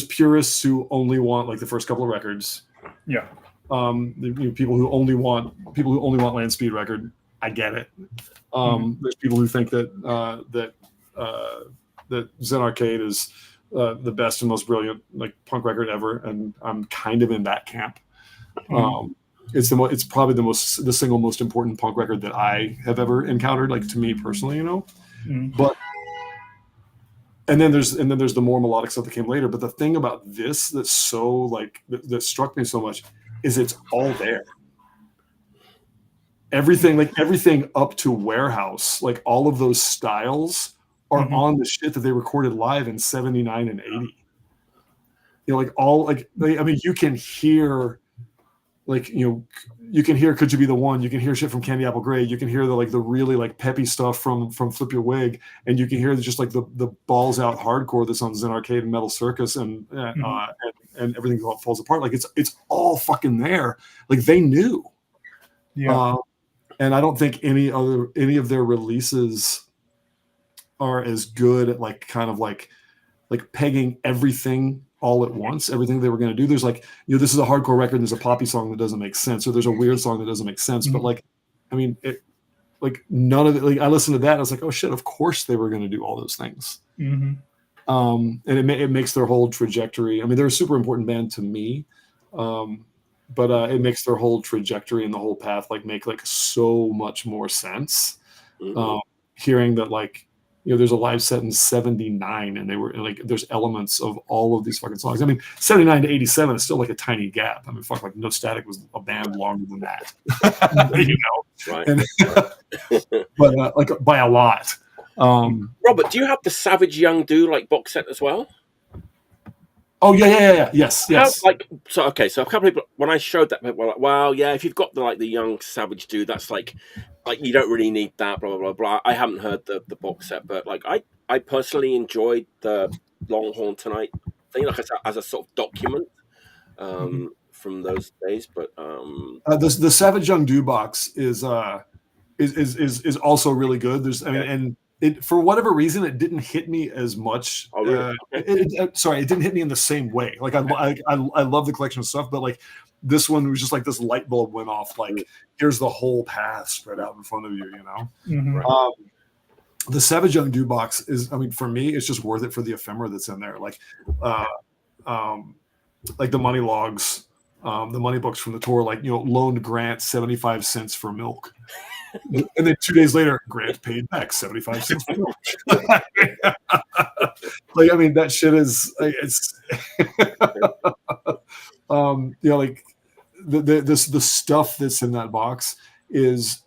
purists who only want like the first couple of records. Yeah. People who only want Land Speed record. I get it. There's people who think that Zen Arcade is the best and most brilliant like punk record ever, and I'm kind of in that camp. It's probably the single most important punk record that I have ever encountered, like to me personally, But and then there's the more melodic stuff that came later. But the thing about this that's so like that struck me so much is it's all there. Everything up to Warehouse, like all of those styles are on the shit that they recorded live in 79 and 80. You know, like all like I mean, you can hear like, you know, you can hear Could You Be the One, you can hear shit from Candy Apple Grey, you can hear the like the really like peppy stuff from Flip Your Wig, and you can hear just like the balls out hardcore that's on Zen Arcade and Metal Circus and everything falls apart. Like it's all fucking there. Like they knew. Yeah. And I don't think any of their releases are as good at like kind of like pegging everything all at once, everything they were going to do. There's like, you know, this is a hardcore record and there's a poppy song that doesn't make sense, or there's a weird song that doesn't make sense. But like, I mean, like none of it, like I listened to that and I was like, oh shit, of course they were going to do all those things. And it makes their whole trajectory. I mean, they're a super important band to me. But it makes their whole trajectory and the whole path like make like so much more sense. Hearing that like, you know, there's a live set in 79 and they were like, there's elements of all of these fucking songs. I mean, 79 to 87 is still like a tiny gap. I mean, fuck, like No Static was a band longer than that, you know? Right. And, but like by a lot. Robert, do you have the Savage Young Do like box set as well? Oh yeah, yes. Like so, okay. So a couple of people, when I showed that, were like, "Well, yeah, if you've got the young Savage Dude, that's like you don't really need that." Blah blah blah blah. I haven't heard the box set, but like I personally enjoyed the Longhorn Tonight thing, like as a sort of document from those days. But the Savage Young Do box is also really good. There's and. It, for whatever reason, it didn't hit me as much. Oh, really? It didn't hit me in the same way. Like I love the collection of stuff, but like this one was just like this light bulb went off. Like here's the whole path spread out in front of you. You know, the Savage Young Do box is. I mean, for me, it's just worth it for the ephemera that's in there. Like the money logs, the money books from the tour. Like, you know, loaned Grant 75 cents for milk. And then 2 days later, Grant paid back 75 cents. Like, I mean, that shit is it's you know, like the stuff that's in that box is,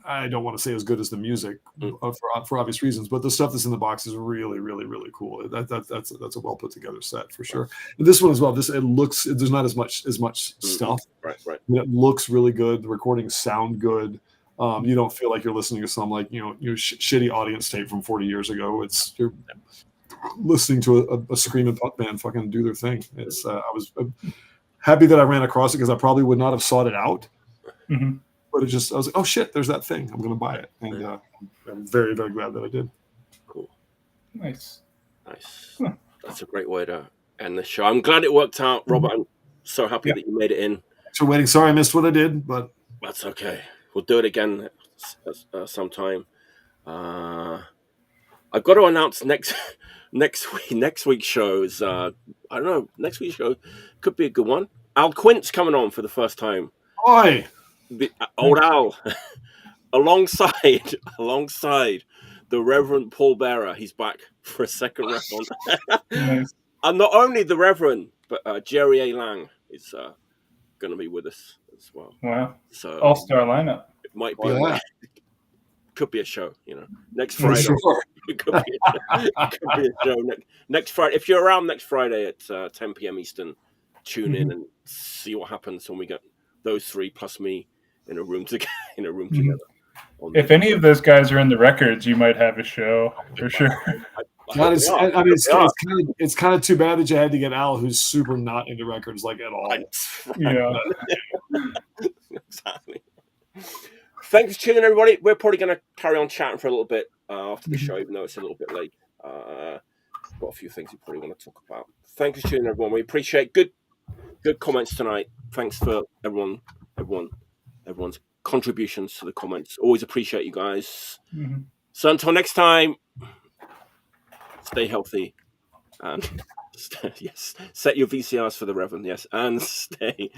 I don't want to say as good as the music for obvious reasons, but the stuff that's in the box is really, really, really cool. That's a well put together set for sure. And this one as well. It looks, there's not as much stuff. Right. It looks really good. The recordings sound good. You don't feel like you're listening to some like, you know, shitty audience tape from 40 years ago. You're listening to a screaming punk band fucking do their thing. It's I was happy that I ran across it because I probably would not have sought it out. But I was like, oh shit, there's that thing. I'm going to buy it. And I'm very, very glad that I did. Cool. Nice. Huh. That's a great way to end the show. I'm glad it worked out, Robert. I'm so happy that you made it in. Thanks for waiting. Sorry I missed what I did, but that's okay. We'll do it again sometime. I've got to announce next week's show is I don't know. Next week's show could be a good one. Al Quint's coming on for the first time. Oi! The old Al, alongside the Reverend Paul Bearer. He's back for a second round. Nice. And not only the Reverend, but Jerry A. Lang is going to be with us as well. Wow! So all-star lineup. It might be. Could be a show. You know, next Friday. Sure. It could be a show next Friday. If you're around next Friday at 10 p.m. Eastern, tune in and see what happens when we get those three plus me in a room together. If any of those guys are in the records, you might have a show for sure. It's kind of too bad that you had to get Al, who's super not into records like at all. Yeah, exactly. Thanks for tuning in, everybody. We're probably going to carry on chatting for a little bit after the show, even though it's a little bit late. Got a few things we probably want to talk about. Thanks for tuning in, everyone. We appreciate good comments tonight. Thanks for everyone's contributions to the comments. Always appreciate you guys. So until next time, stay healthy and set your VCRs for the Reverend, yes, and stay